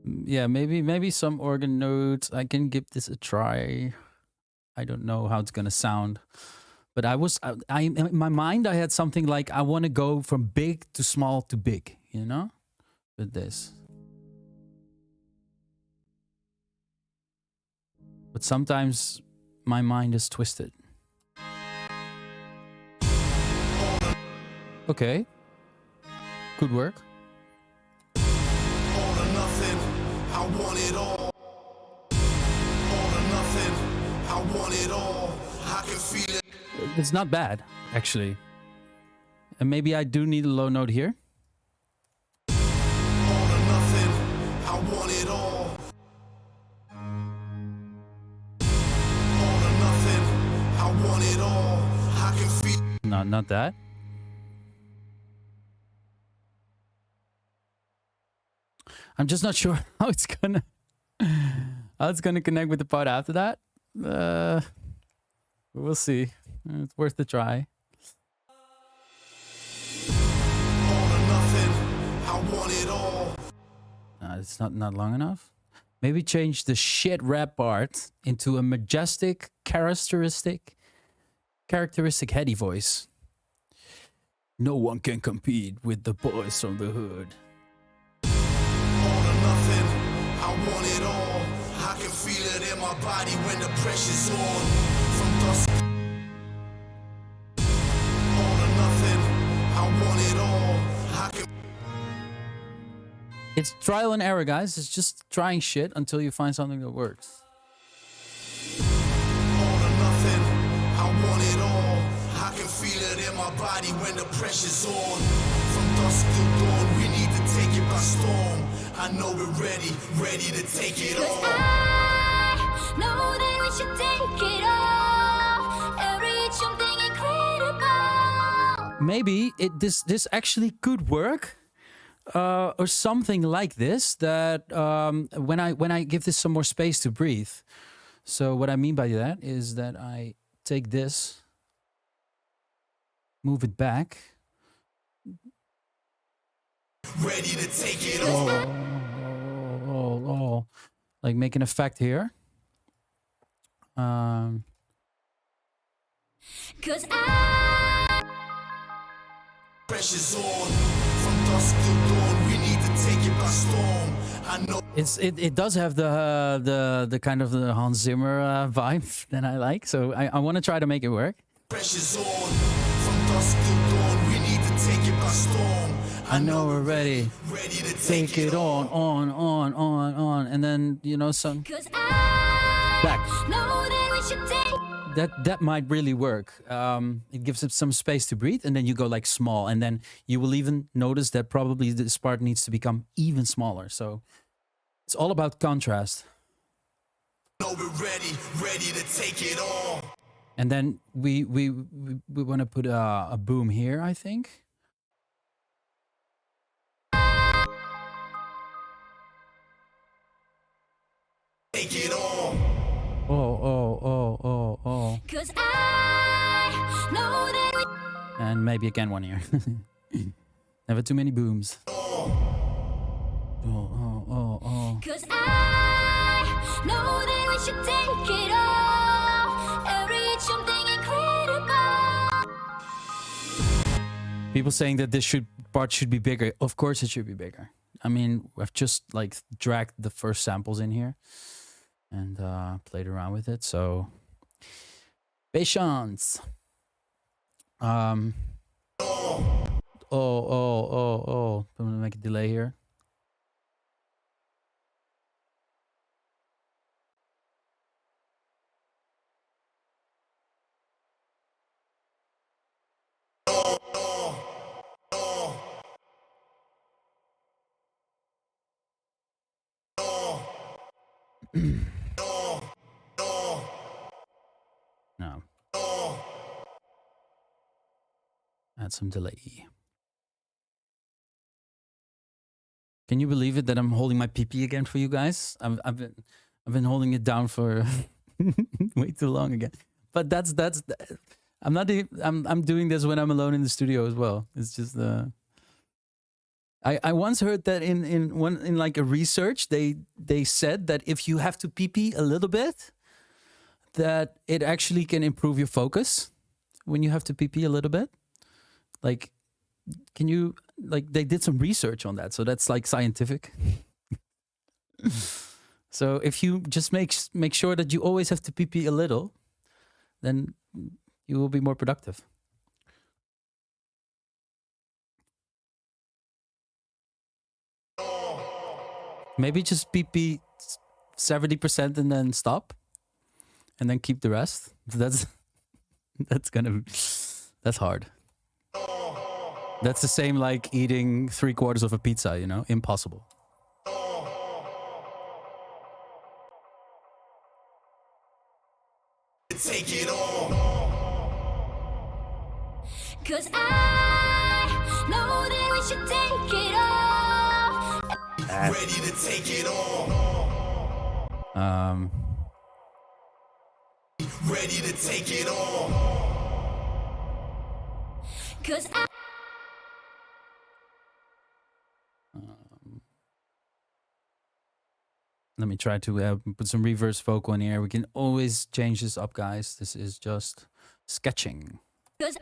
Yeah, maybe some organ notes. I can give this a try. I don't know how it's gonna sound, but I in my mind I had something like I want to go from big to small to big, you know, with this. But sometimes my mind is twisted. Okay, could work. All or nothing, I want it all. All or nothing, I want it all. I can feel it. It's not bad, actually. And maybe I do need a low note here. All or nothing, I want it all. All or nothing, I want it all. I can feel. No, not that. I'm just not sure how it's gonna connect with the part after that. We'll see. It's worth the try. All or nothing, I want it all. It's not long enough. Maybe change the shit rap part into a majestic, characteristic heady voice. No one can compete with the boys from the hood. All or nothing, I want it all. I can feel it in my body when the pressure's on. From dusk. All or nothing, I want it all. I can. It's trial and error, guys. It's just trying shit until you find something that works. All or nothing, I want it all. I can feel it in my body when the pressure's on. From dusk till dawn, we need to take it by storm. I know we're ready to take it Cause on. I know that we should take it all and reach something incredible. Maybe this actually could work, or something like this. That when I give this some more space to breathe. So what I mean by that is that I take this, move it back. Ready to take it on. Like make an effect here. Cause Pressure's on. From dusk till dawn, we need to take it by storm. I know. It does have the kind of the Hans Zimmer vibe that I like. So I want to try to make it work. Pressure's on. From dusk till dawn, we need to take it by storm. I know we're ready. Ready to Take it on, and then some Cause I back. know that we should take. That might really work. It gives it some space to breathe, and then you go like small, and then you will even notice that probably this part needs to become even smaller. So it's all about contrast. Know we're ready to take it all. And then we want to put a boom here, I think. Take it all. Oh. Cause I know that we. And maybe again one here. Never too many booms. Oh. Cause I know that we should take it all and reach something incredible. People saying that this part should be bigger. Of course it should be bigger. I mean, I've just like dragged the first samples in here and played around with it. So patience. I'm gonna make a delay here. No. Add some delay. Can you believe it that I'm holding my PP again for you guys? I've been holding it down for way too long again. But that's I'm doing this when I'm alone in the studio as well. It's just I once heard that in like a research they said that if you have to pee pee a little bit, that it actually can improve your focus when you have to pee pee a little bit. Like, can you like they did some research on that, so that's like scientific. So if you just make sure that you always have to pee pee a little, then you will be more productive. Maybe just pee 70% and then stop, and then keep the rest. That's that's hard. That's the same like eating 3/4 of a pizza. You know, impossible. Take it all. 'Cause I know that we should take it all. Ready to take it all. Ready to take it all. 'Cause I Let me try to put some reverse vocal in here. We can always change this up, guys. This is just sketching. 'Cause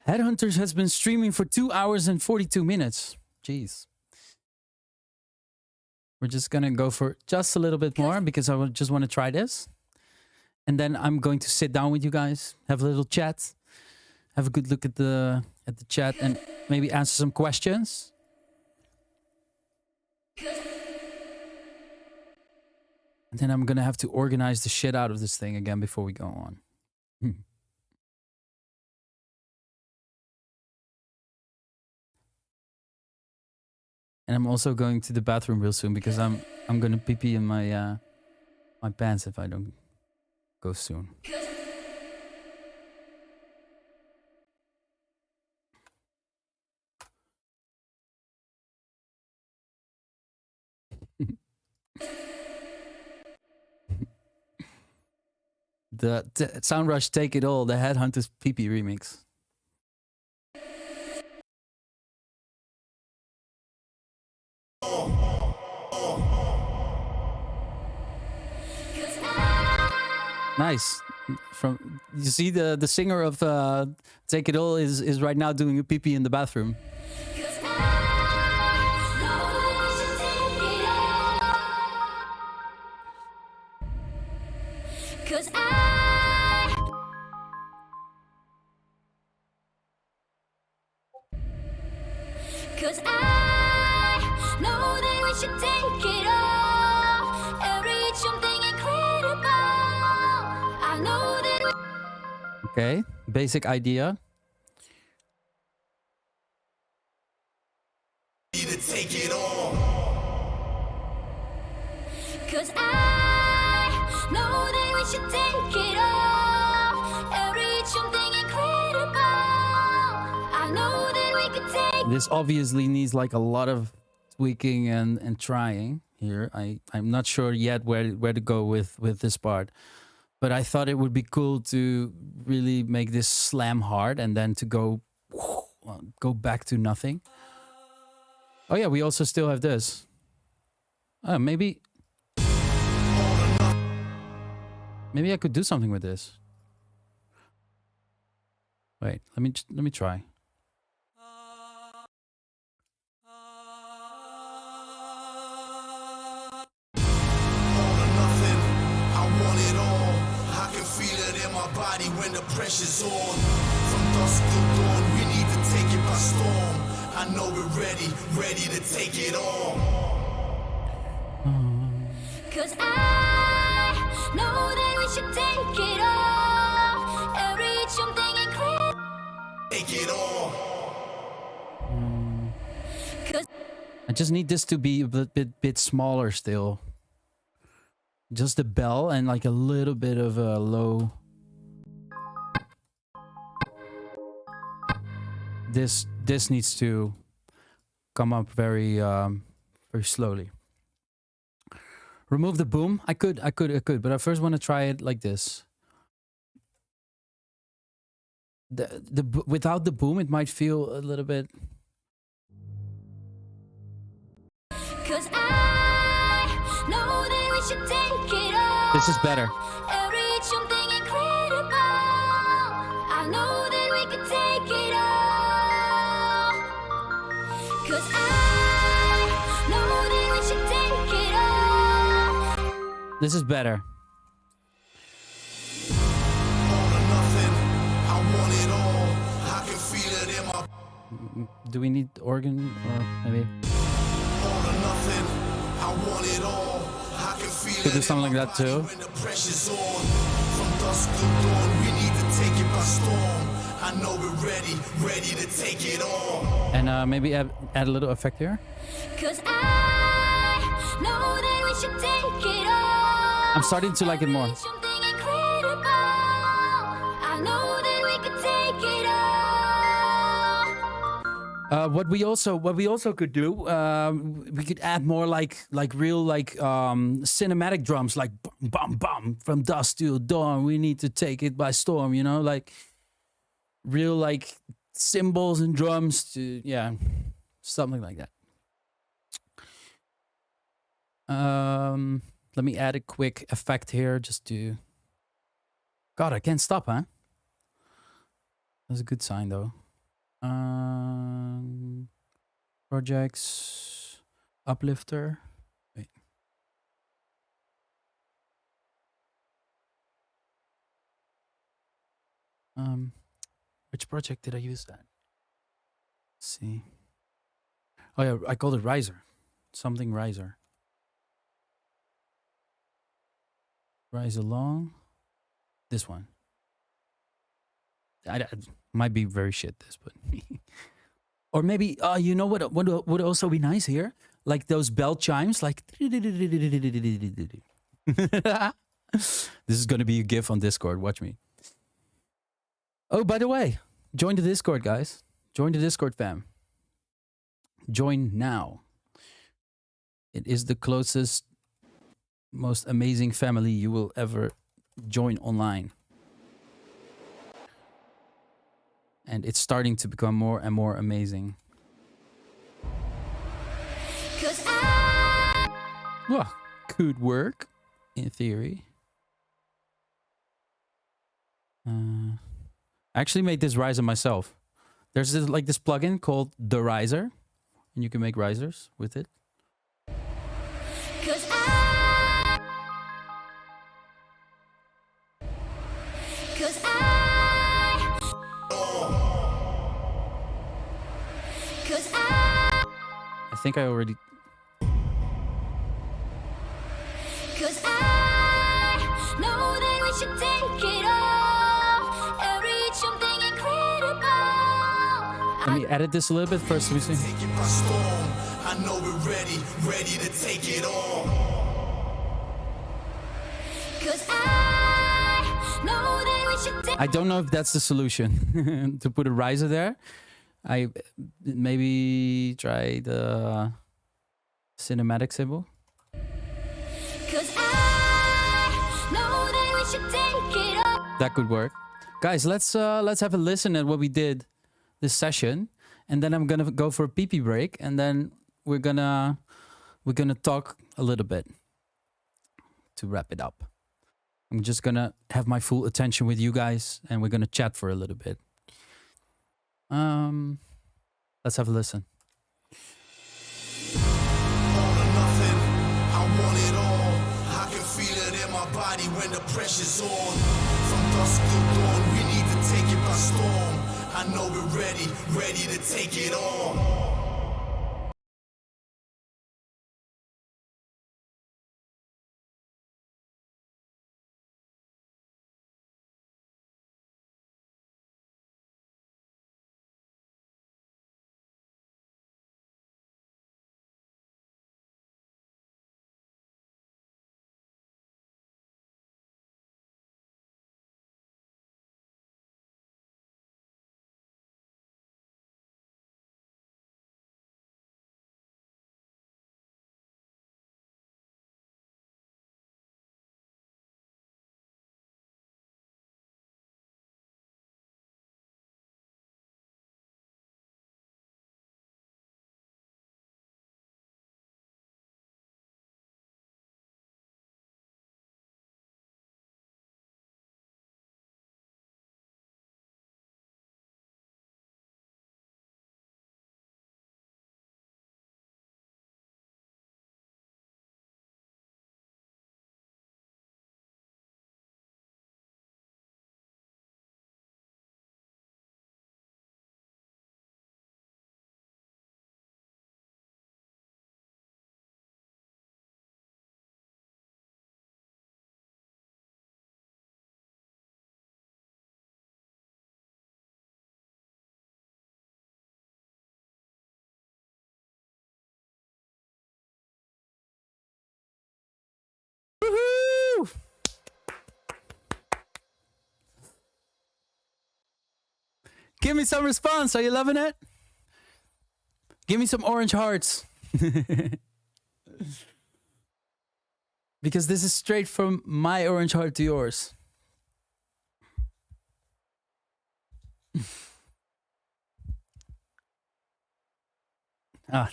Headhunterz has been streaming for 2 hours and 42 minutes. Jeez. We're just gonna go for just a little bit more because I just want to try this. And then I'm going to sit down with you guys, have a little chat, have a good look at the chat, and maybe answer some questions. And then I'm gonna have to organize the shit out of this thing again before we go on. And I'm also going to the bathroom real soon because I'm gonna pee pee in my my pants if I don't go soon. The Sound Rush Take It All, the Headhunterz PP remix. Nice. From you see the singer of Take It All is right now doing a pee-pee in the bathroom. 'Cause I know that we should take it all and reach something incredible. I know that we Okay, basic idea. Need to take it all. 'Cause I know that we should take it all and reach something incredible. I know that we could take This obviously needs like a lot of tweaking and trying here. I'm not sure yet where to go with this part. But I thought it would be cool to really make this slam hard and then to go back to nothing. Oh yeah, we also still have this. Maybe I could do something with this. Wait, let me try. Body when the pressure's on. From dusk till dawn, we need to take it by storm. I know we're ready to take it all. 'Cause I know that we should take it all and reach something incredible. Take it all. 'Cause I just need this to be a bit smaller still. Just the bell and like a little bit of a low. This needs to come up very slowly. Remove the boom. I could, but I first want to try it like this. Without the boom, it might feel a little bit. 'Cause I know that we should take it all. This is better. And reach something incredible. I know that we could take it all. 'Cause I know that we should take it all. This is better. All or nothing, I want it all. I can feel it in my Do we need organ or maybe? all or nothing, I want it all. I can feel Could do it something in like my that body too. when the pressure's on. From dusk till dawn, we need to take it by storm. I know we're ready to take it all. And maybe add a little effect here. 'Cause I know that we should take it all. I'm starting to like it more. Reach something incredible. I know that we could take it all. What we also could do, we could add more like real cinematic drums, like bum bum bum from dusk till dawn. We need to take it by storm, you know, like real like cymbals and drums to something like that. Let me add a quick effect here just to. God, I can't stop, huh? That's a good sign though. Projects, uplifter. Wait. Which project did I use that? Let's see. Oh yeah, I called it riser. Something riser. Rise along. This one. I might be very shit this, but or maybe you know what would also be nice here, like those bell chimes, like this is gonna be a GIF on Discord. Watch me. Oh, by the way, join the Discord, guys. Join the Discord, fam. Join now. It is the closest, most amazing family you will ever join online. And it's starting to become more and more amazing. 'Cause I Well, could work in theory. I actually made this riser myself. There's this plugin called The Riser, and you can make risers with it. 'Cause I 'Cause I 'Cause I think I already. 'Cause I know that we should take it all and reach something incredible. Let me edit this a little bit first. Let me see. Take it by storm. I know we're ready to take it all. 'Cause I know that we should take I don't know if that's the solution to put a riser there. I maybe try the cinematic symbol. 'Cause I know that we should take it all. That could work. Guys, let's have a listen at what we did this session, and then I'm gonna go for a pee-pee break, and then we're gonna talk a little bit to wrap it up. I'm just gonna have my full attention with you guys, and we're gonna chat for a little bit. Let's have a listen. All or nothing, I want it all. I can feel it in my body when the pressure's on. From dusk till dawn, we need to take it by storm. I know we're ready to take it all. Give me some response. Are you loving it? Give me some orange hearts. Because this is straight from my orange heart to yours.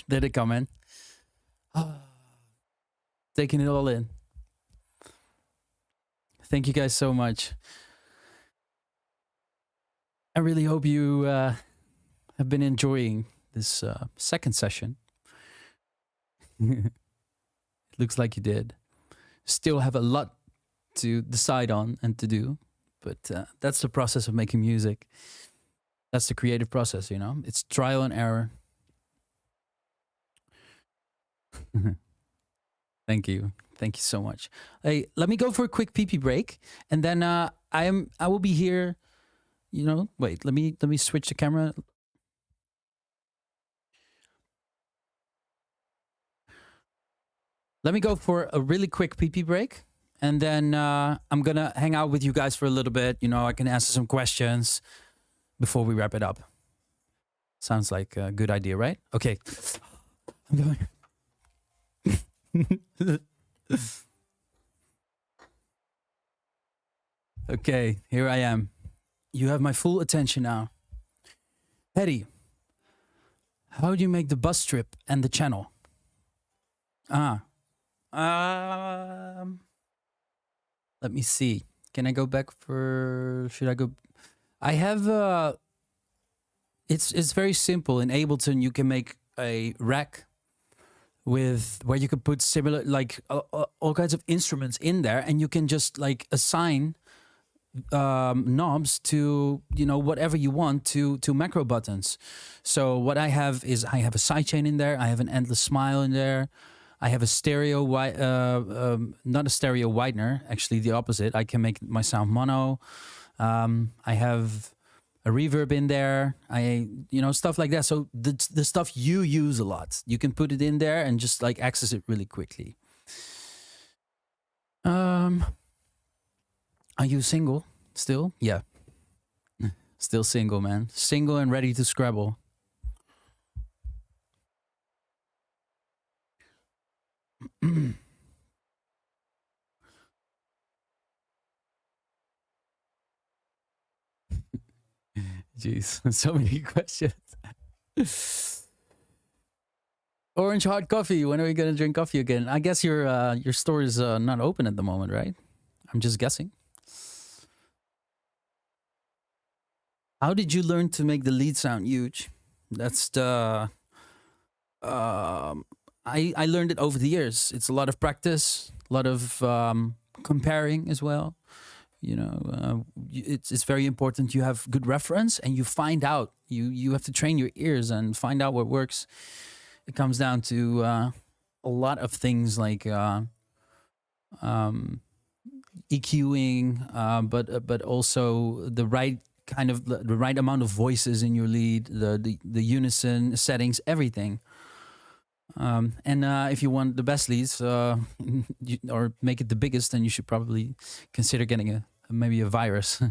There they come in. Taking it all in. Thank you guys so much. I really hope you have been enjoying this second session. It looks like you did. Still have a lot to decide on and to do, but that's the process of making music. That's the creative process, you know? It's trial and error. Thank you. Thank you so much. Hey, let me go for a quick pee-pee break, and then I will be here. You know, wait. Let me switch the camera. Let me go for a really quick pee-pee break, and then I'm gonna hang out with you guys for a little bit. You know, I can answer some questions before we wrap it up. Sounds like a good idea, right? Okay. I'm going. Okay, here I am. You have my full attention now. Eddie, how do you make the bus trip and the channel? Let me see. Can I go back for? Should I go? I have. It's very simple. In Ableton, you can make a rack with where you can put similar like all kinds of instruments in there, and you can just like assign knobs to, you know, whatever you want to macro buttons. So what I have is I have a sidechain in there, I have an endless smile in there, I have a stereo not a stereo widener, actually the opposite. I can make my sound mono. I have a reverb in there, you know, stuff like that. So the stuff you use a lot, you can put it in there and just like access it really quickly. Are you single still? Yeah. Still single, man. Single and ready to Scrabble. Jeez, so many questions. Orange hot coffee. When are we gonna drink coffee again? I guess your store is not open at the moment, right? I'm just guessing. How did you learn to make the lead sound huge? That's the. I learned it over the years. It's a lot of practice, a lot of comparing as well. You know, it's very important. You have good reference, and you find out. You have to train your ears and find out what works. It comes down to a lot of things like EQing, but also the right kind of the right amount of voices in your lead, the unison settings, everything. And if you want the best leads or make it the biggest, then you should probably consider getting maybe a virus.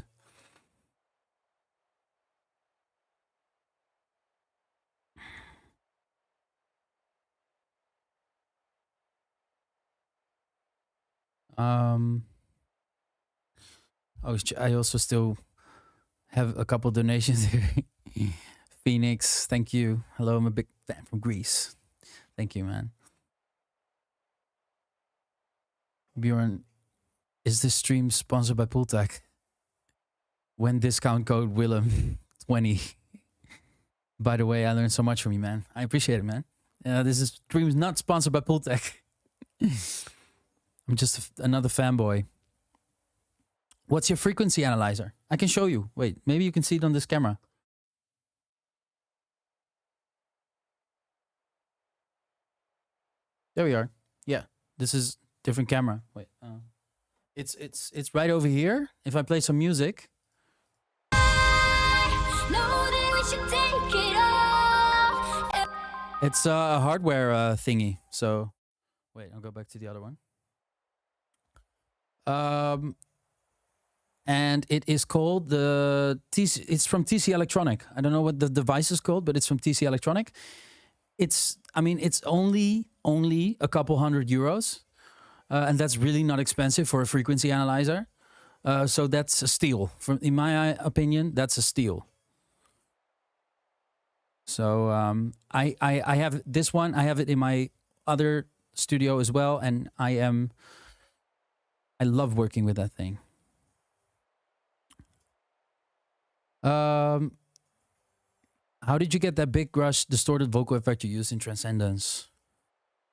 I also still have a couple donations here. Phoenix, thank you. Hello, I'm a big fan from Greece. Thank you, man. Bjorn, is this stream sponsored by Pooltech? When discount code Willem20. By the way, I learned so much from you, man. I appreciate it, man. This stream is not sponsored by Pooltech. I'm just another fanboy. What's your frequency analyzer? I can show you. Wait, maybe you can see it on this camera. There we are. Yeah, this is different camera. Wait, it's right over here. If I play some music. It's a hardware thingy. So, wait, I'll go back to the other one. and it is called the TC. It's from TC Electronic. I don't know what the device is called, but it's from TC Electronic. I mean, it's only a couple €100, and that's really not expensive for a frequency analyzer. So that's a steal. In my opinion, that's a steal. So I have this one. I have it in my other studio as well, and I love working with that thing. How did you get that big rush distorted vocal effect you used in Transcendence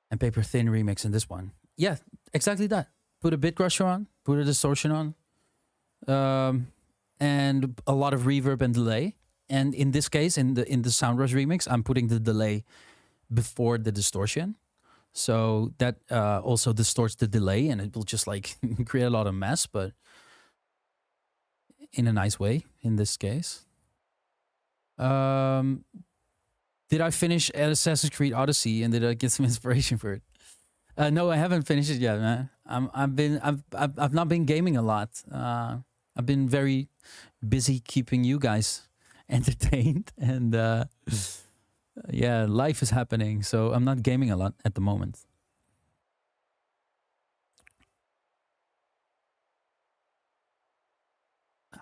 and Paper Thin remix in this one? Yeah, exactly that. Put a bit crusher on, put a distortion on, and a lot of reverb and delay. And in this case, in the Sound Rush remix, I'm putting the delay before the distortion. So that also distorts the delay, and it will just like create a lot of mess, but in a nice way in this case. Did I finish Assassin's Creed Odyssey, and did I get some inspiration for it? No, I haven't finished it yet, man. I've not been gaming a lot. I've been very busy keeping you guys entertained, and yeah, life is happening, so I'm not gaming a lot at the moment.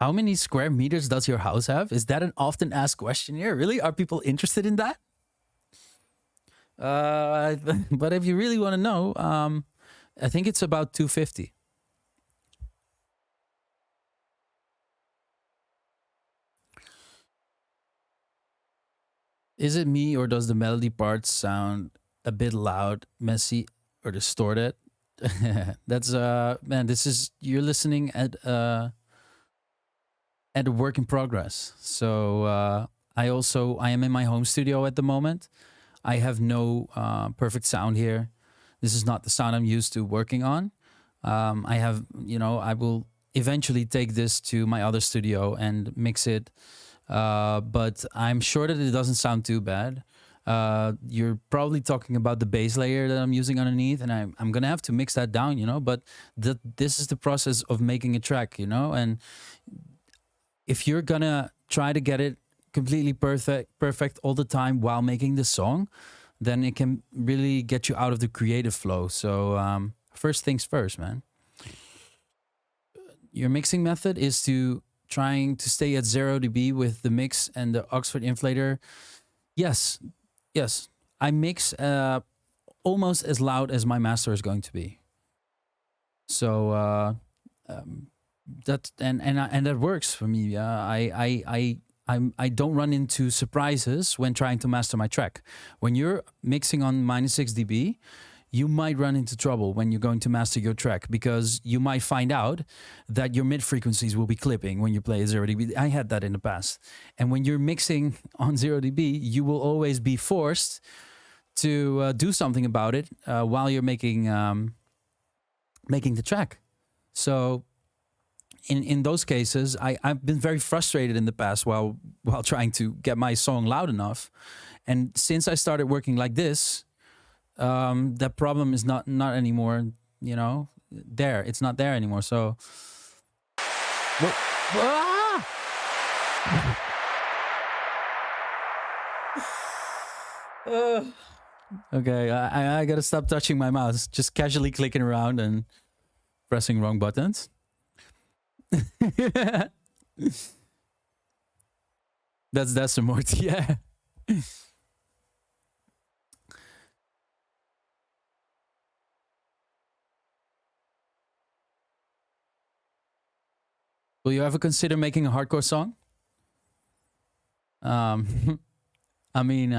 How many square meters does your house have? Is that an often asked question here? Really? Are people interested in that? But if you really want to know, I think it's about 250. Is it me, or does the melody part sound a bit loud, messy, or distorted? That's man, you're listening at a work in progress. So I am in my home studio at the moment. I have no perfect sound here. This is not the sound I'm used to working on. I will eventually take this to my other studio and mix it. But I'm sure that it doesn't sound too bad. You're probably talking about the bass layer that I'm using underneath, and I'm gonna have to mix that down, but this is the process of making a track, and if you're gonna try to get it completely perfect all the time while making the song, then it can really get you out of the creative flow. So first things first, man. Your mixing method is trying to stay at 0 dB with the mix and the Oxford inflator. Yes. I mix almost as loud as my master is going to be. So that works for me. I don't run into surprises when trying to master my track. When you're mixing on -6 dB, you might run into trouble when you're going to master your track, because you might find out that your mid frequencies will be clipping when you play at 0 dB. I had that in the past. And when you're mixing on 0 dB, you will always be forced to do something about it while you're making the track. So in those cases, I've been very frustrated in the past while trying to get my song loud enough. And since I started working like this, that problem is not anymore, there. It's not there anymore. So okay, I gotta stop touching my mouse, just casually clicking around and pressing wrong buttons. That's some more. Yeah. Will you ever consider making a hardcore song? I mean,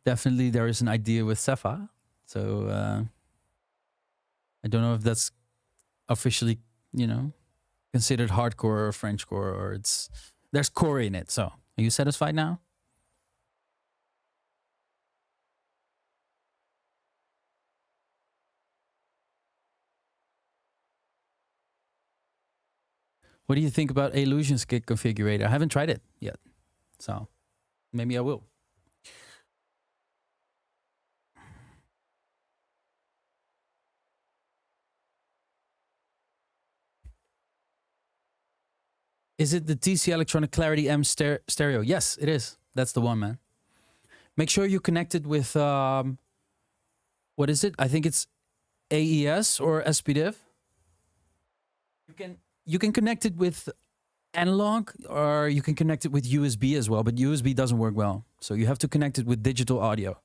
definitely there is an idea with Safa. So I don't know if that's officially, considered hardcore or Frenchcore, or there's core in it. So are you satisfied now? What do you think about Illusions Kit Configurator? I haven't tried it yet, so maybe I will. Is it the TC Electronic Clarity M stereo? Yes, it is. That's the one, man. Make sure you connect it with what is it? I think it's AES or SPDIF. You can connect it with analog, or you can connect it with USB as well, but USB doesn't work well. So you have to connect it with digital audio.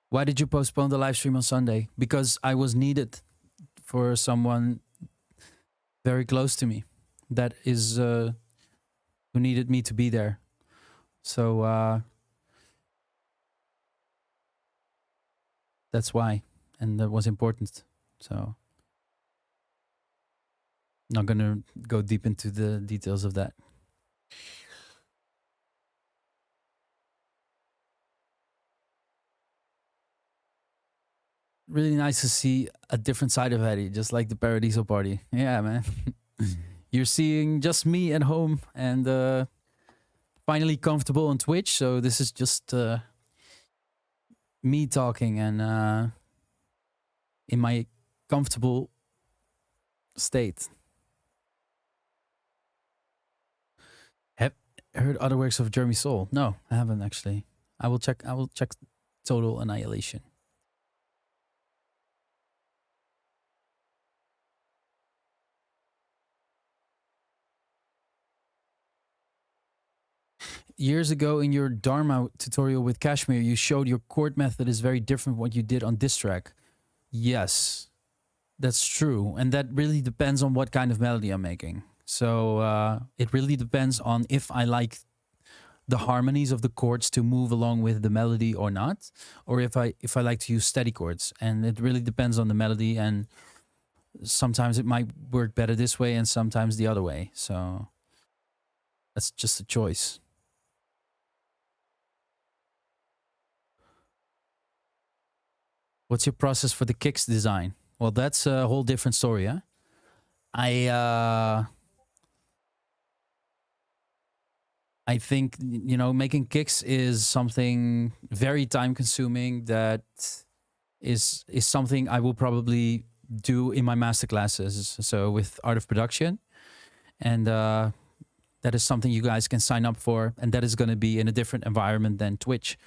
Why did you postpone the live stream on Sunday? Because I was needed for someone very close to me that is who needed me to be there. So that's why, and that was important. So not gonna go deep into the details of that. Really nice to see a different side of Eddie, just like the Paradiso party. Yeah, man. You're seeing just me at home and finally comfortable on Twitch. So this is just me talking and in my comfortable state. Have heard other works of Jeremy Soule? No, I haven't actually. I will check Total Annihilation. Years ago in your Dharma tutorial with Kashmir, you showed your chord method is very different from what you did on this track. Yes, that's true. And that really depends on what kind of melody I'm making. So it really depends on if I like the harmonies of the chords to move along with the melody or not, or if I like to use steady chords. And it really depends on the melody, and sometimes it might work better this way and sometimes the other way. So that's just a choice. What's your process for the kicks design? Well, that's a whole different story, huh? I think, you know, making kicks is something very time consuming that is something I will probably do in my master classes. So with Art of Production, and that is something you guys can sign up for, and that is going to be in a different environment than Twitch.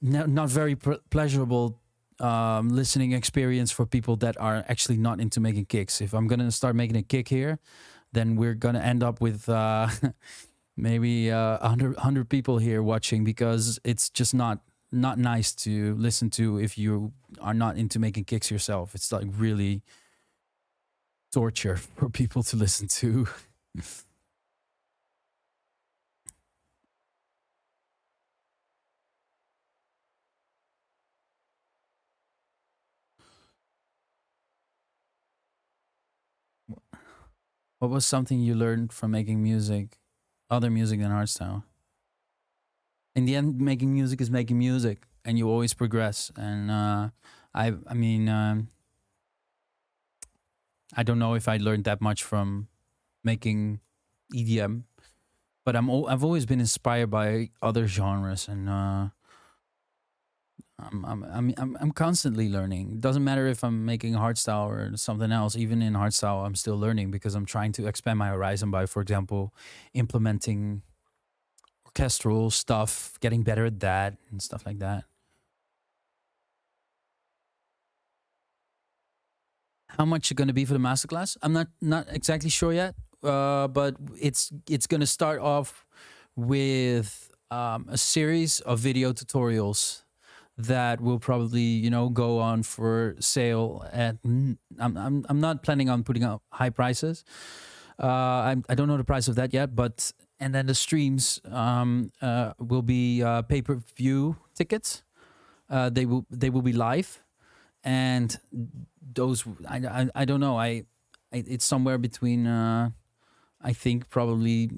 Not very pleasurable listening experience for people that are actually not into making kicks. If I'm gonna start making a kick here, then we're gonna end up with maybe 100 people here watching, because it's just not nice to listen to if you are not into making kicks yourself. It's like really torture for people to listen to. What was something you learned from making music, other music than hardstyle? In the end, making music is making music, and you always progress. And I mean, I don't know if I learned that much from making EDM, but I've always been inspired by other genres, and I'm constantly learning. It doesn't matter if I'm making hardstyle or something else. Even in hardstyle, I'm still learning, because I'm trying to expand my horizon by, for example, implementing orchestral stuff, getting better at that and stuff like that. How much it's going to be for the masterclass? I'm not exactly sure yet, but it's going to start off with a series of video tutorials that will probably, you know, go on for sale at. I'm not planning on putting up high prices. I don't know the price of that yet, but and then the streams will be pay-per-view tickets. They will be live, and those I don't know. It's somewhere between I think probably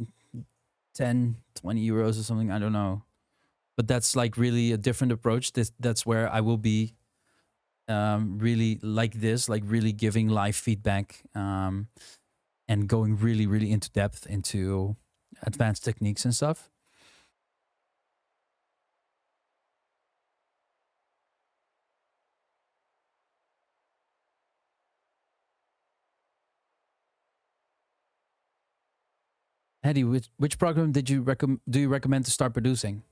10, 20 euros or something. I don't know. But that's like really a different approach. That's where I will be really like this, like really giving live feedback and going really, really into depth into advanced techniques and stuff. Hedy, which program did you do you recommend to start producing?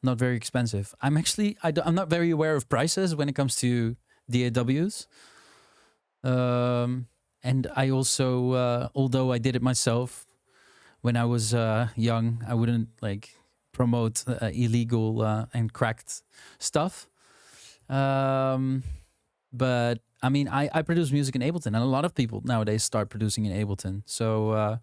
Not very expensive. I'm actually I'm not very aware of prices when it comes to DAWs. And I also, although I did it myself when I was young, I wouldn't like promote illegal and cracked stuff. But I mean, I produce music in Ableton, and a lot of people nowadays start producing in Ableton. So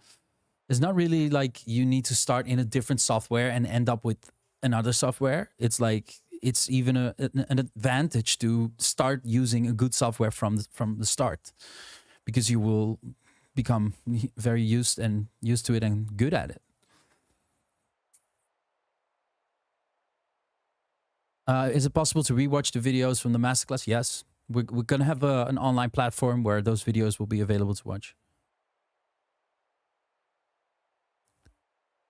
it's not really like you need to start in a different software and end up with another software. It's like it's even an advantage to start using a good software from the start, because you will become very used to it and good at it. Is it possible to rewatch the videos from the masterclass? Yes. We're going to have an online platform where those videos will be available to watch.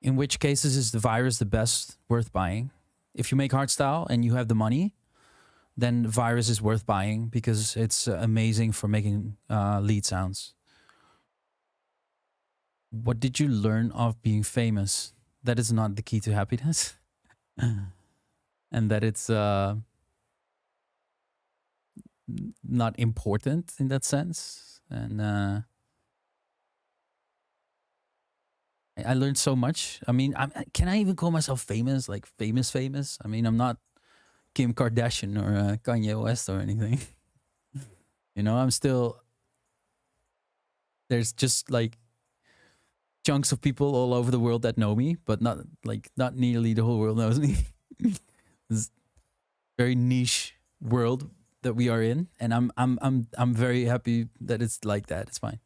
In which cases is the Virus the best worth buying? If you make hardstyle and you have the money, then Virus is worth buying because it's amazing for making lead sounds. What did you learn of being famous? That is not the key to happiness. And that it's not important in that sense. And I learned so much. I mean, can I even call myself famous? Like famous? I mean, I'm not Kim Kardashian or Kanye West or anything. You know, I'm still... There's just like chunks of people all over the world that know me, but not nearly the whole world knows me. This very niche world that we are in, and I'm very happy that it's like that. It's fine.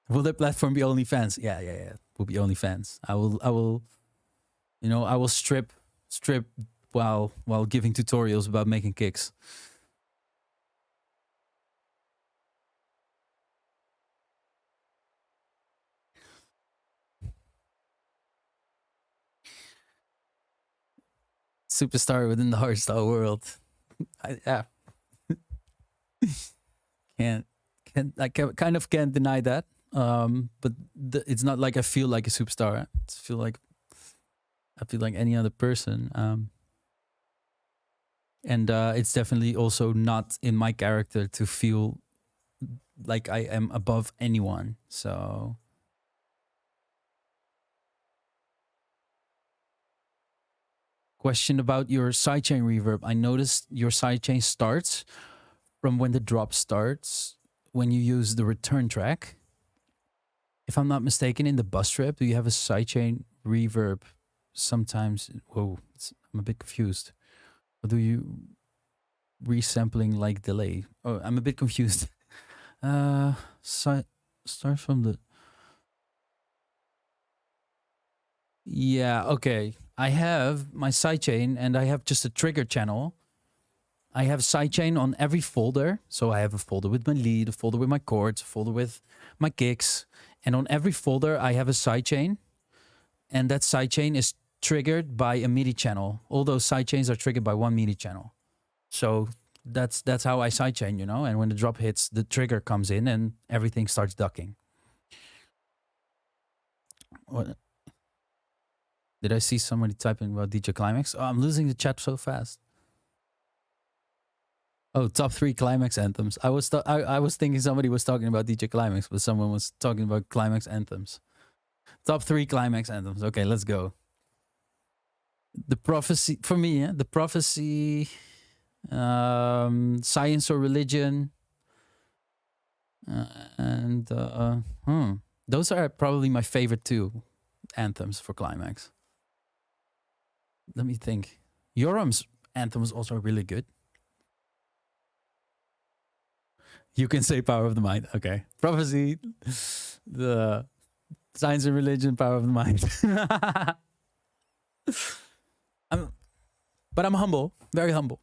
Will the platform be OnlyFans? Yeah. Will be OnlyFans. I will, you know, I will strip while giving tutorials about making kicks. Superstar within the hardstyle world. Yeah. I kind of can't deny that. But it's not like I feel like a superstar. I feel like any other person. And it's definitely also not in my character to feel like I am above anyone. So question about your sidechain reverb. I noticed your sidechain starts from when the drop starts when you use the return track. If I'm not mistaken, in the bus trip, do you have a sidechain reverb sometimes? Whoa, I'm a bit confused. Or do you resampling like delay? Oh, I'm a bit confused. Start from the... Yeah, okay. I have my sidechain and I have just a trigger channel. I have sidechain on every folder. So I have a folder with my lead, a folder with my chords, a folder with my kicks. And on every folder, I have a sidechain. And that sidechain is triggered by a MIDI channel. All those sidechains are triggered by one MIDI channel. So that's how I sidechain, you know. And when the drop hits, the trigger comes in and everything starts ducking. What? Did I see somebody typing about DJ Climax? Oh, I'm losing the chat so fast. Oh, top 3 Climax anthems. I was thinking somebody was talking about DJ Climax, but someone was talking about Climax anthems. Top 3 Climax anthems. Okay, let's go. The Prophecy, for me, yeah, The Prophecy, Science or Religion, and those are probably my favorite 2 anthems for Climax. Let me think. Yoram's anthem was also really good. You can say Power of the Mind. Okay. Prophecy, the Science and Religion, Power of the Mind. But I'm humble. Very humble.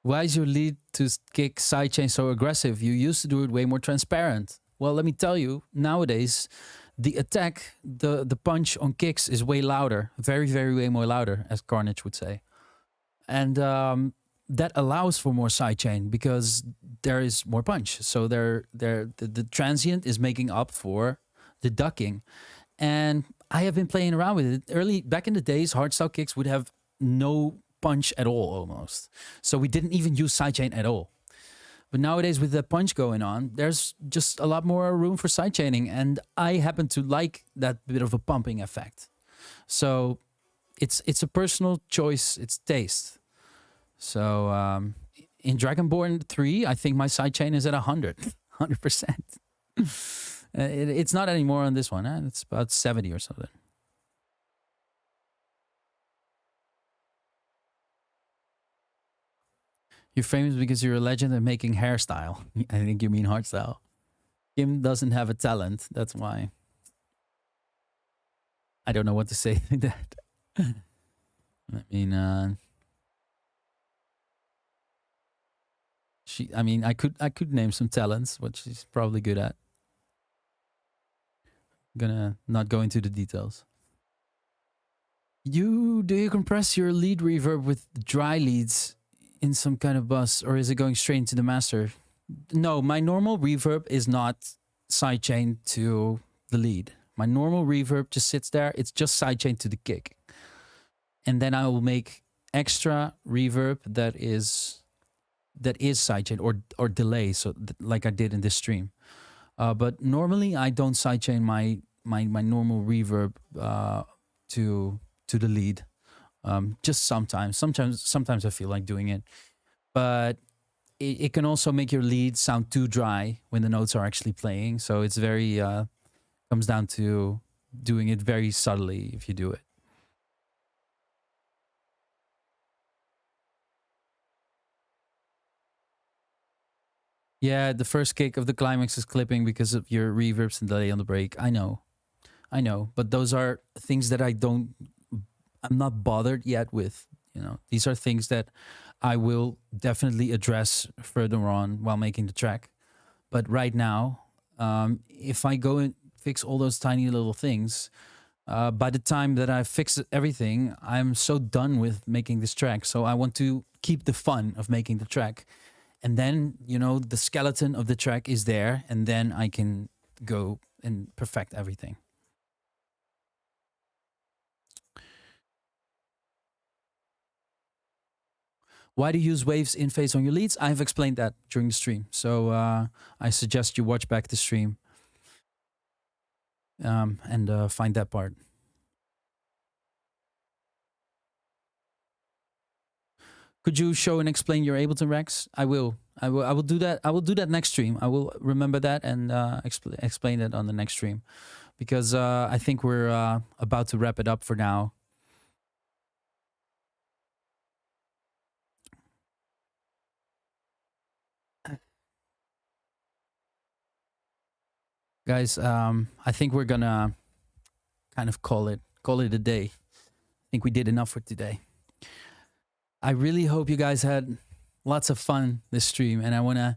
Why is your lead to kick sidechain so aggressive? You used to do it way more transparent. Well, let me tell you, nowadays, the attack, the punch on kicks is way louder. Very, very way more louder, as Carnage would say. And that allows for more sidechain because there is more punch. So the transient is making up for the ducking. And I have been playing around with it. Early back in the days, hardstyle kicks would have no punch at all almost. So we didn't even use sidechain at all. But nowadays with the punch going on, there's just a lot more room for sidechaining. And I happen to like that bit of a pumping effect. So it's a personal choice, it's taste. So in Dragonborn 3, I think my sidechain is at 100%. It's not anymore on this one. It's about 70 or something. You're famous because you're a legend at making hairstyle. I think you mean hardstyle. Kim doesn't have a talent. That's why. I don't know what to say to that. I mean, I could name some talents, what she's probably good at. Gonna not go into the details. Do you compress your lead reverb with dry leads in some kind of bus, or is it going straight into the master? No, my normal reverb is not sidechained to the lead. My normal reverb just sits there. It's just sidechained to the kick. And then I will make extra reverb that is sidechained or delay, so like I did in this stream. But normally I don't sidechain my normal reverb to the lead. Just sometimes I feel like doing it, but it can also make your lead sound too dry when the notes are actually playing. So it's very comes down to doing it very subtly if you do it. Yeah, the first kick of the climax is clipping because of your reverbs and delay on the break. I know, but those are things that I'm not bothered yet with. These are things that I will definitely address further on while making the track. But right now, if I go and fix all those tiny little things, by the time that I fix everything, I'm so done with making this track. So I want to keep the fun of making the track. And then, the skeleton of the track is there, and then I can go and perfect everything. Why do you use waves in phase on your leads? I've explained that during the stream. So I suggest you watch back the stream and find that part. Could you show and explain your Ableton racks? I will do that. I will do that next stream. I will remember that and explain it on the next stream, because I think we're about to wrap it up for now. Guys, I think we're gonna kind of call it a day. I think we did enough for today. I really hope you guys had lots of fun this stream, and I want to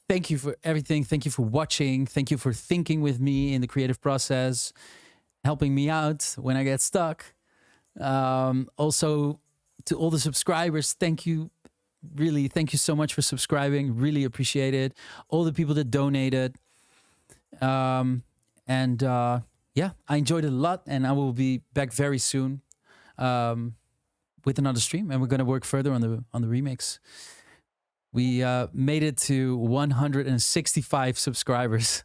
thank you for everything. Thank you for watching. Thank you for thinking with me in the creative process, helping me out when I get stuck. Also, to all the subscribers, thank you. Really, thank you so much for subscribing. Really appreciate it. All the people that donated. Yeah, I enjoyed it a lot, and I will be back very soon. With another stream, and we're going to work further on the remix. We made it to 165 subscribers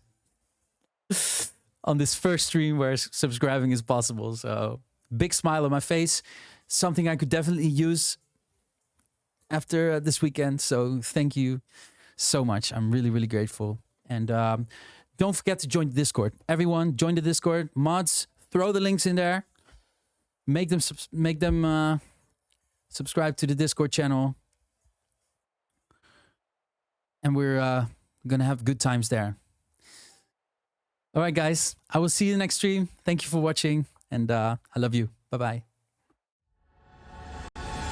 on this first stream where subscribing is possible. So big smile on my face, something I could definitely use after this weekend. So thank you so much. I'm really, really grateful. And don't forget to join the Discord. Everyone, join the Discord. Mods, throw the links in there. Make them subscribe to the Discord channel. And we're going to have good times there. All right, guys. I will see you next stream. Thank you for watching. And I love you. Bye-bye.